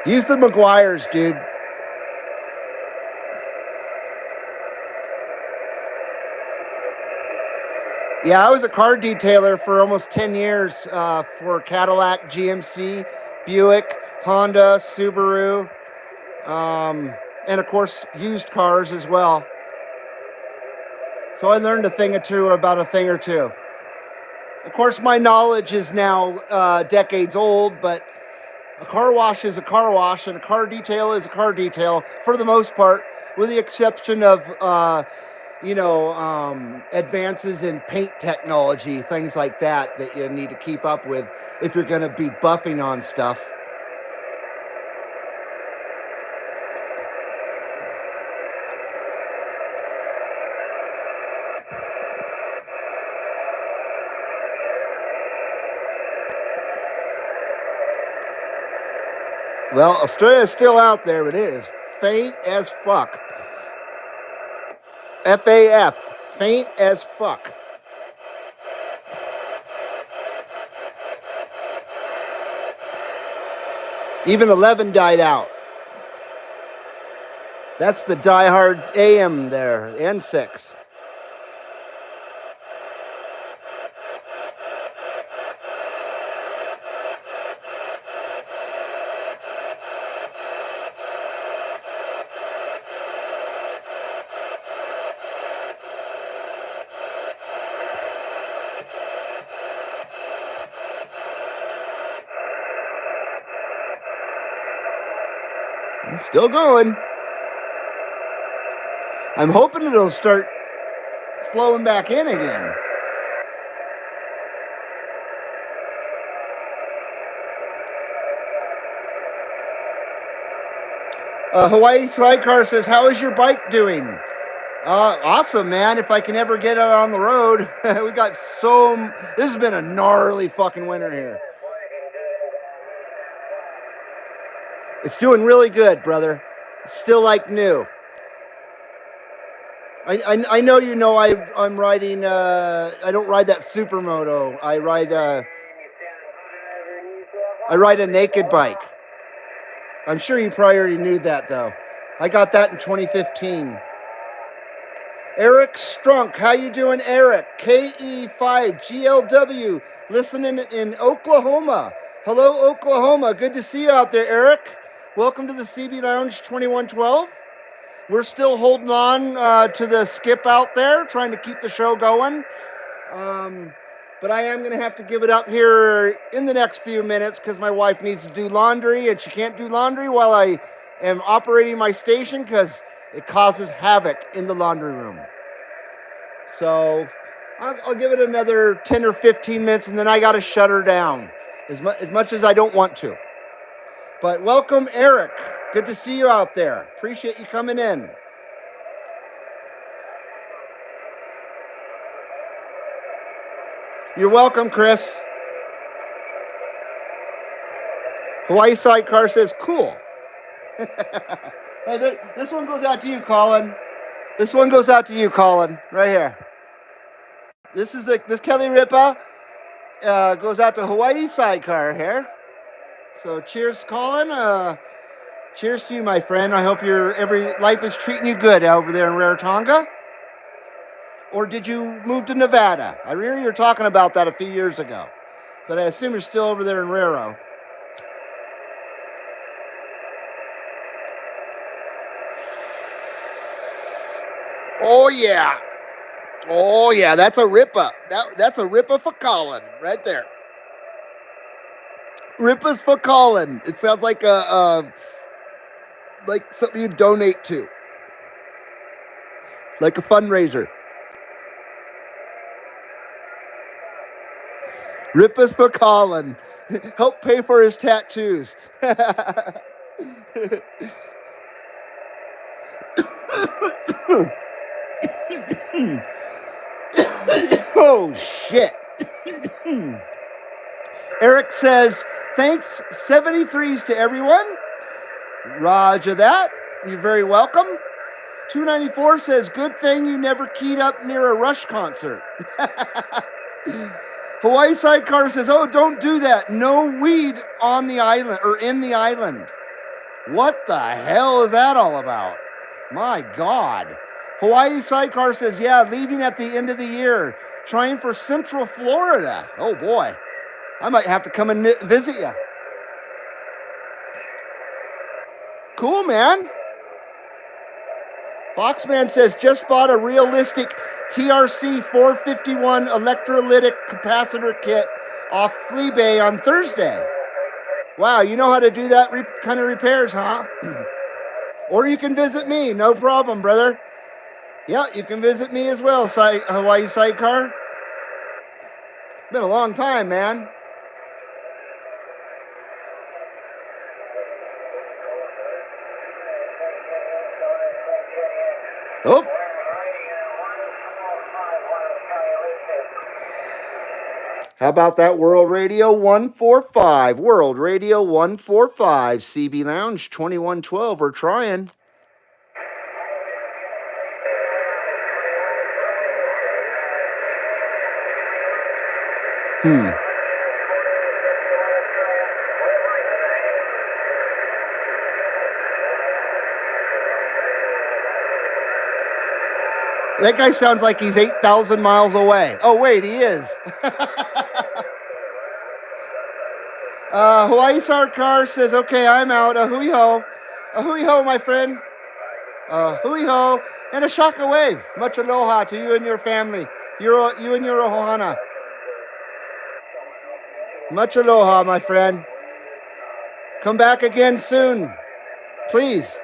Use the McGuire's, dude. Yeah, I was a car detailer for almost 10 years for Cadillac, GMC, Buick, Honda, Subaru, and of course, used cars as well. So I learned a thing or two about a thing or two. Of course, my knowledge is now decades old, but a car wash is a car wash, and a car detail is a car detail for the most part, with the exception of advances in paint technology, things like that you need to keep up with if you're going to be buffing on stuff. Well, Australia's still out there, but it is faint as fuck. FAF, faint as fuck. Even 11 died out. That's the diehard AM there, N6. Still going. I'm hoping it'll start flowing back in again. Hawaii Sidecar says, how is your bike doing? Awesome, man. If I can ever get it on the road. We got this has been a gnarly fucking winter here. It's doing really good, brother. It's still like new. I know you know I'm riding, I don't ride that supermoto. I ride a naked bike. I'm sure you probably already knew that, though. I got that in 2015. Eric Strunk, how you doing, Eric? KE5GLW, listening in Oklahoma. Hello, Oklahoma. Good to see you out there, Eric. Welcome to the CB Lounge 2112. We're still holding on to the skip out there, trying to keep the show going. But I am going to have to give it up here in the next few minutes because my wife needs to do laundry, and she can't do laundry while I am operating my station because it causes havoc in the laundry room. So I'll give it another 10 or 15 minutes, and then I got to shut her down as much as I don't want to. But welcome, Eric. Good to see you out there. Appreciate you coming in. You're welcome, Chris. Hawaii Sidecar says, cool. Hey, this one goes out to you, Colin. This one goes out to you, Colin, right here. This Kelly Ripa goes out to Hawaii Sidecar here. So cheers, Colin. Cheers to you, my friend. I hope every life is treating you good over there in Rarotonga. Or did you move to Nevada? I remember you were talking about that a few years ago. But I assume you're still over there in Raro. Oh, yeah. Oh, yeah. That's a Ripa. That's a Ripa for Colin right there. Ripa's for Colin. It sounds like like something you donate to. Like a fundraiser. Ripa's for Colin. Help pay for his tattoos. Oh, shit. Eric says, thanks, 73s to everyone. Roger that. You're very welcome. 294 says, good thing you never keyed up near a Rush concert. Hawaii Sidecar says, oh, don't do that. No weed on the island or in the island. What the hell is that all about? My God. Hawaii Sidecar says, yeah, leaving at the end of the year. Trying for Central Florida. Oh, boy. I might have to come and visit you. Cool, man. Foxman says, just bought a realistic TRC 451 electrolytic capacitor kit off Fleabay on Thursday. Wow, you know how to do that kind of repairs, huh? Or you can visit me, no problem, brother. Yeah, you can visit me as well, Hawaii Sidecar. Been a long time, man. Oh. How about that World Radio 145? World Radio 145. CB Lounge 2112. We're trying. That guy sounds like he's 8,000 miles away. Oh, wait, he is. Hawaii Sarkar says, okay, I'm out. Hui ho. Hui ho, my friend. Hui ho. And a shaka wave. Much aloha to you and your family. You and your ohana. Much aloha, my friend. Come back again soon. Please.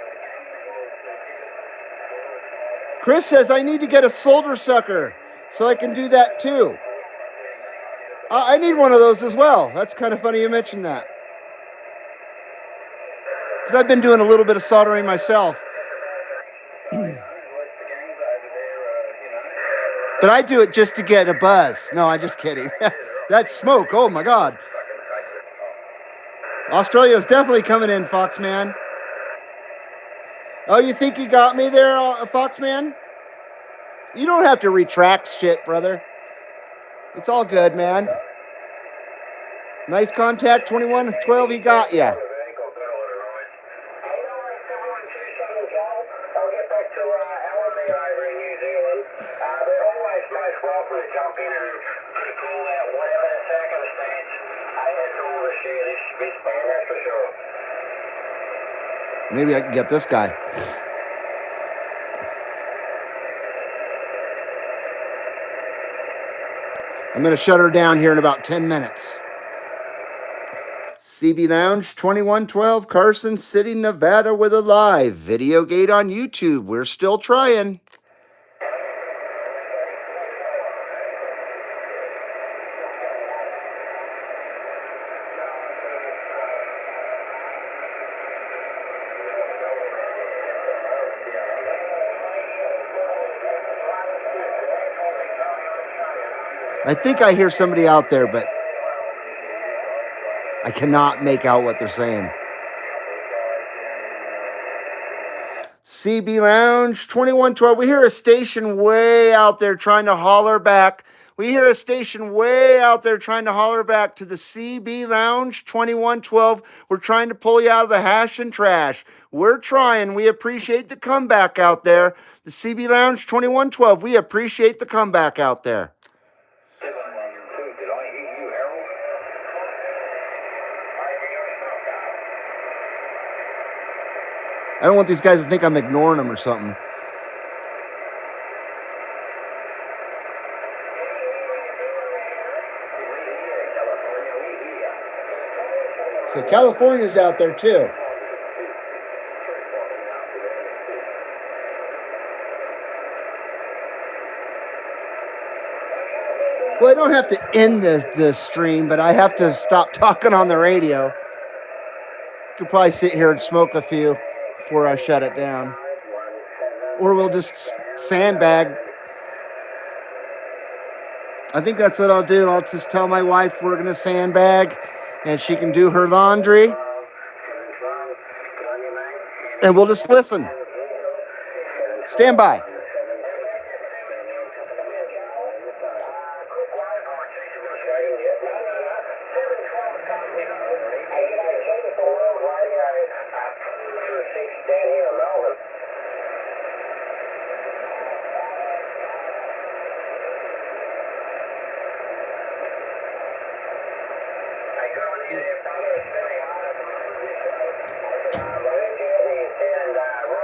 Chris says, I need to get a solder sucker so I can do that too. I need one of those as well. That's kind of funny you mentioned that. Because I've been doing a little bit of soldering myself. But I do it just to get a buzz. No, I'm just kidding. That's smoke. Oh, my God. Australia's definitely coming in, Foxman. Oh, you think you got me there, Foxman? You don't have to retract shit, brother. It's all good, man. Nice contact, 2112, he got ya. Maybe I can get this guy. I'm going to shut her down here in about 10 minutes. CB Lounge 2112, Carson City, Nevada with a live video gate on YouTube. We're still trying. I think I hear somebody out there, but I cannot make out what they're saying. CB Lounge 2112. We hear a station way out there trying to holler back. We hear a station way out there trying to holler back to the CB Lounge 2112. We're trying to pull you out of the hash and trash. We're trying. We appreciate the comeback out there. The CB Lounge 2112. We appreciate the comeback out there. I don't want these guys to think I'm ignoring them or something. So California's out there too. Well, I don't have to end the stream, but I have to stop talking on the radio. Could probably sit here and smoke a few before I shut it down. or we'll just sandbag. I think that's what I'll do. I'll just tell my wife we're going to sandbag, and she can do her laundry, and we'll just listen. Stand by.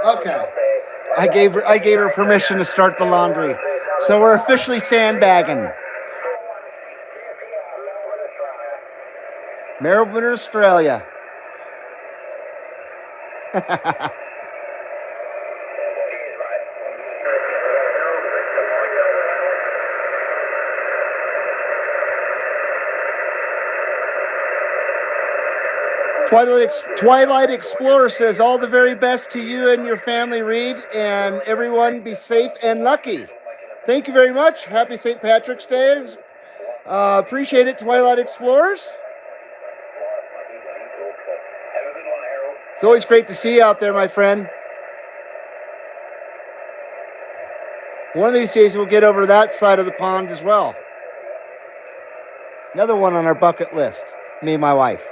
Okay. I gave her permission to start the laundry. So we're officially sandbagging. Melbourne, Australia. Twilight Explorer says, all the very best to you and your family, Reed, and everyone be safe and lucky. Thank you very much. Happy St. Patrick's Day. Appreciate it, Twilight Explorers. It's always great to see you out there, my friend. One of these days we'll get over that side of the pond as well. Another one on our bucket list, me and my wife.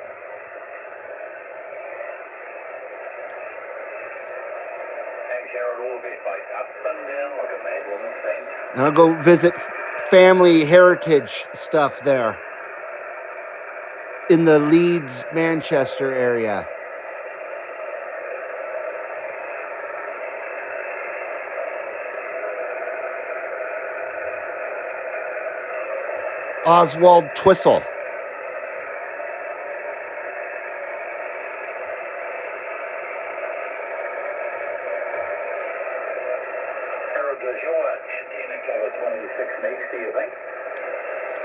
And I'll go visit family heritage stuff there in the Leeds, Manchester area. Oswald Twistle.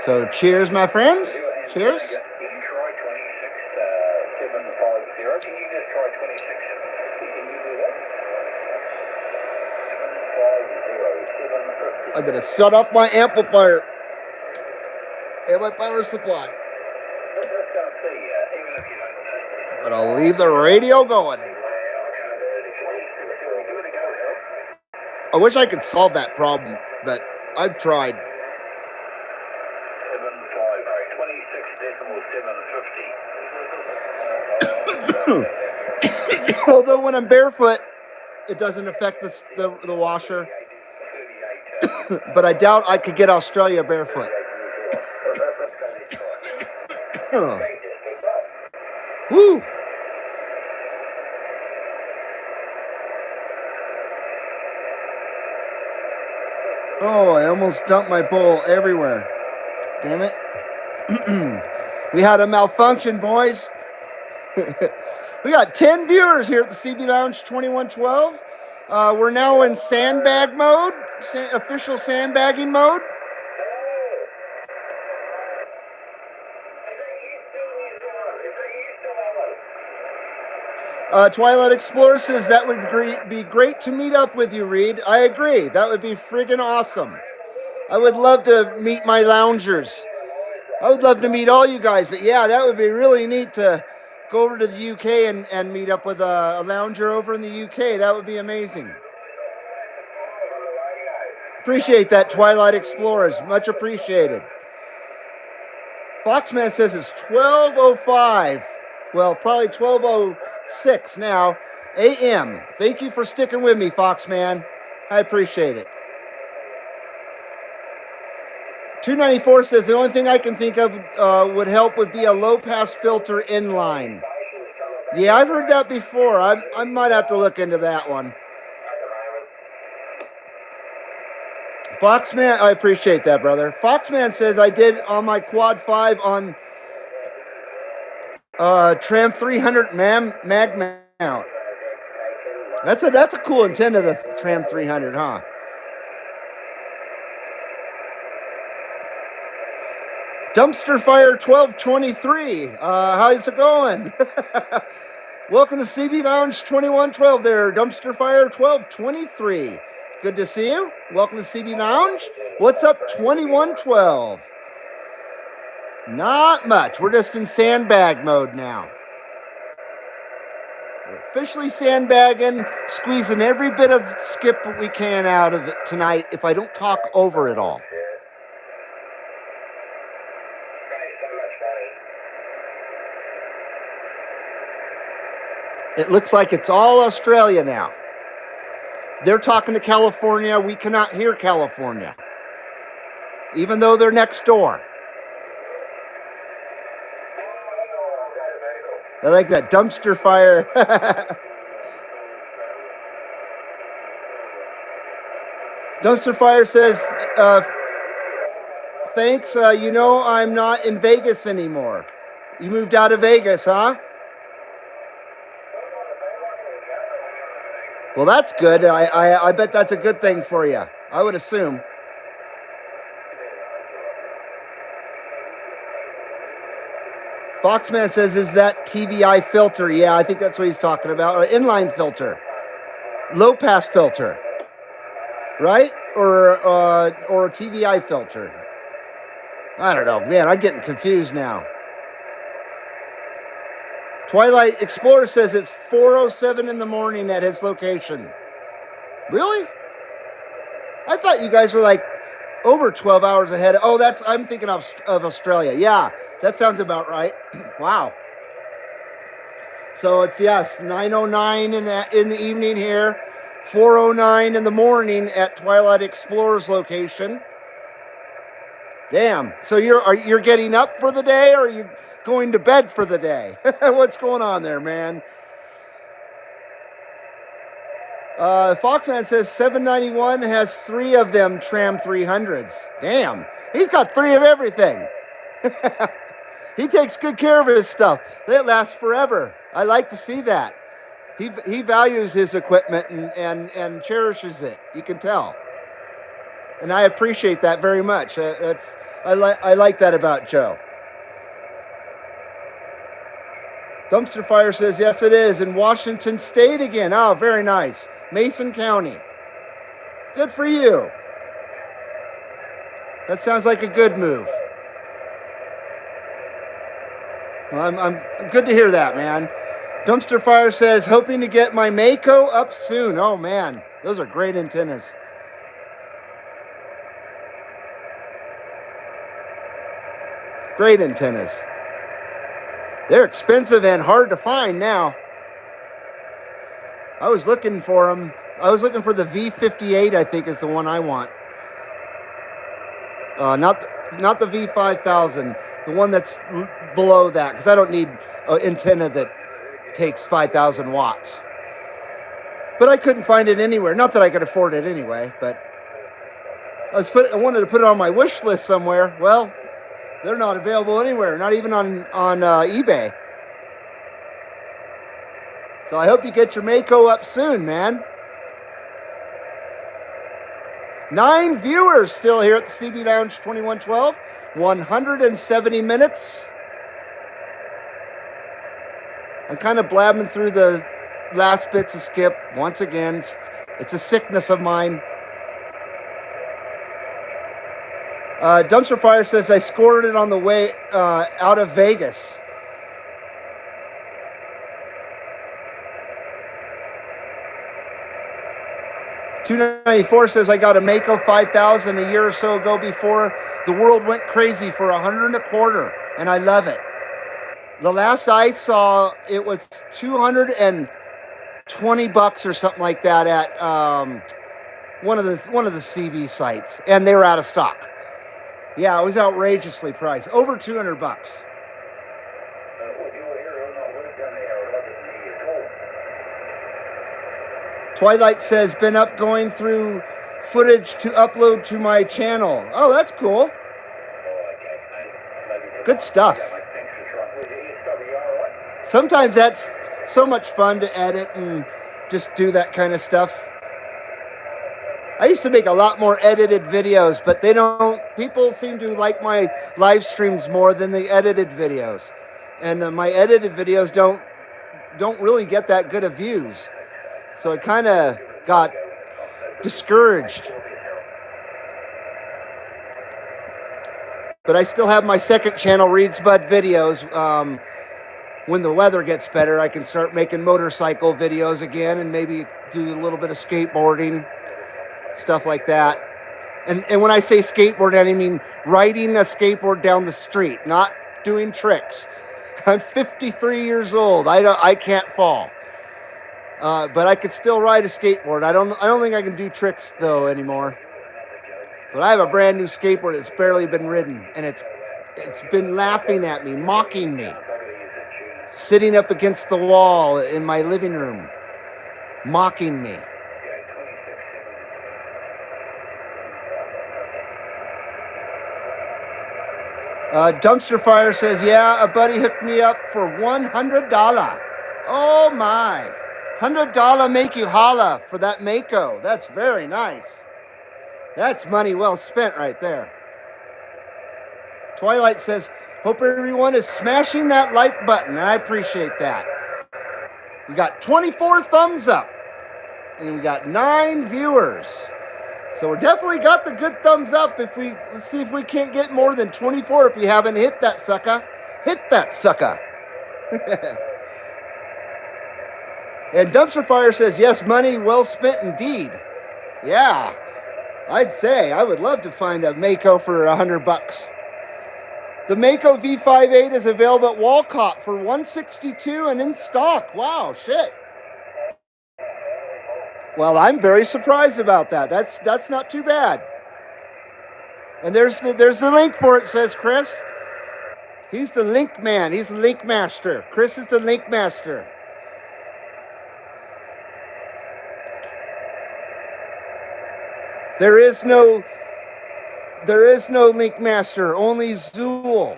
So cheers, my friends. Cheers. I'm gonna shut off my amplifier and my power supply, but I'll leave the radio going. I wish I could solve that problem, but I've tried. 26.750. Although when I'm barefoot, it doesn't affect the washer. But I doubt I could get Australia barefoot. Woo! Oh, I almost dumped my bowl everywhere. Damn it. We had a malfunction, boys. We got 10 viewers here at the CB Lounge 2112. We're now in sandbag mode, official sandbagging mode. Twilight Explorer says that would be great to meet up with you, Reed. I agree. That would be friggin' awesome. I would love to meet my loungers. I would love to meet all you guys. But yeah, that would be really neat to go over to the UK and meet up with a lounger over in the UK. That would be amazing. Appreciate that, Twilight Explorers. Much appreciated. Foxman says it's 12:05. Well, probably 12:06 now, a.m. Thank you for sticking with me, Foxman. I appreciate it. 294 says the only thing I can think of would help would be a low-pass filter inline. Yeah, I've heard that before. I might have to look into that one. Foxman, I appreciate that, brother. Foxman says I did on my Quad 5 on Tram 300 mag mount. That's a cool antenna, the Tram 300, huh? Dumpster Fire 1223. How's it going? Welcome to CB Lounge 2112 there. Dumpster Fire 1223. Good to see you. Welcome to CB Lounge. What's up, 2112? Not much. We're just in sandbag mode now. We're officially sandbagging, squeezing every bit of skip we can out of it tonight if I don't talk over it all. It looks like it's all Australia now. They're talking to California. We cannot hear California, even though they're next door. I like that dumpster fire. Dumpster fire says, thanks. I'm not in Vegas anymore. You moved out of Vegas, huh? Well, that's good. I bet that's a good thing for you. I would assume. Foxman says, is that TVI filter? Yeah, I think that's what he's talking about. Or inline filter. Low pass filter. Right? Or TVI filter. I don't know. Man, I'm getting confused now. Twilight Explorer says it's 4:07 in the morning at his location. Really? I thought you guys were like over 12 hours ahead. Oh, I'm thinking of Australia. Yeah, that sounds about right. Wow. So it's 9:09 in the evening here, 4:09 in the morning at Twilight Explorer's location. Damn. So you're getting up for the day, or are you going to bed for the day? What's going on there, man? Foxman says 791 has 3 of them Tram 300s. Damn. He's got 3 of everything. He takes good care of his stuff. They last forever. I like to see that. He values his equipment and cherishes it. You can tell. And I appreciate that very much. I like that about Joe. Dumpster Fire says, yes, it is. In Washington State again. Oh, very nice. Mason County. Good for you. That sounds like a good move. Well, I'm good to hear that, man. Dumpster Fire says, hoping to get my Mako up soon. Oh, man. Those are great antennas. Great antennas. They're expensive and hard to find now. I was looking for them. I was looking for the V58, I think is the one I want. Not the V5000, the one that's below that, because I don't need an antenna that takes 5,000 watts. But I couldn't find it anywhere. Not that I could afford it anyway, but I wanted to put it on my wish list somewhere. Well, they're not available anywhere, not even on eBay. So I hope you get your Mako up soon, man. 9 viewers still here at the CB Lounge 2112. 170 minutes. I'm kind of blabbing through the last bits of skip. Once again, it's a sickness of mine. Dumpster Fire says I scored it on the way out of Vegas. $294 says I got a Mako 5000 a year or so ago before the world went crazy for $125, and I love it. The last I saw, it was $220 or something like that at one of the CB sites, and they were out of stock. Yeah, it was outrageously priced, over $200. Twilight says, been up going through footage to upload to my channel. Oh, that's cool. Good stuff. Sometimes that's so much fun to edit and just do that kind of stuff. I used to make a lot more edited videos, but people seem to like my live streams more than the edited videos. And my edited videos don't really get that good of views. So it kind of got discouraged. But I still have my second channel, Reed's Bud Videos. When the weather gets better, I can start making motorcycle videos again and maybe do a little bit of skateboarding, stuff like that. And when I say skateboard, I mean riding a skateboard down the street, not doing tricks. I'm 53 years old. I can't fall. But I could still ride a skateboard. I don't think I can do tricks though anymore. But I have a brand new skateboard that's barely been ridden, and it's been laughing at me, mocking me, sitting up against the wall in my living room, mocking me. Dumpster Fire says, yeah, a buddy hooked me up for $100. Oh my, $100 make you holla for that Mako. That's very nice. That's money well spent right there. Twilight says, hope everyone is smashing that like button. I appreciate that. We got 24 thumbs up, and we got 9 viewers. So we definitely got the good thumbs up. Let's see if we can't get more than 24. If you haven't hit that sucker, hit that sucker. And Dumpster Fire says, yes, money well spent indeed. Yeah, I'd say I would love to find a Mako for $100. The Mako V58 is available at Walcott for $162 and in stock. Wow, shit. Well, I'm very surprised about that. That's not too bad. And there's the link for it, says Chris. He's the link man. He's the link master. Chris is the link master. There is no link master, only Zool.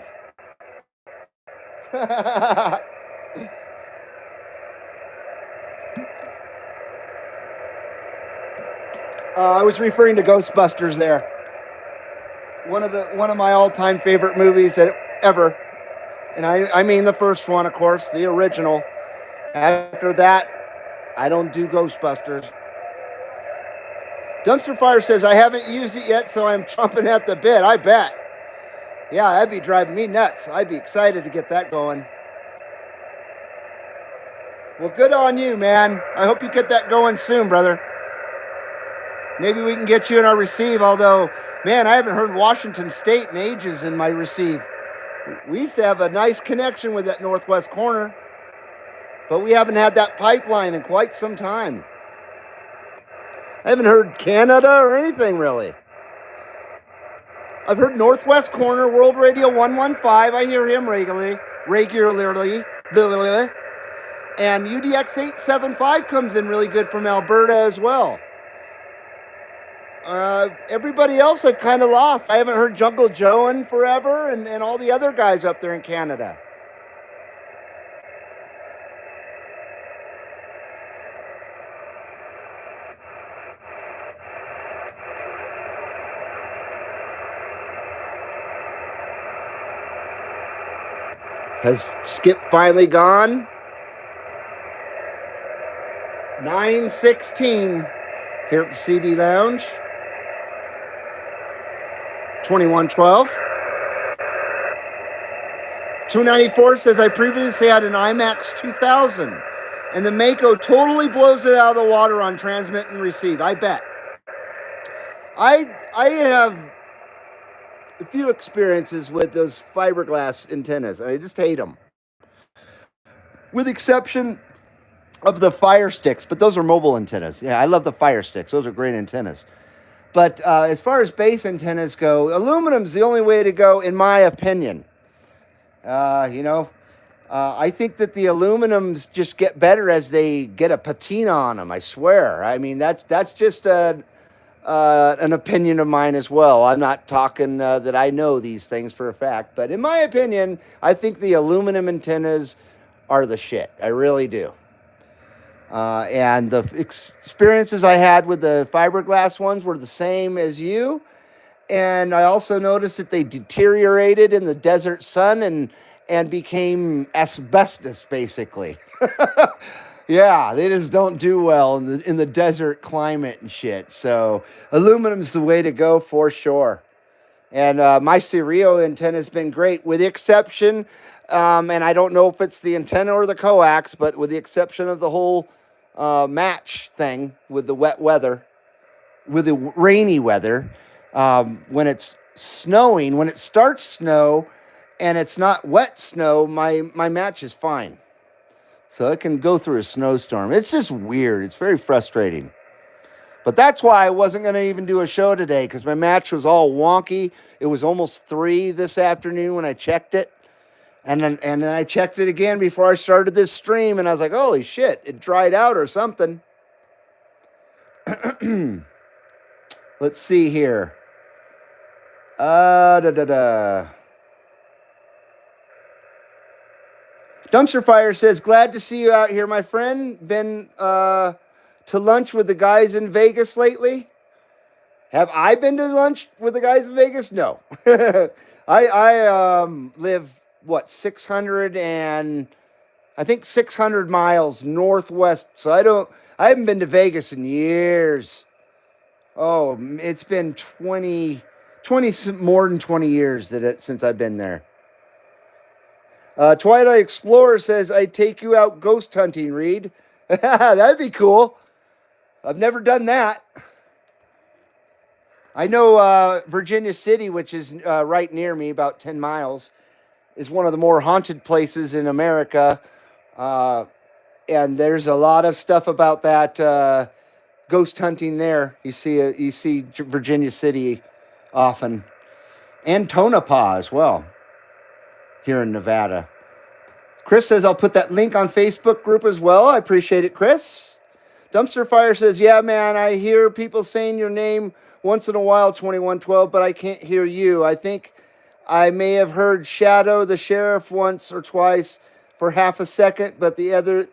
I was referring to Ghostbusters there. One of my all-time favorite movies ever. And I mean the first one, of course, the original. After that, I don't do Ghostbusters. Dumpster Fire says, I haven't used it yet, so I'm chomping at the bit. I bet. Yeah, that'd be driving me nuts. I'd be excited to get that going. Well, good on you, man. I hope you get that going soon, brother. Maybe we can get you in our receive, although, man, I haven't heard Washington State in ages in my receive. We used to have a nice connection with that northwest corner, but we haven't had that pipeline in quite some time. I haven't heard Canada or anything, really. I've heard Northwest Corner, World Radio 115. I hear him regularly. And UDX 875 comes in really good from Alberta as well. Everybody else I've kind of lost. I haven't heard Jungle Joe in forever and all the other guys up there in Canada. Has Skip finally gone? 9:16 here at the CB Lounge. 2112. 294 says, I previously had an IMAX 2000, and the Mako totally blows it out of the water on transmit and receive. I bet. I have a few experiences with those fiberglass antennas, and I just hate them. With the exception of the Fire Sticks, but those are mobile antennas. Yeah, I love the Fire Sticks. Those are great antennas. But as far as base antennas go, aluminum's the only way to go, in my opinion. I think that the aluminums just get better as they get a patina on them, I swear. I mean, that's just an opinion of mine as well. I'm not talking that I know these things for a fact, but in my opinion, I think the aluminum antennas are the shit. I really do. And the experiences I had with the fiberglass ones were the same as you. And I also noticed that they deteriorated in the desert sun and became asbestos, basically. Yeah, they just don't do well in the desert climate and shit. So aluminum's the way to go for sure. And my Cerio antenna has been great, with the exception, and I don't know if it's the antenna or the coax, but with the exception of the whole match thing with the wet weather, with the rainy weather, when it's snowing, when it starts snow and it's not wet snow, my match is fine. So it can go through a snowstorm. It's just weird. It's very frustrating. But that's why I wasn't going to even do a show today, because my match was all wonky. It was almost 3 this afternoon when I checked it. And then I checked it again before I started this stream, and I was like, holy shit, it dried out or something. Let's see here. Dumpster Fire says, glad to see you out here, my friend. Been to lunch with the guys in Vegas lately? Have I been to lunch with the guys in Vegas? No. I live, 600 and I think 600 miles northwest. So I haven't been to Vegas in years. Oh, it's been 20 more than 20 years since I've been there. Twilight Explorer says, I'd take you out ghost hunting, Reed. That'd be cool. I've never done that. I know Virginia City, which is right near me, about 10 miles, is one of the more haunted places in America. And there's a lot of stuff about that ghost hunting there. You see Virginia City often. And Tonopah as well, here in Nevada. Chris says, I'll put that link on Facebook group as well. I appreciate it, Chris. Dumpster Fire says, yeah, man, I hear people saying your name once in a while, 2112, but I can't hear you. I think I may have heard Shadow the Sheriff once or twice for half a second, but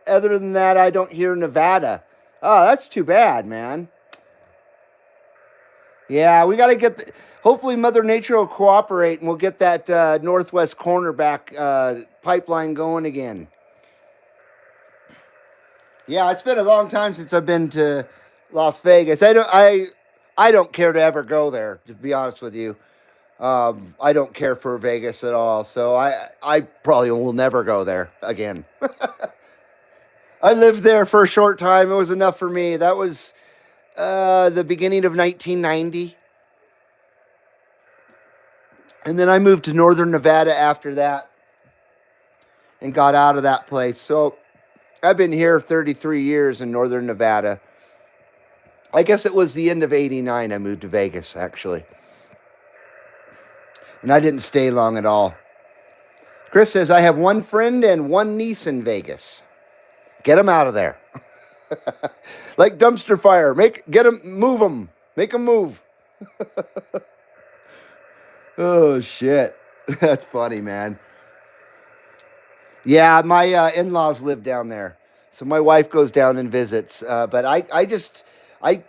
other than that, I don't hear Nevada. Oh, that's too bad, man. Yeah, we got to get... hopefully Mother Nature will cooperate and we'll get that northwest cornerback pipeline going again. Yeah, it's been a long time since I've been to Las Vegas. I don't care to ever go there, to be honest with you. I don't care for Vegas at all, so I probably will never go there again. I lived there for a short time. It was enough for me. That was the beginning of 1990. And then I moved to northern Nevada after that and got out of that place. So I've been here 33 years in northern Nevada. I guess it was the end of 89 I moved to Vegas, actually. And I didn't stay long at all. Chris says, I have one friend and one niece in Vegas. Get them out of there. Like Dumpster Fire. Move them. Make them move. Oh, shit. That's funny, man. Yeah, my in-laws live down there. So my wife goes down and visits. But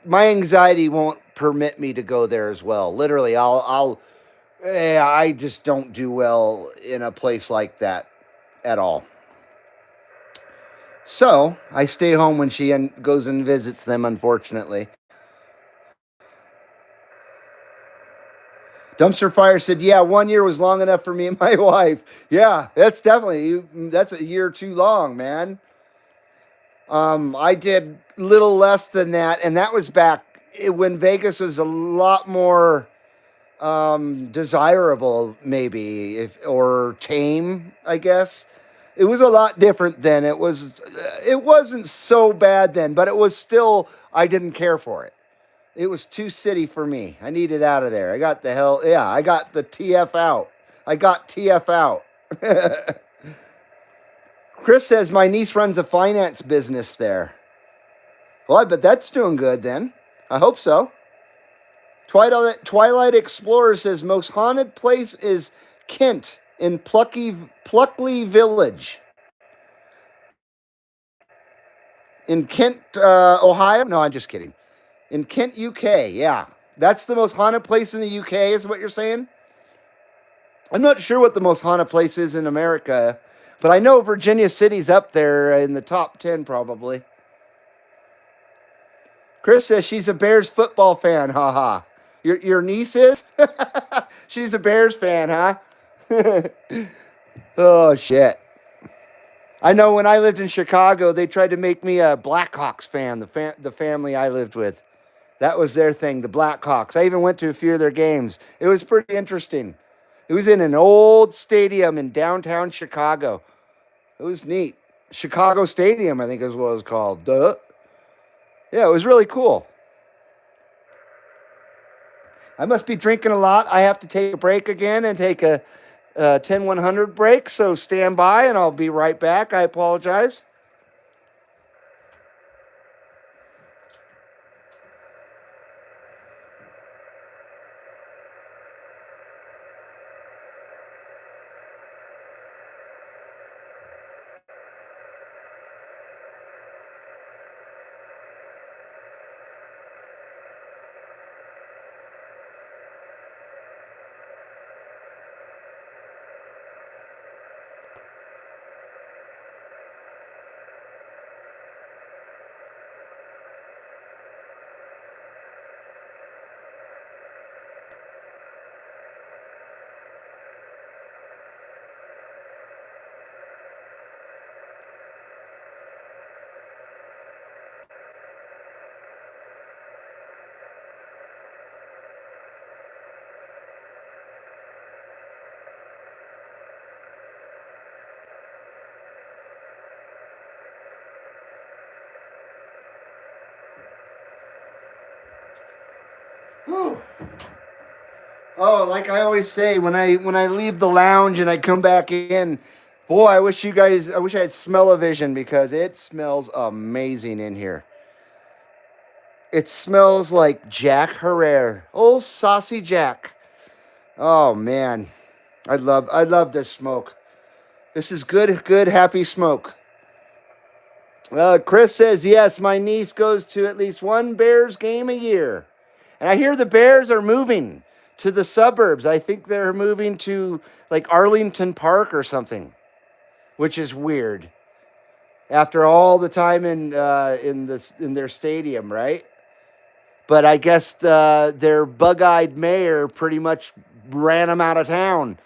my anxiety won't permit me to go there as well. Literally, I just don't do well in a place like that at all. So I stay home when she goes and visits them, unfortunately. Dumpster Fire said, yeah, 1 year was long enough for me and my wife. Yeah, that's a year too long, man. I did little less than that, and that was back when Vegas was a lot more desirable, maybe, or tame, I guess. It was a lot different then. It wasn't so bad then, but it was still, I didn't care for it. It was too city for me. I needed out of there. I got the TF out. I got TF out. Chris says, my niece runs a finance business there. Well, I bet that's doing good then. I hope so. Twilight Explorer says, most haunted place is Kent in Pluckley Village. In Kent, Ohio? No, I'm just kidding. In Kent, UK, yeah. That's the most haunted place in the UK, is what you're saying? I'm not sure what the most haunted place is in America. But I know Virginia City's up there in the top 10 probably. Chris says she's a Bears football fan. Haha. Your niece is? She's a Bears fan, huh? Oh shit. I know when I lived in Chicago, they tried to make me a Blackhawks fan, the family I lived with. That was their thing, the Blackhawks. I even went to a few of their games. It was pretty interesting. It was in an old stadium in downtown Chicago. It was neat. Chicago Stadium, I think is what it was called. Duh. Yeah, it was really cool. I must be drinking a lot. I have to take a break again and take a 10-100 break. So stand by and I'll be right back. I apologize. Oh, like I always say, when I leave the lounge and I come back in, boy, I wish I had smell-o-vision because it smells amazing in here. It smells like Jack Herrera. Oh, saucy Jack. Oh man. I love this smoke. This is good, happy smoke. Chris says, yes, my niece goes to at least one Bears game a year. And I hear the Bears are moving to the suburbs. I think they're moving to like Arlington Park or something, which is weird. After all the time in their stadium, right? But I guess their bug-eyed mayor pretty much ran them out of town.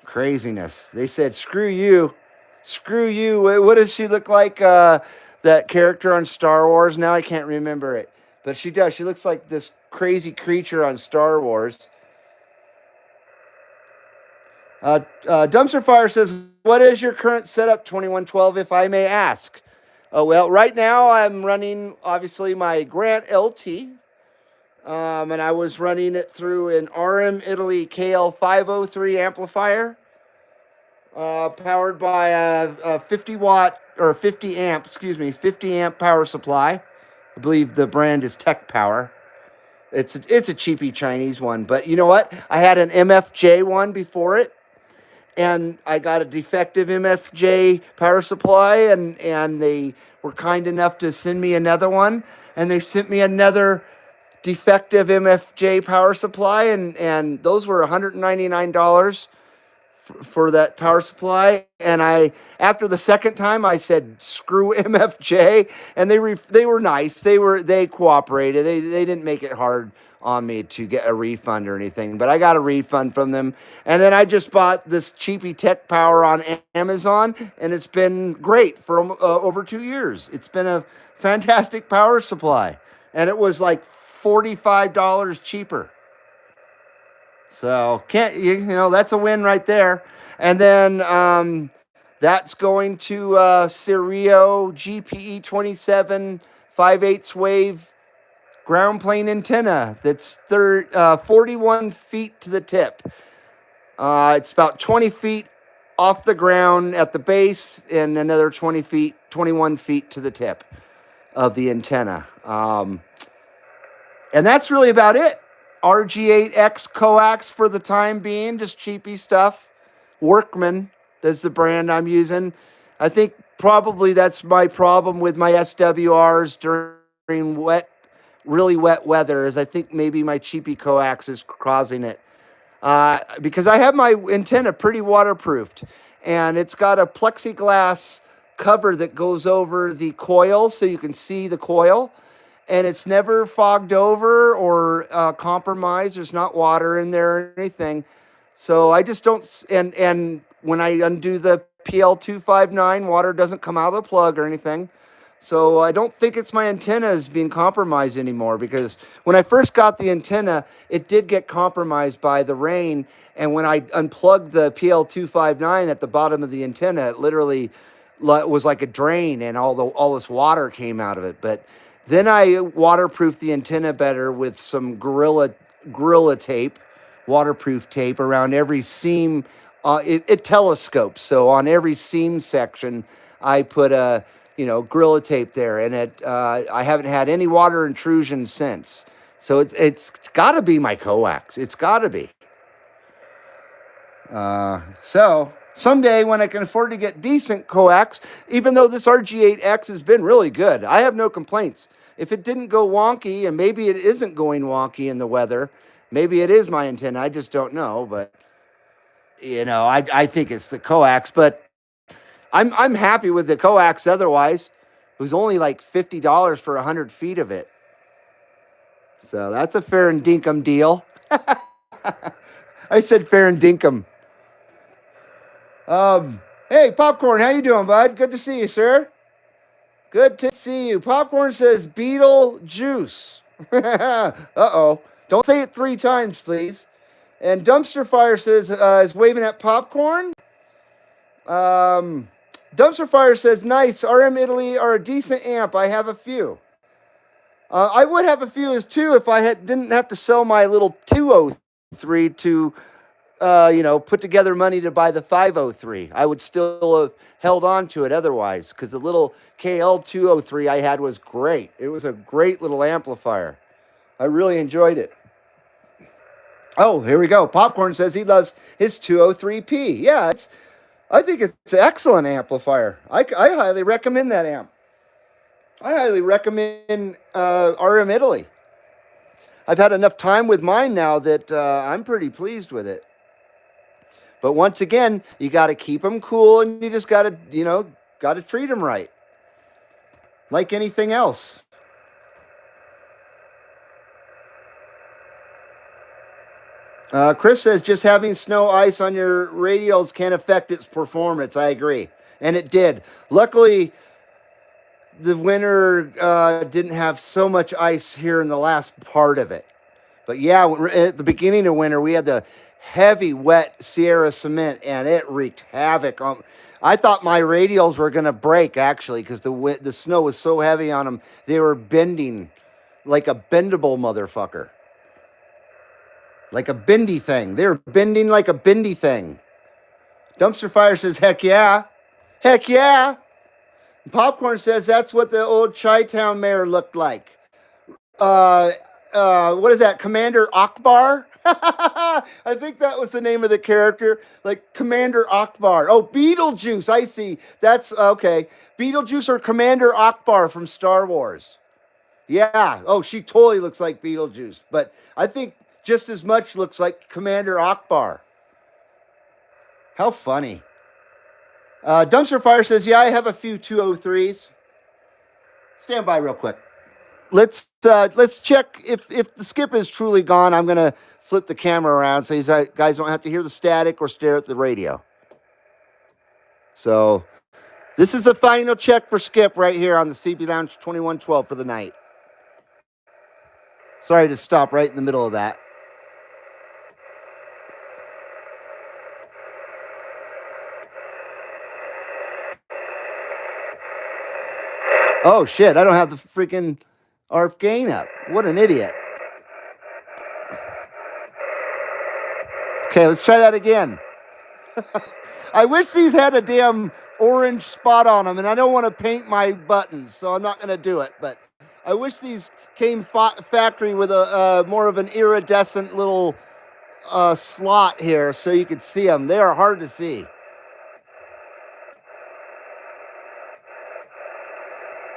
Craziness. They said, screw you. Screw you. What does she look like? That character on Star Wars? Now I can't remember it. But she does. She looks like this crazy creature on Star Wars. Dumpster Fire says, what is your current setup 2112, if I may ask? Well, right now I'm running, obviously, my Grant LT. And I was running it through an RM Italy KL503 amplifier. Powered by a 50 watt or 50 amp, 50 amp power supply. I believe the brand is Tech Power. It's a cheapy Chinese one, but you know what? I had an MFJ one before it, and I got a defective MFJ power supply, and they were kind enough to send me another one, and they sent me another defective MFJ power supply, and those were $199 for that power supply. And after the second time, I said, screw MFJ. And they were nice. They cooperated. They didn't make it hard on me to get a refund or anything, but I got a refund from them. And then I just bought this cheapy Tech Power on Amazon, and it's been great for over 2 years. It's been a fantastic power supply, and it was like $45 cheaper. So that's a win right there. And then that's going to Cirio GPE 27 5/8 wave ground plane antenna. That's 41 feet to the tip. It's about 20 feet off the ground at the base, and another 21 feet to the tip of the antenna. And that's really about it. RG8X coax for the time being, just cheapy stuff. Workman is the brand I'm using. I think probably that's my problem with my SWRs during really wet weather, is I think maybe my cheapy coax is causing it. because I have my antenna pretty waterproofed, and it's got a plexiglass cover that goes over the coil so you can see the coil, and it's never fogged over or compromised. There's not water in there or anything. So I just don't. And when I undo the PL259, water doesn't come out of the plug or anything. So I don't think it's my antenna is being compromised anymore, because when I first got the antenna, it did get compromised by the rain. And when I unplugged the PL259 at the bottom of the antenna, it literally was like a drain, and all this water came out of it. But then I waterproofed the antenna better with some gorilla tape, waterproof tape around every seam. It telescopes, so on every seam section, I put a gorilla tape there, and I haven't had any water intrusion since. So it's got to be my coax. It's got to be. So someday when I can afford to get decent coax, even though this RG8X has been really good, I have no complaints. If it didn't go wonky, and maybe it isn't going wonky in the weather, maybe it is my antenna, I just don't know. But I think it's the coax. But I'm happy with the coax otherwise. It was only like $50 for 100 feet of it. So that's a fair and dinkum deal. I said fair and dinkum. Hey, Popcorn, how you doing, bud? Good to see you, sir. Good to see you. Popcorn says Beetle Juice. Uh-oh. Don't say it 3 times, please. And Dumpster Fire says, is waving at Popcorn. Dumpster Fire says, nice. RM Italy are a decent amp. I have a few. I would have a few as too if I didn't have to sell my little 203 to, put together money to buy the 503. I would still have held on to it otherwise, because the little KL203 I had was great. It was a great little amplifier. I really enjoyed it. Oh, here we go. Popcorn says he loves his 203P. Yeah, I think it's an excellent amplifier. I highly recommend that amp. I highly recommend RM Italy. I've had enough time with mine now that I'm pretty pleased with it. But once again, you got to keep them cool, and you just got to treat them right, like anything else. Chris says just having snow ice on your radials can affect its performance. I agree. And it did. Luckily, the winter didn't have so much ice here in the last part of it. But yeah, at the beginning of winter, we had the heavy, wet Sierra cement, and it wreaked havoc. I thought my radials were going to break, actually, because the snow was so heavy on them. They were bending like a bendable motherfucker. Like a bendy thing. They're bending like a bendy thing. Dumpster Fire says, heck yeah. Heck yeah. Popcorn says that's what the old Chi-Town mayor looked like. What is that? Commander Akbar? I think that was the name of the character. Like Commander Akbar. Oh, Beetlejuice. I see. That's okay. Beetlejuice or Commander Akbar from Star Wars. Yeah. Oh, she totally looks like Beetlejuice. But I think just as much looks like Commander Akbar. How funny. Dumpster Fire says, yeah, I have a few 203s. Stand by real quick. Let's check if the skip is truly gone. I'm going to flip the camera around so you guys don't have to hear the static or stare at the radio. So this is the final check for skip right here on the CB Lounge 2112 for the night. Sorry to stop right in the middle of that. Oh, shit, I don't have the freaking RF gain up. What an idiot. Okay, let's try that again. I wish these had a damn orange spot on them, and I don't want to paint my buttons, so I'm not going to do it. But I wish these came factory with a more of an iridescent little slot here so you could see them. They are hard to see.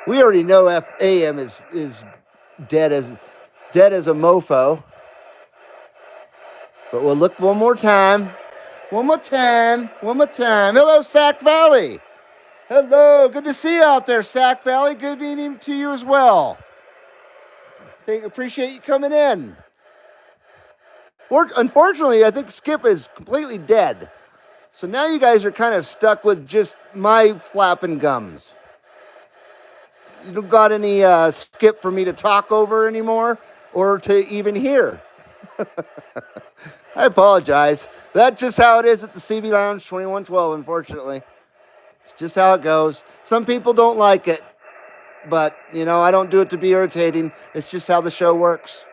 We already know AM is dead as a mofo. But we'll look one more time. One more time. One more time. Hello, Sac Valley. Hello. Good to see you out there, Sac Valley. Good evening to you as well. Appreciate you coming in. Unfortunately, I think Skip is completely dead. So now you guys are kind of stuck with just my flapping gums. You don't got any Skip for me to talk over anymore or to even hear. I apologize. That's just how it is at the CB Lounge 2112, unfortunately. It's just how it goes. Some people don't like it, but, I don't do it to be irritating. It's just how the show works.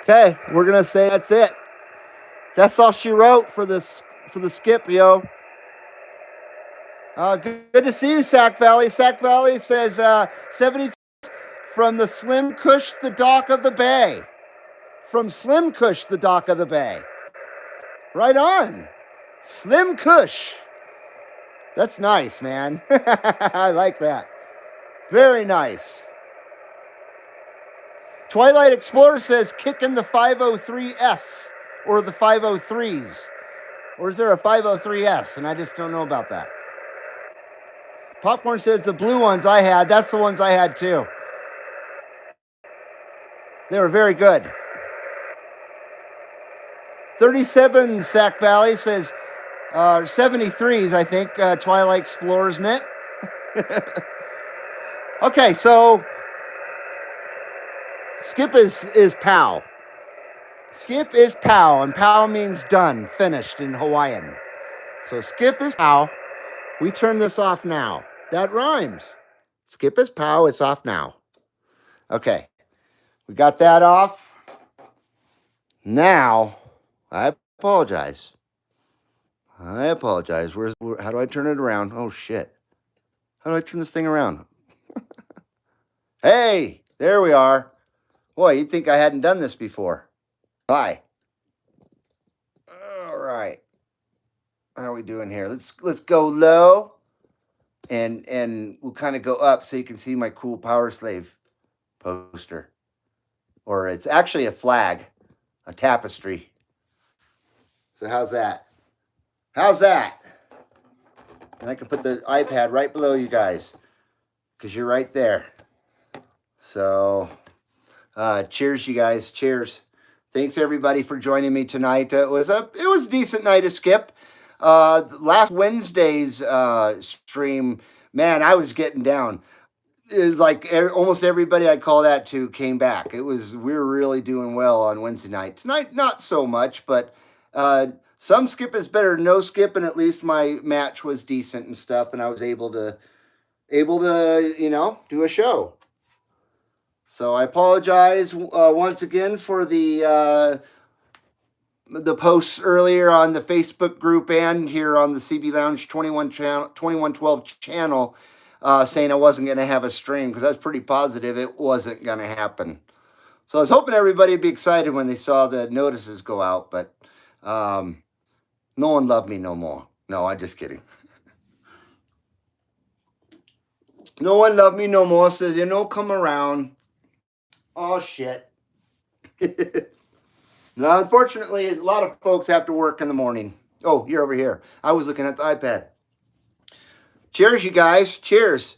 Okay, we're going to say that's it. That's all she wrote for the Skip, yo. Good to see you, Sac Valley. Sac Valley says 70 from the Slim Kush, the dock of the bay. From Slim Kush, the dock of the bay. Right on. Slim Kush. That's nice, man. I like that. Very nice. Twilight Explorer says kicking the 503S or the 503s. Or is there a 503S? And I just don't know about that. Popcorn says the blue ones I had. That's the ones I had too. They were very good. 37 Sac Valley says 73s, I think, Twilight Explorers meant. Okay, so Skip is pow. Skip is pow, and pow means done, finished in Hawaiian. So Skip is pow. We turn this off now. That rhymes. Skip is pow, it's off now. Okay, we got that off. Now, I apologize. How do I turn it around? Oh, shit. How do I turn this thing around? Hey, there we are. Boy, you'd think I hadn't done this before. Hi. All right. How are we doing here? Let's go low, and we'll kind of go up so you can see my cool Power Slave poster. Or it's actually a flag, a tapestry. So how's that? How's that? And I can put the iPad right below you guys, because you're right there. So, cheers, you guys. Cheers. Thanks everybody for joining me tonight. It was a decent night of Skip. Last Wednesday's stream, man, I was getting down. It was like almost everybody I called that to came back. We were really doing well on Wednesday night. Tonight, not so much, but some Skip is better than no Skip, and at least my match was decent and stuff, and I was able to do a show. So I apologize once again for the posts earlier on the Facebook group and here on the CB Lounge 2112 channel saying I wasn't going to have a stream, because I was pretty positive it wasn't going to happen. So I was hoping everybody would be excited when they saw the notices go out, but no one loved me no more. No, I'm just kidding. No one loved me no more, so they don't come around. Oh, shit. Now, unfortunately, a lot of folks have to work in the morning. Oh, you're over here. I was looking at the iPad. Cheers, you guys. Cheers.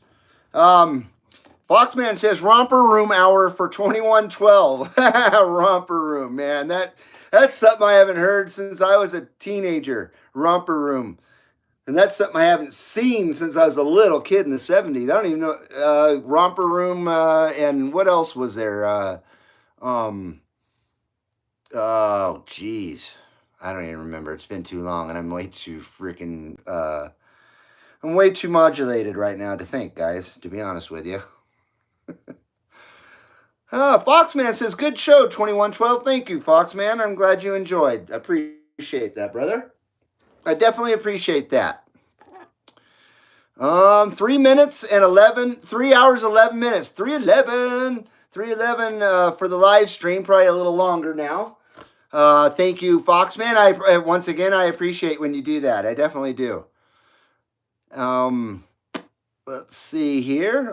Foxman says romper room hour for 2112. Romper room, man. That's something I haven't heard since I was a teenager. Romper room. And that's something I haven't seen since I was a little kid in the 70s. I don't even know. Romper room, and what else was there? Oh, geez. I don't even remember. It's been too long, and I'm way too freaking, I'm way too modulated right now to think, guys, to be honest with you. Foxman says, good show, 2112. Thank you, Foxman. I'm glad you enjoyed. I appreciate that, brother. I definitely appreciate that. 3 hours, 11 minutes. 311 for the live stream, probably a little longer now. Thank you, Foxman. Once again, I appreciate when you do that. I definitely do. Let's see here.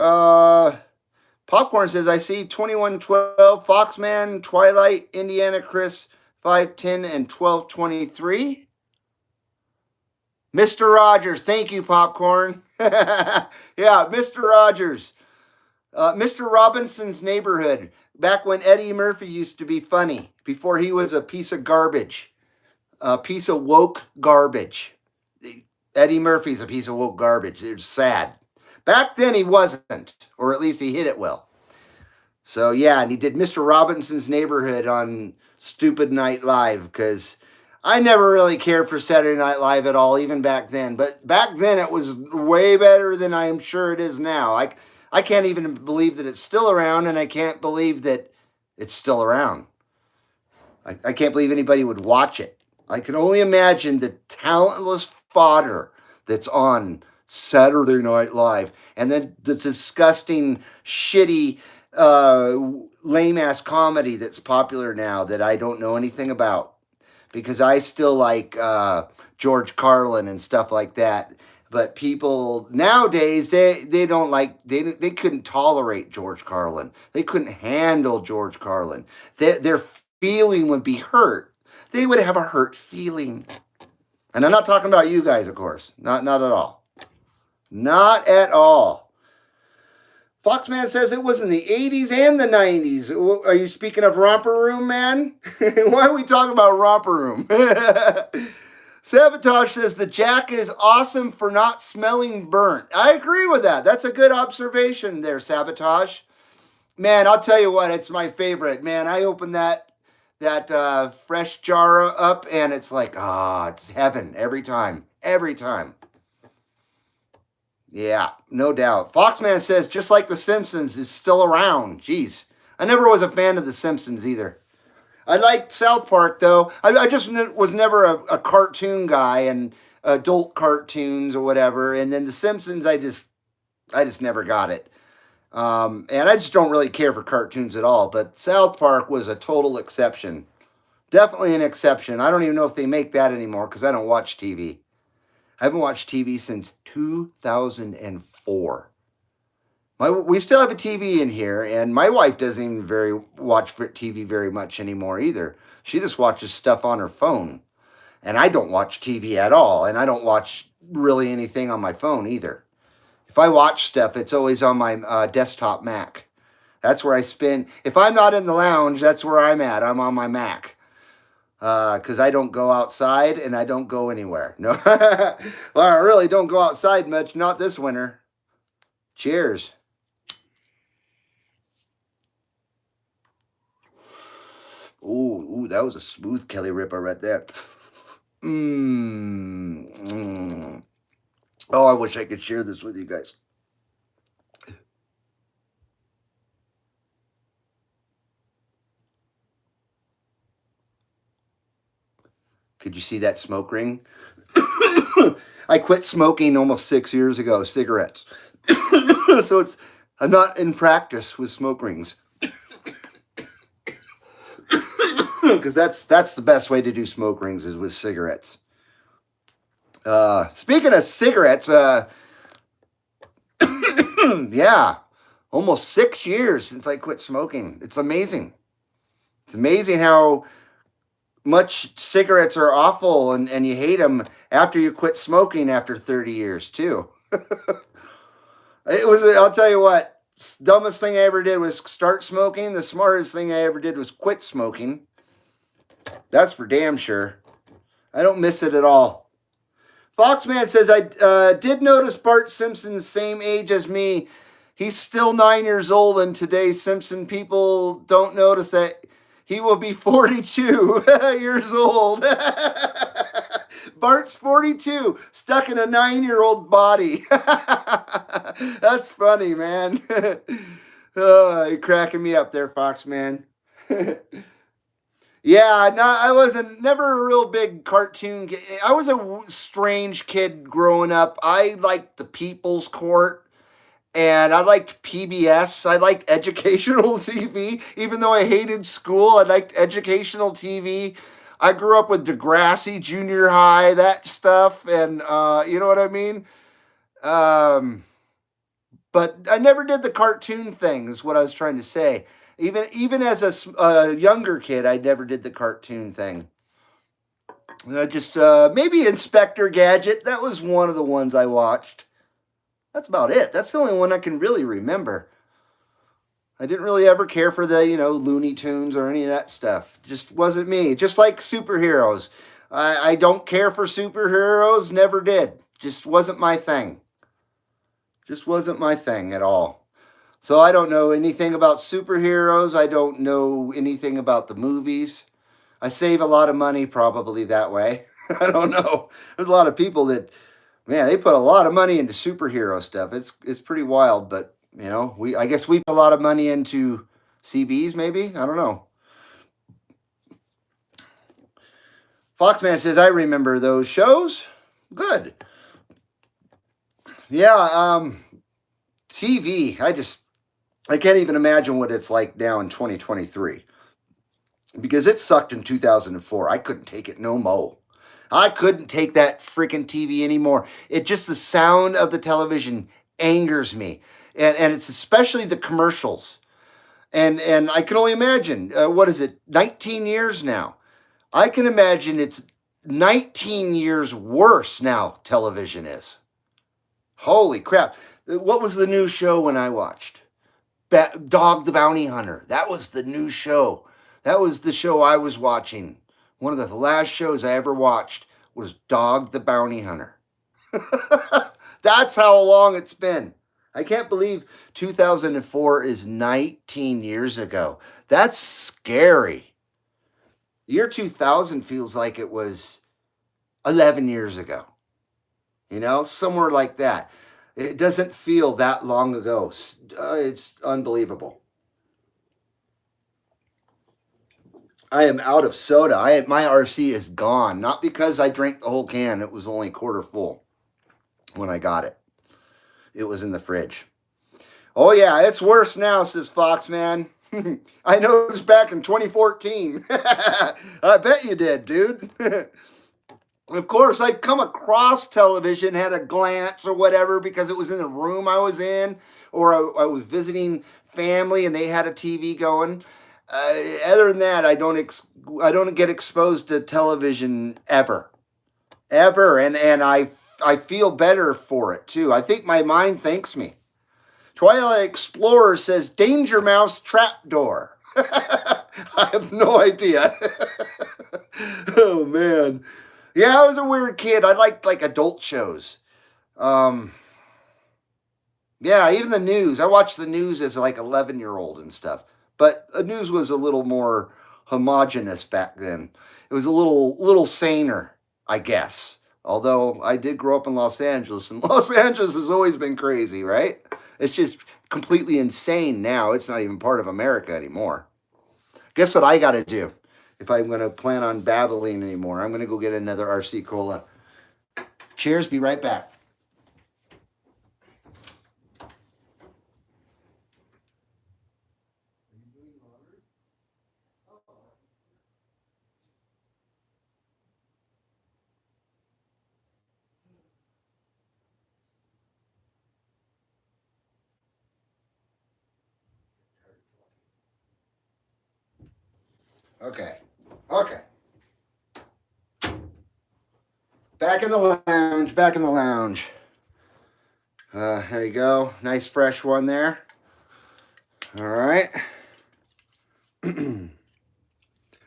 Popcorn says, I see 2112, Foxman, Twilight, Indiana Chris, 510, and 1223. Mr. Rogers, thank you, Popcorn. Yeah, Mr. Rogers. Mr. Robinson's Neighborhood, back when Eddie Murphy used to be funny, before he was a piece of garbage, a piece of woke garbage. Eddie Murphy's a piece of woke garbage. It's sad. Back then he wasn't, or at least he hit it well. So yeah, and he did Mr. Robinson's Neighborhood on Stupid Night Live, because I never really cared for Saturday Night Live at all, even back then. But back then it was way better than I am sure it is now. I can't even believe that it's still around, and I can't believe that it's still around. I can't believe anybody would watch it. I can only imagine the talentless fodder that's on Saturday Night Live, and then the disgusting, shitty, lame-ass comedy that's popular now that I don't know anything about, because I still like George Carlin and stuff like that. But people nowadays, they don't like, they couldn't tolerate George Carlin. They couldn't handle George Carlin. Their feeling would be hurt. They would have a hurt feeling. And I'm not talking about you guys, of course. Not at all. Not at all. Foxman says it was in the 80s and the 90s. Are you speaking of Romper Room, man? Why are we talking about Romper Room? Sabotage says the Jack is awesome for not smelling burnt. I agree with that. That's a good observation there, Sabotage. Man, I'll tell you what, it's my favorite. Man, I open that fresh jar up, and it's like, it's heaven every time. Every time. Yeah, no doubt. Foxman says, just like The Simpsons is still around. Jeez. I never was a fan of The Simpsons either. I liked South Park, though. I just was never a cartoon guy, and adult cartoons or whatever. And then The Simpsons, I just never got it. And I just don't really care for cartoons at all. But South Park was a total exception. Definitely an exception. I don't even know if they make that anymore, because I don't watch TV. I haven't watched TV since 2004. We still have a TV in here, and my wife doesn't even watch TV very much anymore either. She just watches stuff on her phone. And I don't watch TV at all, and I don't watch really anything on my phone either. If I watch stuff, it's always on my desktop Mac. That's where I spend. If I'm not in the lounge, that's where I'm at. I'm on my Mac. Because I don't go outside, and I don't go anywhere. No, well, I really don't go outside much, not this winter. Cheers. Ooh, that was a smooth Kelly Ripper right there. Oh, I wish I could share this with you guys. Could you see that smoke ring? I quit smoking almost 6 years ago, cigarettes. So I'm not in practice with smoke rings. Because that's the best way to do smoke rings, is with cigarettes. Speaking of cigarettes, yeah, almost 6 years since I quit smoking. It's amazing. It's amazing how much cigarettes are awful, and you hate them after you quit smoking after 30 years too. I'll tell you what, dumbest thing I ever did was start smoking. The smartest thing I ever did was quit smoking. That's for damn sure. I don't miss it at all. Foxman says, I did notice Bart Simpson's same age as me. He's still 9 years old, and today Simpson people don't notice that he will be 42 years old. Bart's 42, stuck in a 9-year-old body. That's funny, man. Oh, you're cracking me up there, Foxman. Yeah, no, I wasn't never a real big cartoon kid. I was a strange kid growing up. I liked the People's Court, and I liked PBS. I liked educational TV. Even though I hated school, I liked educational TV. I grew up with Degrassi Junior High, that stuff, and you know what I mean? But I never did the cartoon thing, is what I was trying to say. Even as a younger kid, I never did the cartoon thing. Just maybe Inspector Gadget. That was one of the ones I watched. That's about it. That's the only one I can really remember. I didn't really ever care for the, Looney Tunes or any of that stuff. Just wasn't me. Just like superheroes. I don't care for superheroes. Never did. Just wasn't my thing. Just wasn't my thing at all. So I don't know anything about superheroes. I don't know anything about the movies. I save a lot of money probably that way. I don't know. There's a lot of people that, man, they put a lot of money into superhero stuff. It's pretty wild, but I guess we put a lot of money into CBs maybe. I don't know. Foxman says, I remember those shows. Good. Yeah, TV. I can't even imagine what it's like now in 2023. Because it sucked in 2004. I couldn't take it no mo. I couldn't take that freaking TV anymore. It just, the sound of the television angers me. And it's especially the commercials. And I can only imagine, what is it, 19 years now? I can imagine it's 19 years worse now, television is. Holy crap. What was the new show when I watched? Dog the Bounty Hunter. That was the new show. That was the show I was watching. One of the last shows I ever watched was Dog the Bounty Hunter. That's how long it's been. I can't believe 2004 is 19 years ago. That's scary. The year 2000 feels like it was 11 years ago. Somewhere like that. It doesn't feel that long ago. It's unbelievable. I am out of soda. My RC is gone. Not because I drank the whole can. It was only quarter full when I got it. It was in the fridge. Oh, yeah, it's worse now, says Foxman. I noticed back in 2014. I bet you did, dude. Of course, I'd come across television, had a glance or whatever because it was in the room I was in, or I was visiting family and they had a TV going. Other than that, I don't get exposed to television ever, and I feel better for it too. I think my mind thanks me. Twilight Explorer says Danger Mouse Trapdoor. I have no idea. Oh man, yeah, I was a weird kid. I liked like adult shows. Yeah, even the news. I watched the news as like 11-year-old and stuff. But the news was a little more homogenous back then. It was a little saner, I guess. Although I did grow up in Los Angeles, and Los Angeles has always been crazy, right? It's just completely insane now. It's not even part of America anymore. Guess what I got to do if I'm going to plan on babbling anymore? I'm going to go get another RC Cola. Cheers, be right back. Okay. Back in the lounge. There you go. Nice fresh one there. All right.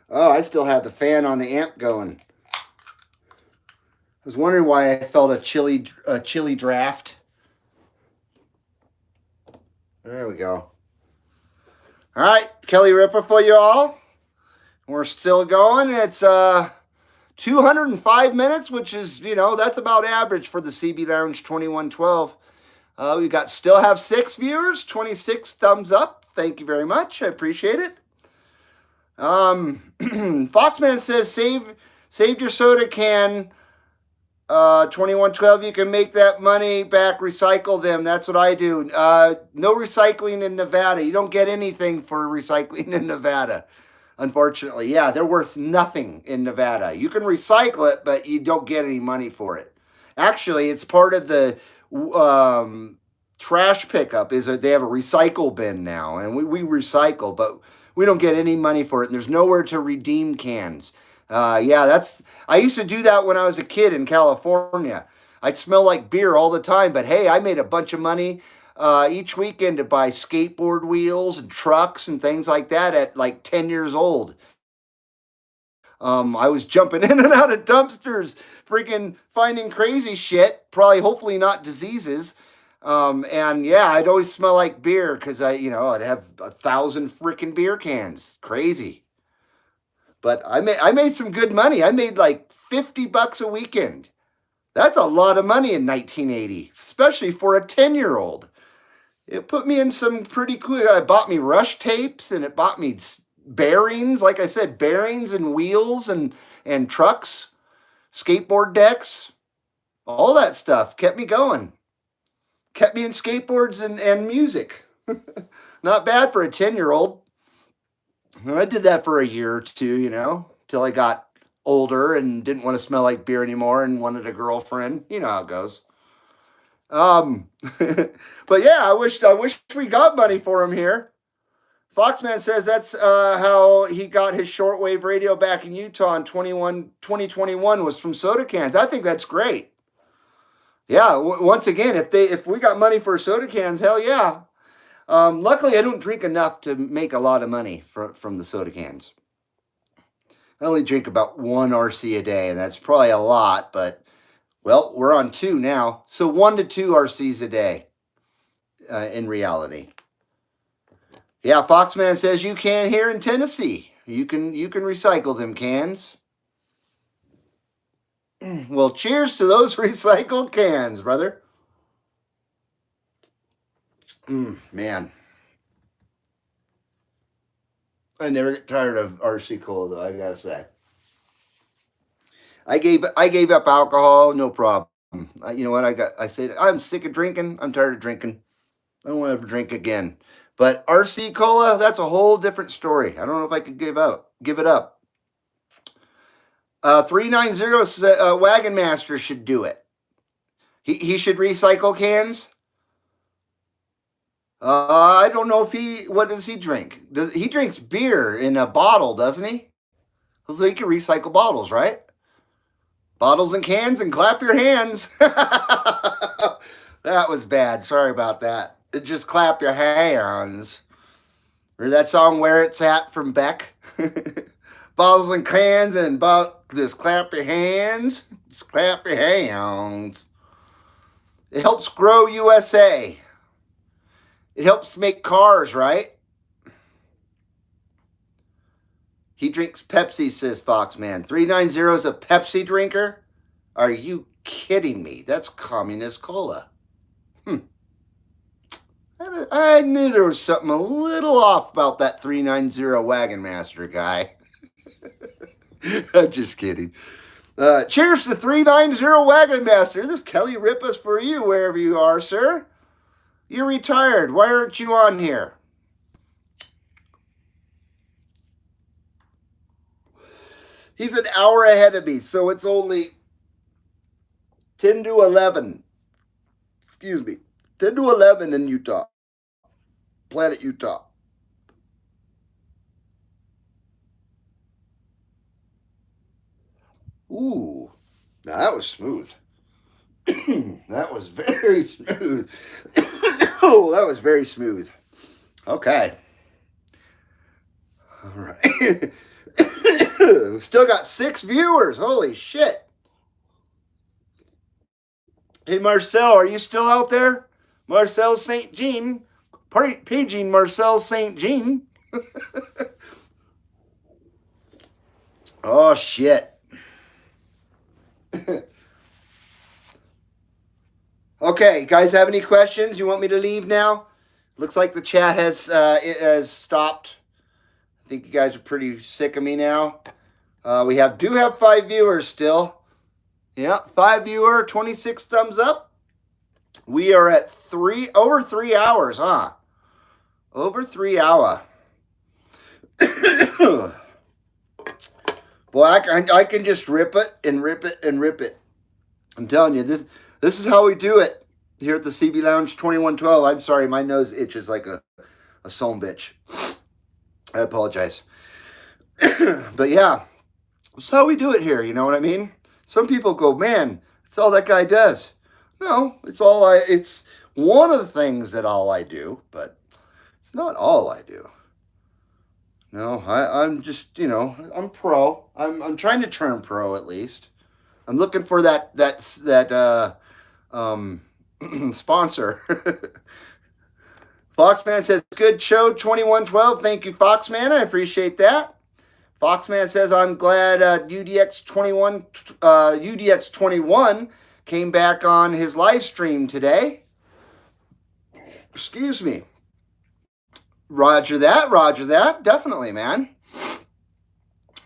Oh, I still have the fan on the amp going. I was wondering why I felt a chilly draft. There we go. All right, Kelly Ripa for you all. We're still going. It's 205 minutes, which is, that's about average for the CB Lounge 2112. We still have 6 viewers, 26 thumbs up. Thank you very much. I appreciate it. Foxman says, saved your soda can. 2112, you can make that money back, recycle them. That's what I do. No recycling in Nevada. You don't get anything for recycling in Nevada. Unfortunately, yeah, they're worth nothing in Nevada. You can recycle it, but you don't get any money for it. Actually, it's part of the trash pickup is they have a recycle bin now, and we recycle, but we don't get any money for it, and there's nowhere to redeem cans. Yeah, I used to do that when I was a kid in California. I'd smell like beer all the time, but hey, I made a bunch of money each weekend to buy skateboard wheels and trucks and things like that at like 10 years old. I was jumping in and out of dumpsters, freaking finding crazy shit, probably hopefully not diseases. And yeah, I'd always smell like beer because I'd have 1,000 freaking beer cans. Crazy. But I made some good money. I made like $50 a weekend. That's a lot of money in 1980, especially for a 10-year-old. It put me in some pretty cool. It bought me rush tapes, and it bought me bearings. Like I said, bearings and wheels and trucks, skateboard decks, all that stuff kept me going. Kept me in skateboards and music. Not bad for a 10-year-old. I did that for a year or two, till I got older and didn't want to smell like beer anymore and wanted a girlfriend. You know how it goes. But yeah, I wish we got money for him here. Foxman says that's how he got his shortwave radio back in Utah in 2021 was from soda cans. I think that's great. Yeah, once again, if we got money for soda cans, hell yeah. Luckily, I don't drink enough to make a lot of money from the soda cans. I only drink about 1 RC a day, and that's probably a lot, but, well, we're on 2 now. So 1 to 2 RCs a day in reality. Yeah, Foxman says you can here in Tennessee. You can recycle them cans. Well, cheers to those recycled cans, brother. Man. I never get tired of RC Cola, though, I gotta say. I gave up alcohol, no problem. You know what? I said I'm sick of drinking. I'm tired of drinking. I don't want to ever drink again. But RC Cola, that's a whole different story. I don't know if I could give it up. 390 Wagon Master should do it. He should recycle cans. I don't know what does he drink? He drinks beer in a bottle, doesn't he? So he can recycle bottles, right? Bottles and cans and clap your hands. That was bad. Sorry about that. Just clap your hands. Or that song Where It's At from Beck. Bottles and cans and just clap your hands. Just clap your hands. It helps grow USA. It helps make cars, right? He drinks Pepsi, says Foxman. 390 is a Pepsi drinker? Are you kidding me? That's communist cola. I knew there was something a little off about that 390 Wagon Master guy. I'm just kidding. Cheers to 390 Wagon Master. This Kelly Ripa's for you, wherever you are, sir. You're retired. Why aren't you on here? He's an hour ahead of me, so it's only 10 to 11. Excuse me. 10 to 11 in Utah. Planet Utah. Ooh, now that was smooth. That was very smooth. Oh, that was very smooth. Okay. All right. Still got 6 viewers. Holy shit. Hey, Marcel, are you still out there? Marcel St. Jean. Paging Marcel St. Jean. Oh, shit. Okay, guys, have any questions? You want me to leave now? Looks like the chat has stopped. I think you guys are pretty sick of me now. We do have 5 viewers still. Yeah, 5 viewer, 26 thumbs up. We are at over 3 hours, huh? Over 3 hour. Boy, I can just rip it and rip it and rip it. I'm telling you, this is how we do it. here at the CB Lounge 2112. I'm sorry, my nose itches like a son bitch. I apologize. But yeah, that's how we do it here. You know what I mean? Some people go, man, that's all that guy does. No, it's one of the things that all I do, but it's not all I do. No, I'm just, I'm pro. I'm trying to turn pro at least. I'm looking for that um sponsor. Foxman says, good show, 2112. Thank you, Foxman. I appreciate that. Foxman says, I'm glad UDX21 came back on his live stream today. Excuse me. Roger that. Definitely, man.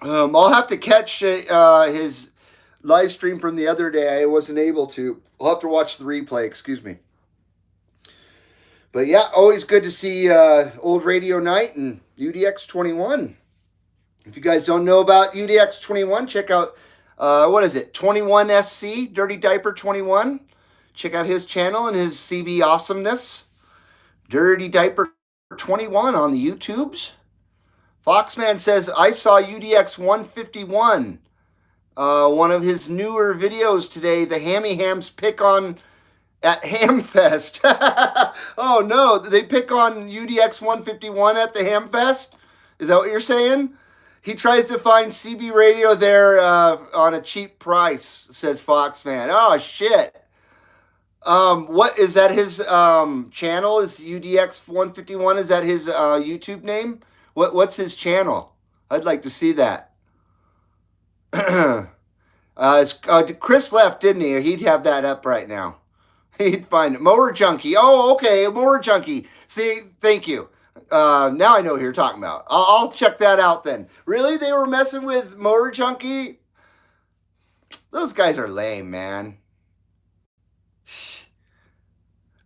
I'll have to catch his live stream from the other day. I wasn't able to. I'll have to watch the replay. Excuse me. But yeah, always good to see Old Radio Night and UDX21. If you guys don't know about UDX21, check out, what is it, 21SC, Dirty Diaper 21. Check out his channel and his CB awesomeness. Dirty Diaper 21 on the YouTubes. Foxman says, I saw UDX 151, one of his newer videos today, the Hammy Hams pick on at Hamfest. Oh no, they pick on UDX 151 at the Hamfest? Is that what you're saying? He tries to find CB radio there on a cheap price, says Foxman. Oh shit. What is that? His channel is UDX 151. Is that his YouTube name? What's his channel? I'd like to see that. Chris left, didn't he? He'd have that up right now. He'd find it. Mower Junkie. Oh, okay, Mower Junkie. See, thank you. Now I know who you're talking about. I'll check that out then. Really? They were messing with Mower Junkie? Those guys are lame, man.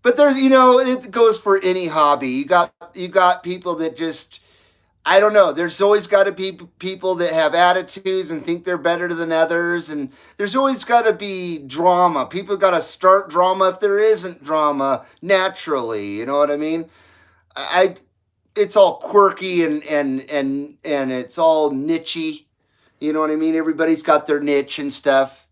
But there's, it goes for any hobby. You got people that just, I don't know. There's always got to be people that have attitudes and think they're better than others, and there's always got to be drama. People got to start drama if there isn't drama naturally. You know what I mean? It's all quirky and it's all nichey. You know what I mean? Everybody's got their niche and stuff.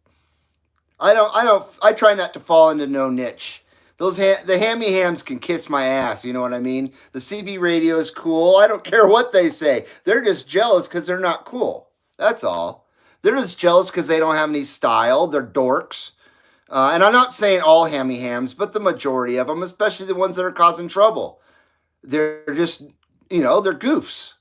I try not to fall into no niche. The Hammy Hams can kiss my ass, you know what I mean? The CB radio is cool. I don't care what they say. They're just jealous because they're not cool. That's all. They're just jealous because they don't have any style. They're dorks. And I'm not saying all Hammy Hams, but the majority of them, especially the ones that are causing trouble. They're just, they're goofs.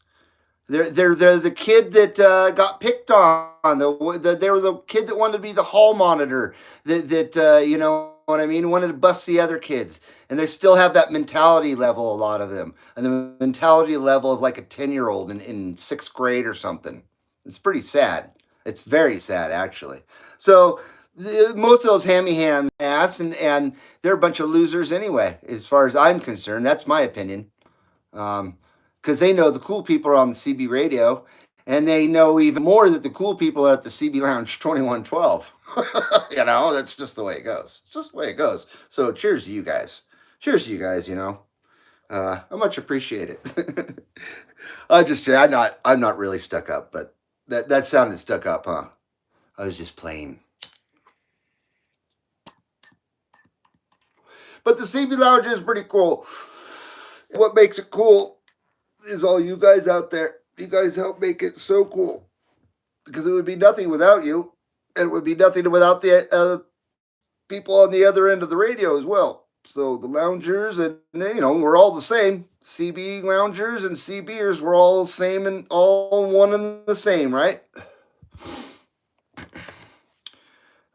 They're the kid that got picked on. They were the kid that wanted to be the hall monitor. You know what I mean? Wanted to bust the other kids. And they still have that mentality level, a lot of them. And the mentality level of like a 10-year-old in 6th grade or something. It's pretty sad. It's very sad, actually. So most of those Hammy Ham ass, and they're a bunch of losers anyway, as far as I'm concerned. That's my opinion. Because they know the cool people are on the CB radio, and they know even more that the cool people are at the CB Lounge 2112. That's just the way it goes. It's just the way it goes. So cheers to you guys. Cheers to you guys, I much appreciate it. I'm not really stuck up, but that sounded stuck up, huh? I was just playing. But the CB Lounge is pretty cool. What makes it cool is all you guys out there. You guys help make it so cool. Because it would be nothing without you. And it would be nothing without the people on the other end of the radio as well. So the loungers, and we're all the same. CB loungers and CBers, we're all the same and all one and the same, right?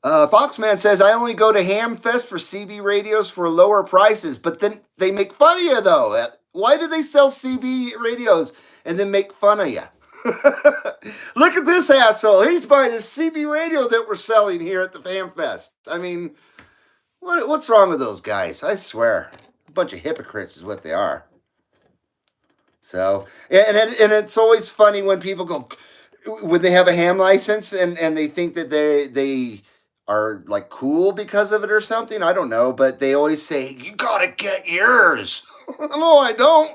Foxman says, I only go to Hamfest for CB radios for lower prices, but then they make fun of you, though. Why do they sell CB radios and then make fun of you? Look at this asshole. He's buying a CB radio that we're selling here at the Hamfest. I mean, what's wrong with those guys? I swear. A bunch of hypocrites is what they are. So, and it's always funny when people go, when they have a ham license and they think that they are like cool because of it or something. I don't know, but they always say you gotta get yours. No, I don't.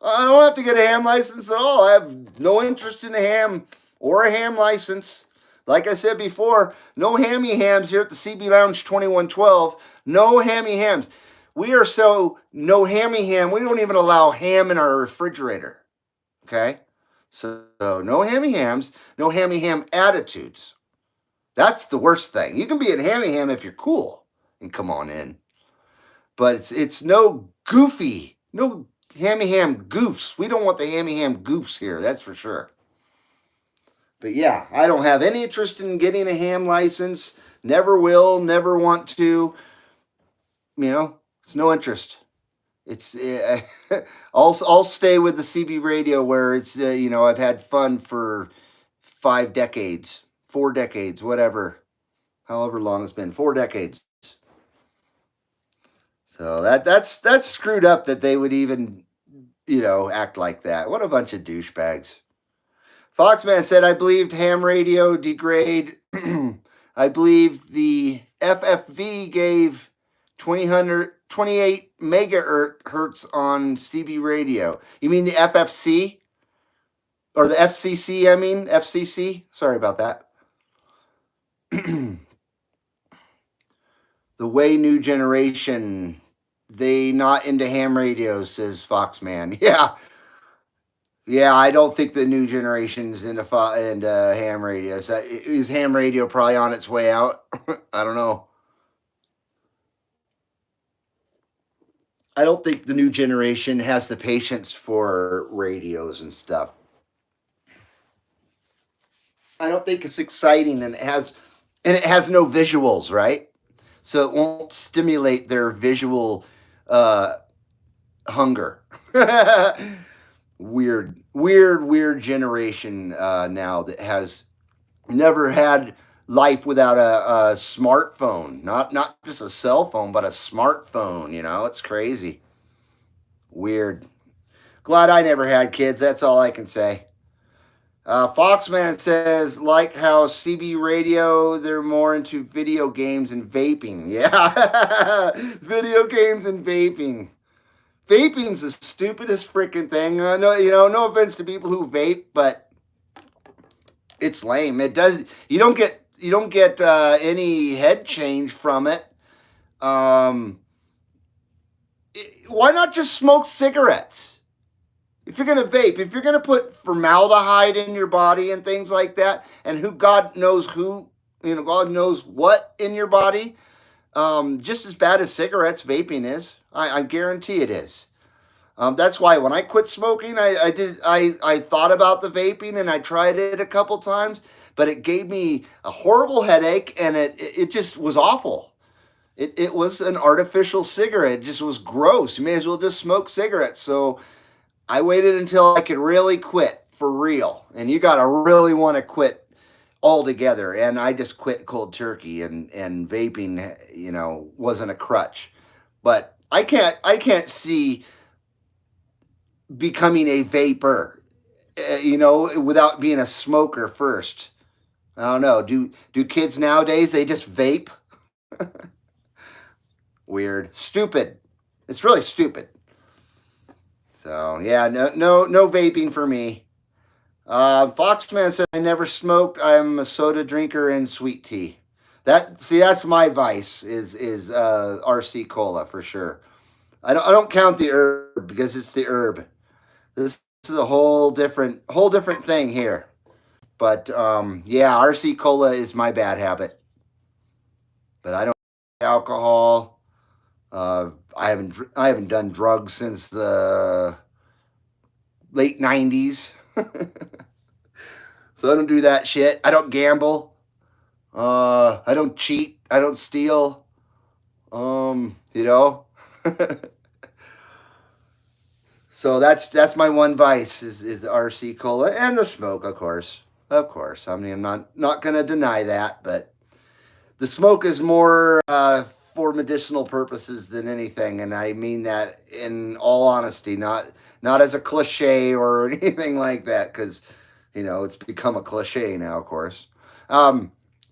I don't have to get a ham license at all. I have no interest in a ham or a ham license. Like I said before, no hammy hams here at the CB Lounge 2112. No hammy hams. We are so no hammy ham. We don't even allow ham in our refrigerator. Okay? So no hammy hams, no hammy ham attitudes. That's the worst thing. You can be a hammy ham if you're cool and come on in. But it's no goofy, no hammy ham goofs. We don't want the hammy ham goofs here, that's for sure. But yeah, I don't have any interest in getting a ham license. Never will, never want to. You know, it's no interest. It's I'll stay with the CB radio where it's I've had fun for 5 decades, 4 decades, whatever, however long it's been, 4 decades. So that's screwed up that they would even act like that. What a bunch of douchebags. Foxman said, I believed ham radio degrade. I believe the FFV gave 28 megahertz on CB radio. You mean the FFC? Or the FCC, I mean? FCC? Sorry about that. The way new generation, they not into ham radios, says Foxman. Yeah, I don't think the new generation's into ham radios. Is ham radio probably on its way out? I don't know. I don't think the new generation has the patience for radios and stuff. I don't think it's exciting, and it has no visuals, right? So it won't stimulate their visual hunger. weird generation now that has never had life without a smartphone. Not just a cell phone, but a smartphone. It's crazy. Weird. Glad I never had kids. That's all I can say. Foxman says, like how CB radio, they're more into video games and vaping. Yeah, video games and vaping. Vaping's the stupidest freaking thing. No offense to people who vape, but it's lame. It does. You don't get any head change from it. Why not just smoke cigarettes? If you're going to vape, if you're going to put formaldehyde in your body and things like that, and God knows what in your body, just as bad as cigarettes, vaping is. I guarantee it is. That's why when I quit smoking, I thought about the vaping and I tried it a couple times, but it gave me a horrible headache and it just was awful. It was an artificial cigarette. It just was gross. You may as well just smoke cigarettes. So I waited until I could really quit for real. And you got to really want to quit altogether. And I just quit cold turkey and vaping, wasn't a crutch. But I can't see becoming a vapor, without being a smoker first. I don't know. Do kids nowadays, they just vape? Weird. Stupid. It's really stupid. So yeah, no vaping for me. Foxman said, I never smoked. I'm a soda drinker and sweet tea. That's my vice is RC cola for sure. I don't count the herb because it's the herb. This is a whole different thing here. But yeah, RC cola is my bad habit. But I don't drink alcohol. I haven't done drugs since the late 90s. So I don't do that shit. I don't gamble. I don't cheat. I don't steal. So that's my one vice is RC cola and the smoke, of course. Of course. I mean, I'm not going to deny that, but the smoke is more for medicinal purposes than anything, and I mean that in all honesty, not as a cliche or anything like that, because it's become a cliche now, of course.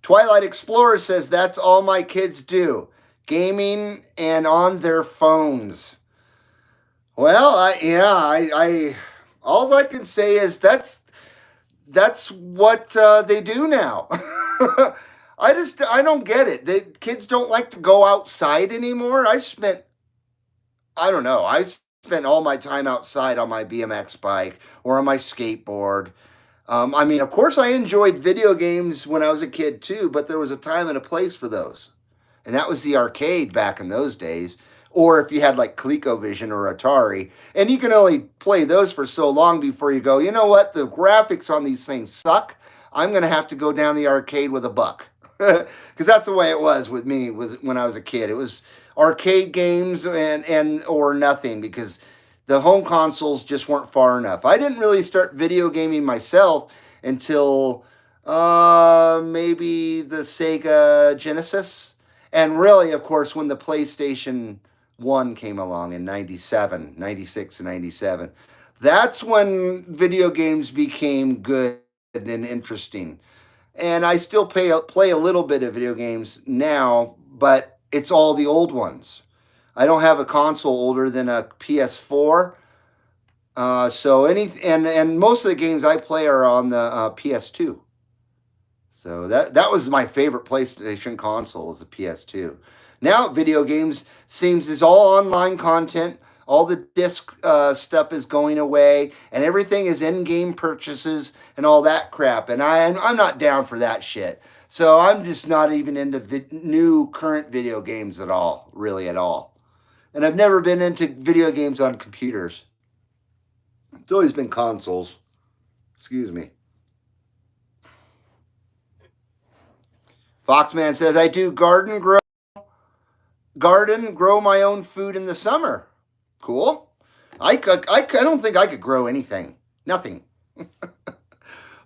Twilight Explorer says that's all my kids do, gaming and on their phones. Well, all I can say is that's what they do now. I don't get it. The kids don't like to go outside anymore. I don't know. I spent all my time outside on my BMX bike or on my skateboard. I mean, of course, I enjoyed video games when I was a kid too, but there was a time and a place for those. And that was the arcade back in those days. Or if you had like ColecoVision or Atari, and you can only play those for so long before you go, you know what, the graphics on these things suck. I'm going to have to go down the arcade with a buck. Because that's the way it was with me was when I was a kid. It was arcade games and or nothing because the home consoles just weren't far enough. I didn't really start video gaming myself until maybe the Sega Genesis. And really, of course, when the PlayStation 1 came along in 97, 96 and 97. That's when video games became good and interesting. And I still play a little bit of video games now, but it's all the old ones. I don't have a console older than a PS4. And most of the games I play are on the PS2. So that was my favorite PlayStation console was the PS2. Now video games seems is all online content. All the disc stuff is going away, and everything is in-game purchases and all that crap. And I'm not down for that shit. So I'm just not even into new current video games at all, really at all. And I've never been into video games on computers. It's always been consoles. Excuse me. Foxman says, I do garden, grow my own food in the summer. Cool. I don't think I could grow anything. Nothing.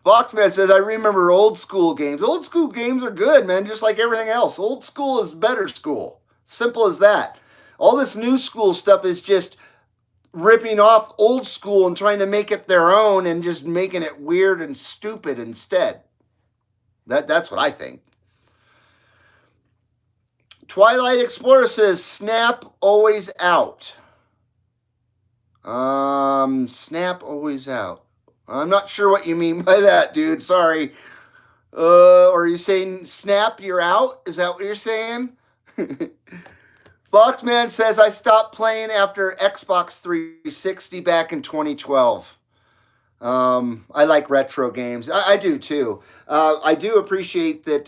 Foxman says, I remember old school games. Old school games are good, man, just like everything else. Old school is better school. Simple as that. All this new school stuff is just ripping off old school and trying to make it their own and just making it weird and stupid instead. That's what I think. Twilight Explorer says, Snap always out. Snap always out. I'm not sure what you mean by that, dude. Sorry. Are you saying Snap, you're out? Is that what you're saying? Foxman says, I stopped playing after Xbox 360 back in 2012. I like retro games. I do too. I do appreciate that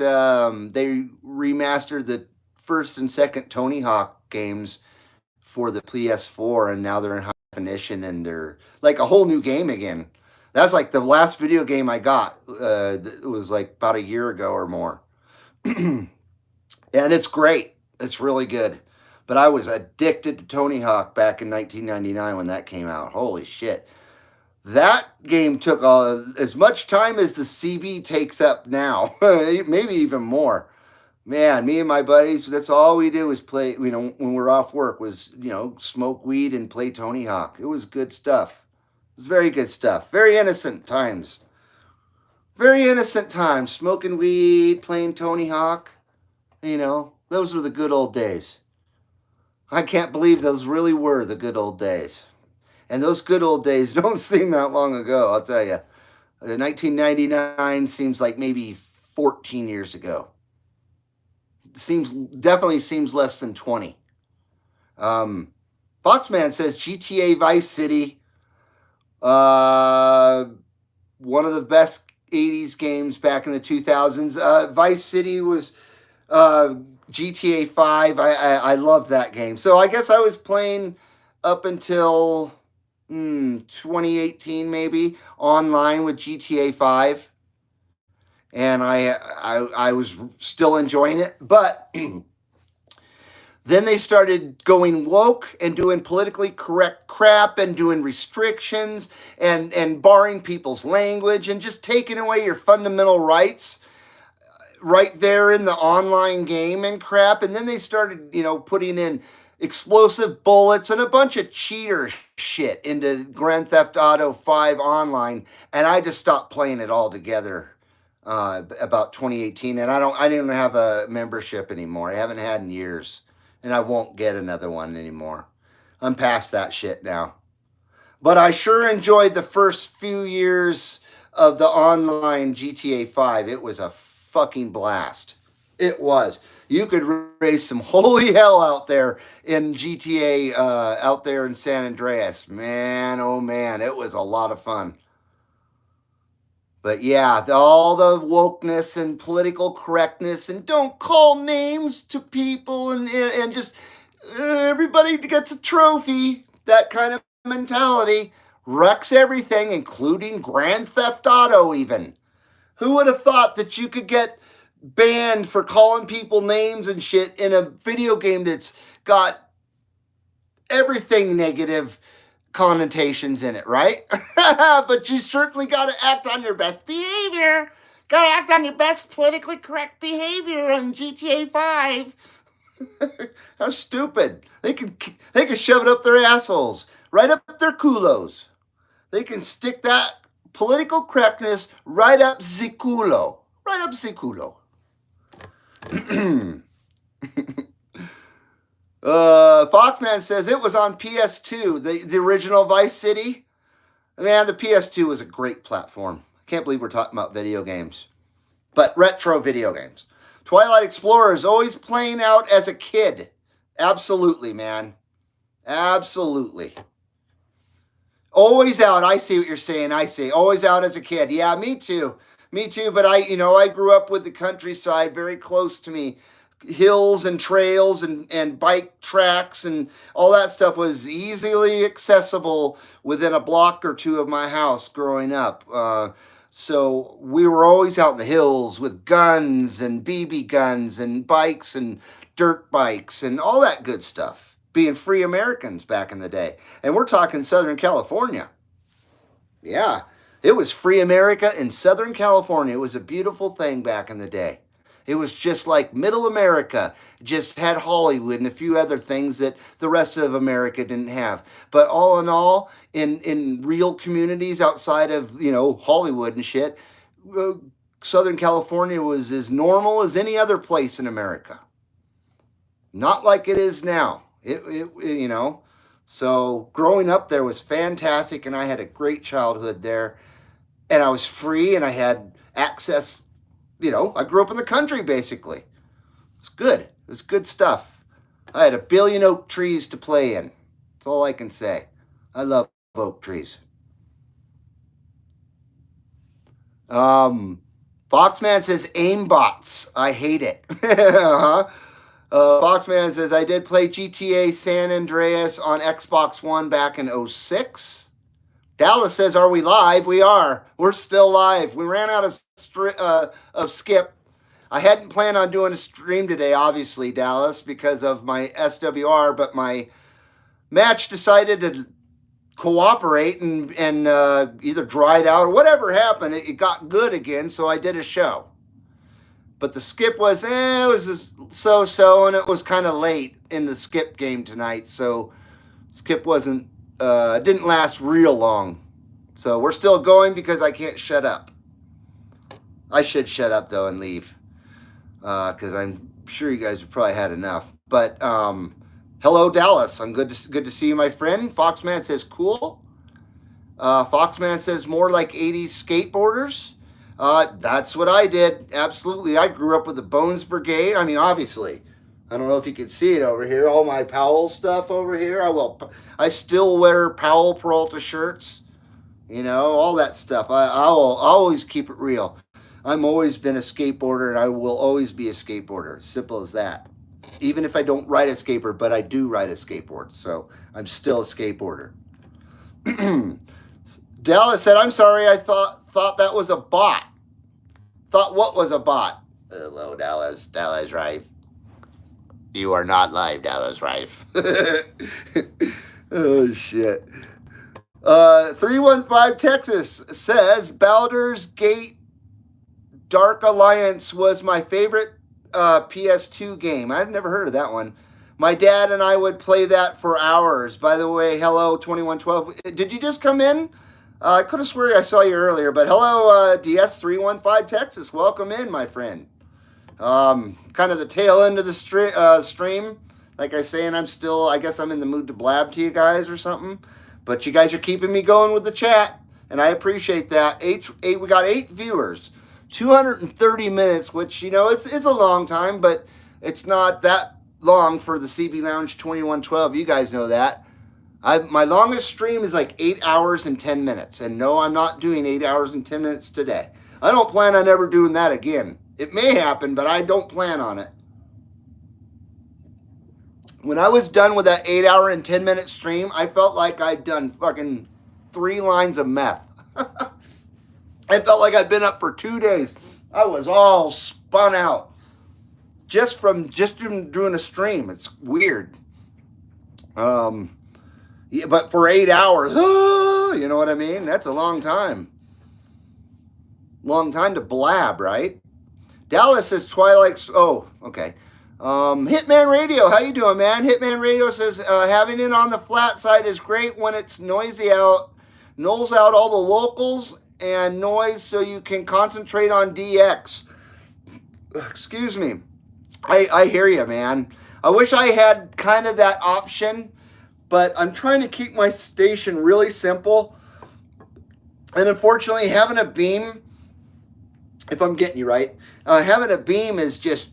they remastered the first and second Tony Hawk games for the PS4, and now they're in high definition and they're like a whole new game again. That's like the last video game I got. It was like about a year ago or more. And it's great. It's really good. But I was addicted to Tony Hawk back in 1999 when that came out. Holy shit. That game took as much time as the CB takes up now. Maybe even more. Man, me and my buddies, that's all we do is play, when we're off work was, smoke weed and play Tony Hawk. It was good stuff. It was very good stuff. Very innocent times. Very innocent times. Smoking weed, playing Tony Hawk. Those were the good old days. I can't believe those really were the good old days. And those good old days don't seem that long ago, I'll tell you. 1999 seems like maybe 14 years ago. Definitely seems less than 20. Foxman says GTA Vice City, one of the best 80s games back in the 2000s. Vice City was GTA 5. I love that game. So I guess I was playing up until 2018 maybe online with GTA 5. And I was still enjoying it, but then they started going woke and doing politically correct crap and doing restrictions and barring people's language and just taking away your fundamental rights right there in the online game and crap. And then they started, putting in explosive bullets and a bunch of cheater shit into Grand Theft Auto 5 online, and I just stopped playing it altogether. about 2018, and I didn't have a membership anymore. I haven't had in years, and I won't get another one anymore. I'm past that shit now. But I sure enjoyed the first few years of the online GTA 5. It was a fucking blast. It was. You could raise some holy hell out there in GTA, out there in San Andreas. Man, oh man, it was a lot of fun. But yeah, all the wokeness and political correctness and don't call names to people and just everybody gets a trophy. That kind of mentality wrecks everything, including Grand Theft Auto, even. Who would have thought that you could get banned for calling people names and shit in a video game that's got everything negative connotations in it, right? But you certainly got to act on your best behavior. Got to act on your best politically correct behavior on GTA 5. How stupid. They can shove it up their assholes, right up their culos. They can stick that political correctness right up the culo. Right up the culo. Foxman says it was on PS2, the original Vice City. Man, the PS2 was a great platform. I can't believe we're talking about video games. But retro video games. Twilight Explorers, always playing out as a kid. Absolutely, man. Absolutely. Always out. I see what you're saying. I see. Always out as a kid. Yeah, me too. Me too. But I grew up with the countryside very close to me. Hills and trails and bike tracks and all that stuff was easily accessible within a block or two of my house growing up. So we were always out in the hills with guns and BB guns and bikes and dirt bikes and all that good stuff. Being free Americans back in the day. And we're talking Southern California. Yeah, it was free America in Southern California. It was a beautiful thing back in the day. It was just like middle America, just had Hollywood and a few other things that the rest of America didn't have. But all in all, in real communities outside of, Hollywood and shit, Southern California was as normal as any other place in America. Not like it is now. So growing up there was fantastic, and I had a great childhood there. And I was free, and I had access. I grew up in the country, basically. It's good. It was good stuff. I had 1 billion oak trees to play in. That's all I can say. I love oak trees. Foxman says aimbots. I hate it. Foxman says, I did play GTA San Andreas on Xbox One back in 2006. Dallas says, are we live? We are. We're still live. We ran out of skip. I hadn't planned on doing a stream today, obviously, Dallas, because of my SWR, but my match decided to cooperate and either dried out or whatever happened. It got good again, so I did a show. But the skip was, it was so-so, and it was kind of late in the skip game tonight, so skip didn't last real long. So we're still going because I can't shut up. I should shut up, though, and leave. Because I'm sure you guys have probably had enough. But hello, Dallas. I'm good to see you, my friend. Foxman says, cool. Foxman says, more like 80s skateboarders. That's what I did. Absolutely. I grew up with the Bones Brigade. I mean, obviously. I don't know if you can see it over here. All my Powell stuff over here. I still wear Powell Peralta shirts. All that stuff. I'll always keep it real. I've always been a skateboarder, and I will always be a skateboarder. Simple as that. Even if I don't ride a skateboard, but I do ride a skateboard. So I'm still a skateboarder. Dallas said, I'm sorry, I thought that was a bot. Thought what was a bot? Hello, Dallas. Dallas Rife. You are not live, Dallas Rife. Oh, shit. 315 Texas says, Baldur's Gate Dark Alliance was my favorite PS2 game. I've never heard of that one. My dad and I would play that for hours. By the way, hello, 2112. Did you just come in? I could have sworn I saw you earlier, but hello, DS315 Texas. Welcome in, my friend. Kind of the tail end of the stream. Like I say, and I guess I'm in the mood to blab to you guys or something. But you guys are keeping me going with the chat, and I appreciate that. We got 8 viewers, 230 minutes, which, it's a long time, but it's not that long for the CB Lounge 2112. You guys know that. My longest stream is like 8 hours and 10 minutes. And no, I'm not doing 8 hours and 10 minutes today. I don't plan on ever doing that again. It may happen, but I don't plan on it. When I was done with that 8 hour and 10 minute stream, I felt like I'd done fucking 3 lines of meth. I felt like I'd been up for 2 days. I was all spun out just doing a stream. It's weird. Yeah, but for 8 hours, you know what I mean? That's a long time. Long time to blab, right? Dallas says Twilight. Oh, okay. Hitman Radio, how you doing, man? Hitman Radio says having it on the flat side is great when it's noisy out. Nulls out all the locals and noise so you can concentrate on DX. Excuse me. I hear you, man. I wish I had kind of that option, but I'm trying to keep my station really simple. And unfortunately, having a beam, if I'm getting you right, having a beam is just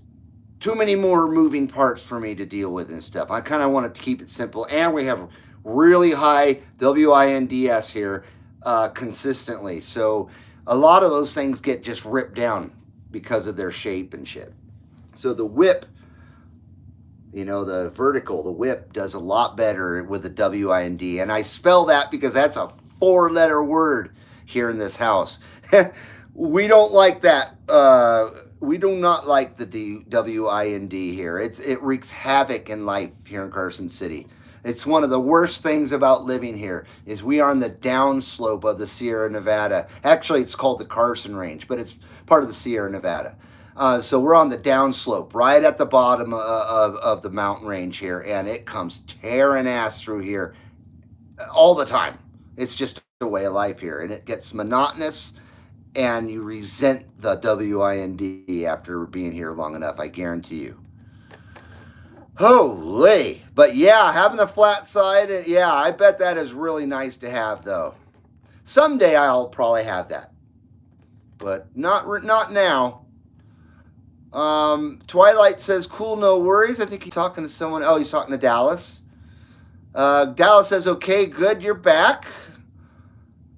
too many more moving parts for me to deal with and stuff. I kind of want to keep it simple. And we have really high WINDS here consistently. So a lot of those things get just ripped down because of their shape and shit. So the whip, the vertical, the whip does a lot better with the WIND. And I spell that because that's a 4-letter word here in this house. We don't like that. We do not like the WIND here. It wreaks havoc in life here in Carson City. It's one of the worst things about living here is we are on the downslope of the Sierra Nevada. Actually, it's called the Carson Range, but it's part of the Sierra Nevada. So we're on the downslope, right at the bottom of the mountain range here, and it comes tearing ass through here all the time. It's just a way of life here, and it gets monotonous, and you resent the WIND after being here long enough, I guarantee you. Holy. But yeah, having the flat side, yeah, I bet that is really nice to have, though. Someday I'll probably have that, but not now. Twilight says, cool, no worries. I think he's talking to someone. Oh, he's talking to Dallas. Dallas says, okay, good, you're back.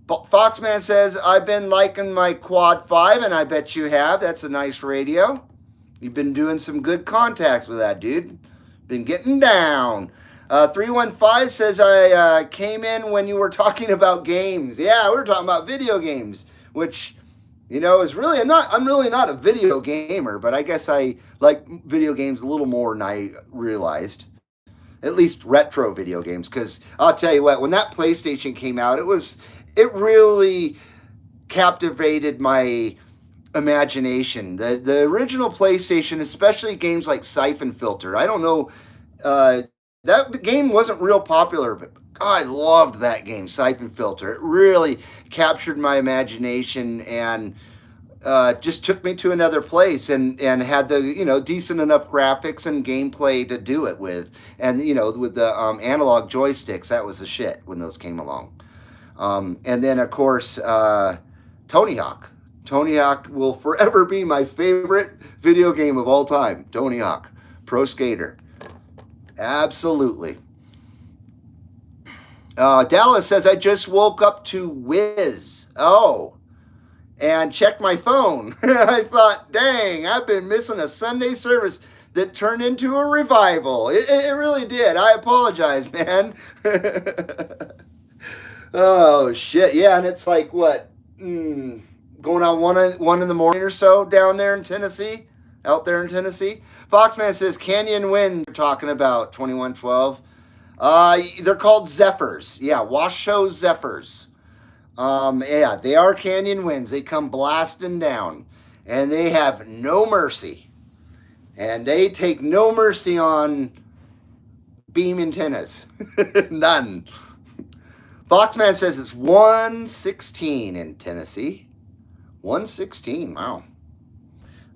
Foxman says, I've been liking my Quad 5, and I bet you have. That's a nice radio. You've been doing some good contacts with that, dude. Been getting down. 315 says, I came in when you were talking about games. Yeah, we were talking about video games, which, is really, I'm really not a video gamer, but I guess I like video games a little more than I realized. At least retro video games, because I'll tell you what, when that PlayStation came out, it really captivated my imagination. The original PlayStation, especially games like Siphon Filter. I don't know, that game wasn't real popular, but God, I loved that game, Siphon Filter. It really captured my imagination and just took me to another place and had the, decent enough graphics and gameplay to do it with. And, with the analog joysticks, that was the shit when those came along. And then, of course, Tony Hawk. Tony Hawk will forever be my favorite video game of all time. Tony Hawk, Pro Skater. Absolutely. Dallas says, I just woke up to Wiz. Oh, and checked my phone. I thought, dang, I've been missing a Sunday service that turned into a revival. It really did. I apologize, man. Oh, shit. Yeah, and it's like, what, going on one in the morning or so down there in Tennessee, out there in Tennessee. Foxman says, Canyon Wind, you're talking about 2112. They're called Zephyrs. Yeah, Washoe Zephyrs. Yeah, they are Canyon Winds. They come blasting down, and they have no mercy. And they take no mercy on beam antennas. None. Foxman says it's 116 in Tennessee. 116. Wow.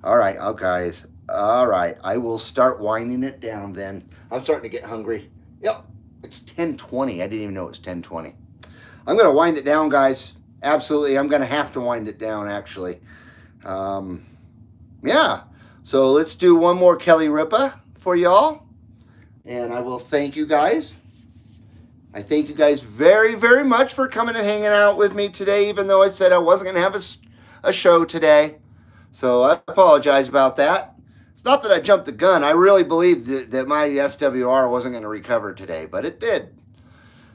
All right, guys. All right, I will start winding it down then. I'm starting to get hungry. Yep, it's 10:20. I didn't even know it was 10:20. I'm going to wind it down, guys. Absolutely, I'm going to have to wind it down, actually. Yeah, so let's do one more Kelly Ripa for y'all. And I will thank you guys. I thank you guys very, very much for coming and hanging out with me today, even though I said I wasn't going to have a show today. So I apologize about that. It's not that I jumped the gun. I really believed that my SWR wasn't going to recover today, but it did.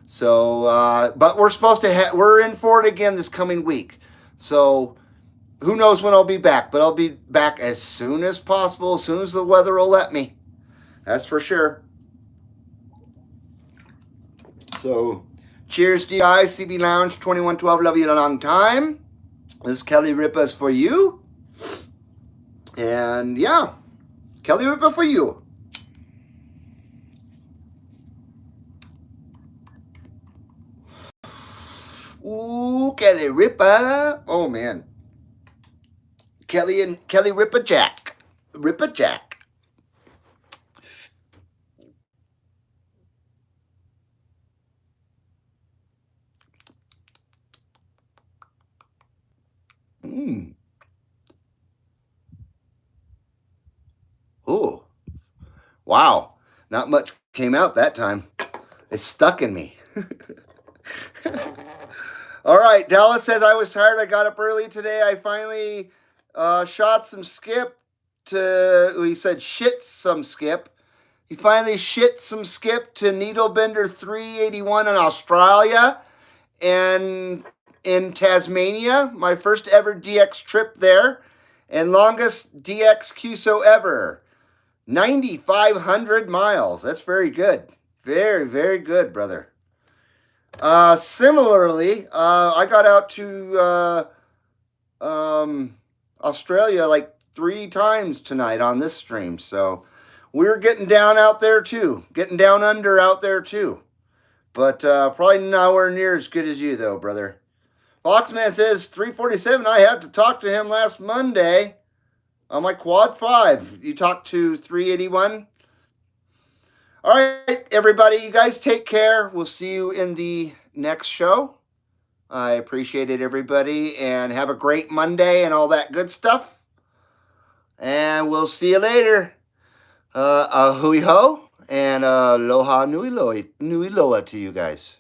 So, but we're supposed to we're in for it again this coming week. So who knows when I'll be back, but I'll be back as soon as possible, as soon as the weather will let me. That's for sure. So cheers to you guys. CB Lounge 2112. Love you a long time. This Kelly Ripa's for you. And yeah, Kelly Ripa for you. Ooh, Kelly Ripa. Oh man. Kelly Ripa Jack. Ripa Jack. Oh. Wow. Not much came out that time. It's stuck in me. All right. Dallas says, I was tired. I got up early today. I finally shot some skip he said shit some skip. He finally shit some skip to Needlebender 381 in Australia and in Tasmania. My first ever DX trip there and longest DX QSO ever. 9,500 miles. That's very good. Very, very good, brother. Similarly, I got out to Australia like 3 times tonight on this stream. So we're getting down out there too. Getting down under out there too. But probably nowhere near as good as you though, brother. Foxman says 347. I had to talk to him last Monday on my quad 5. You talked to 381? All right, everybody. You guys take care. We'll see you in the next show. I appreciate it, everybody. And have a great Monday and all that good stuff. And we'll see you later. Hui ho and aloha nui loa to you guys.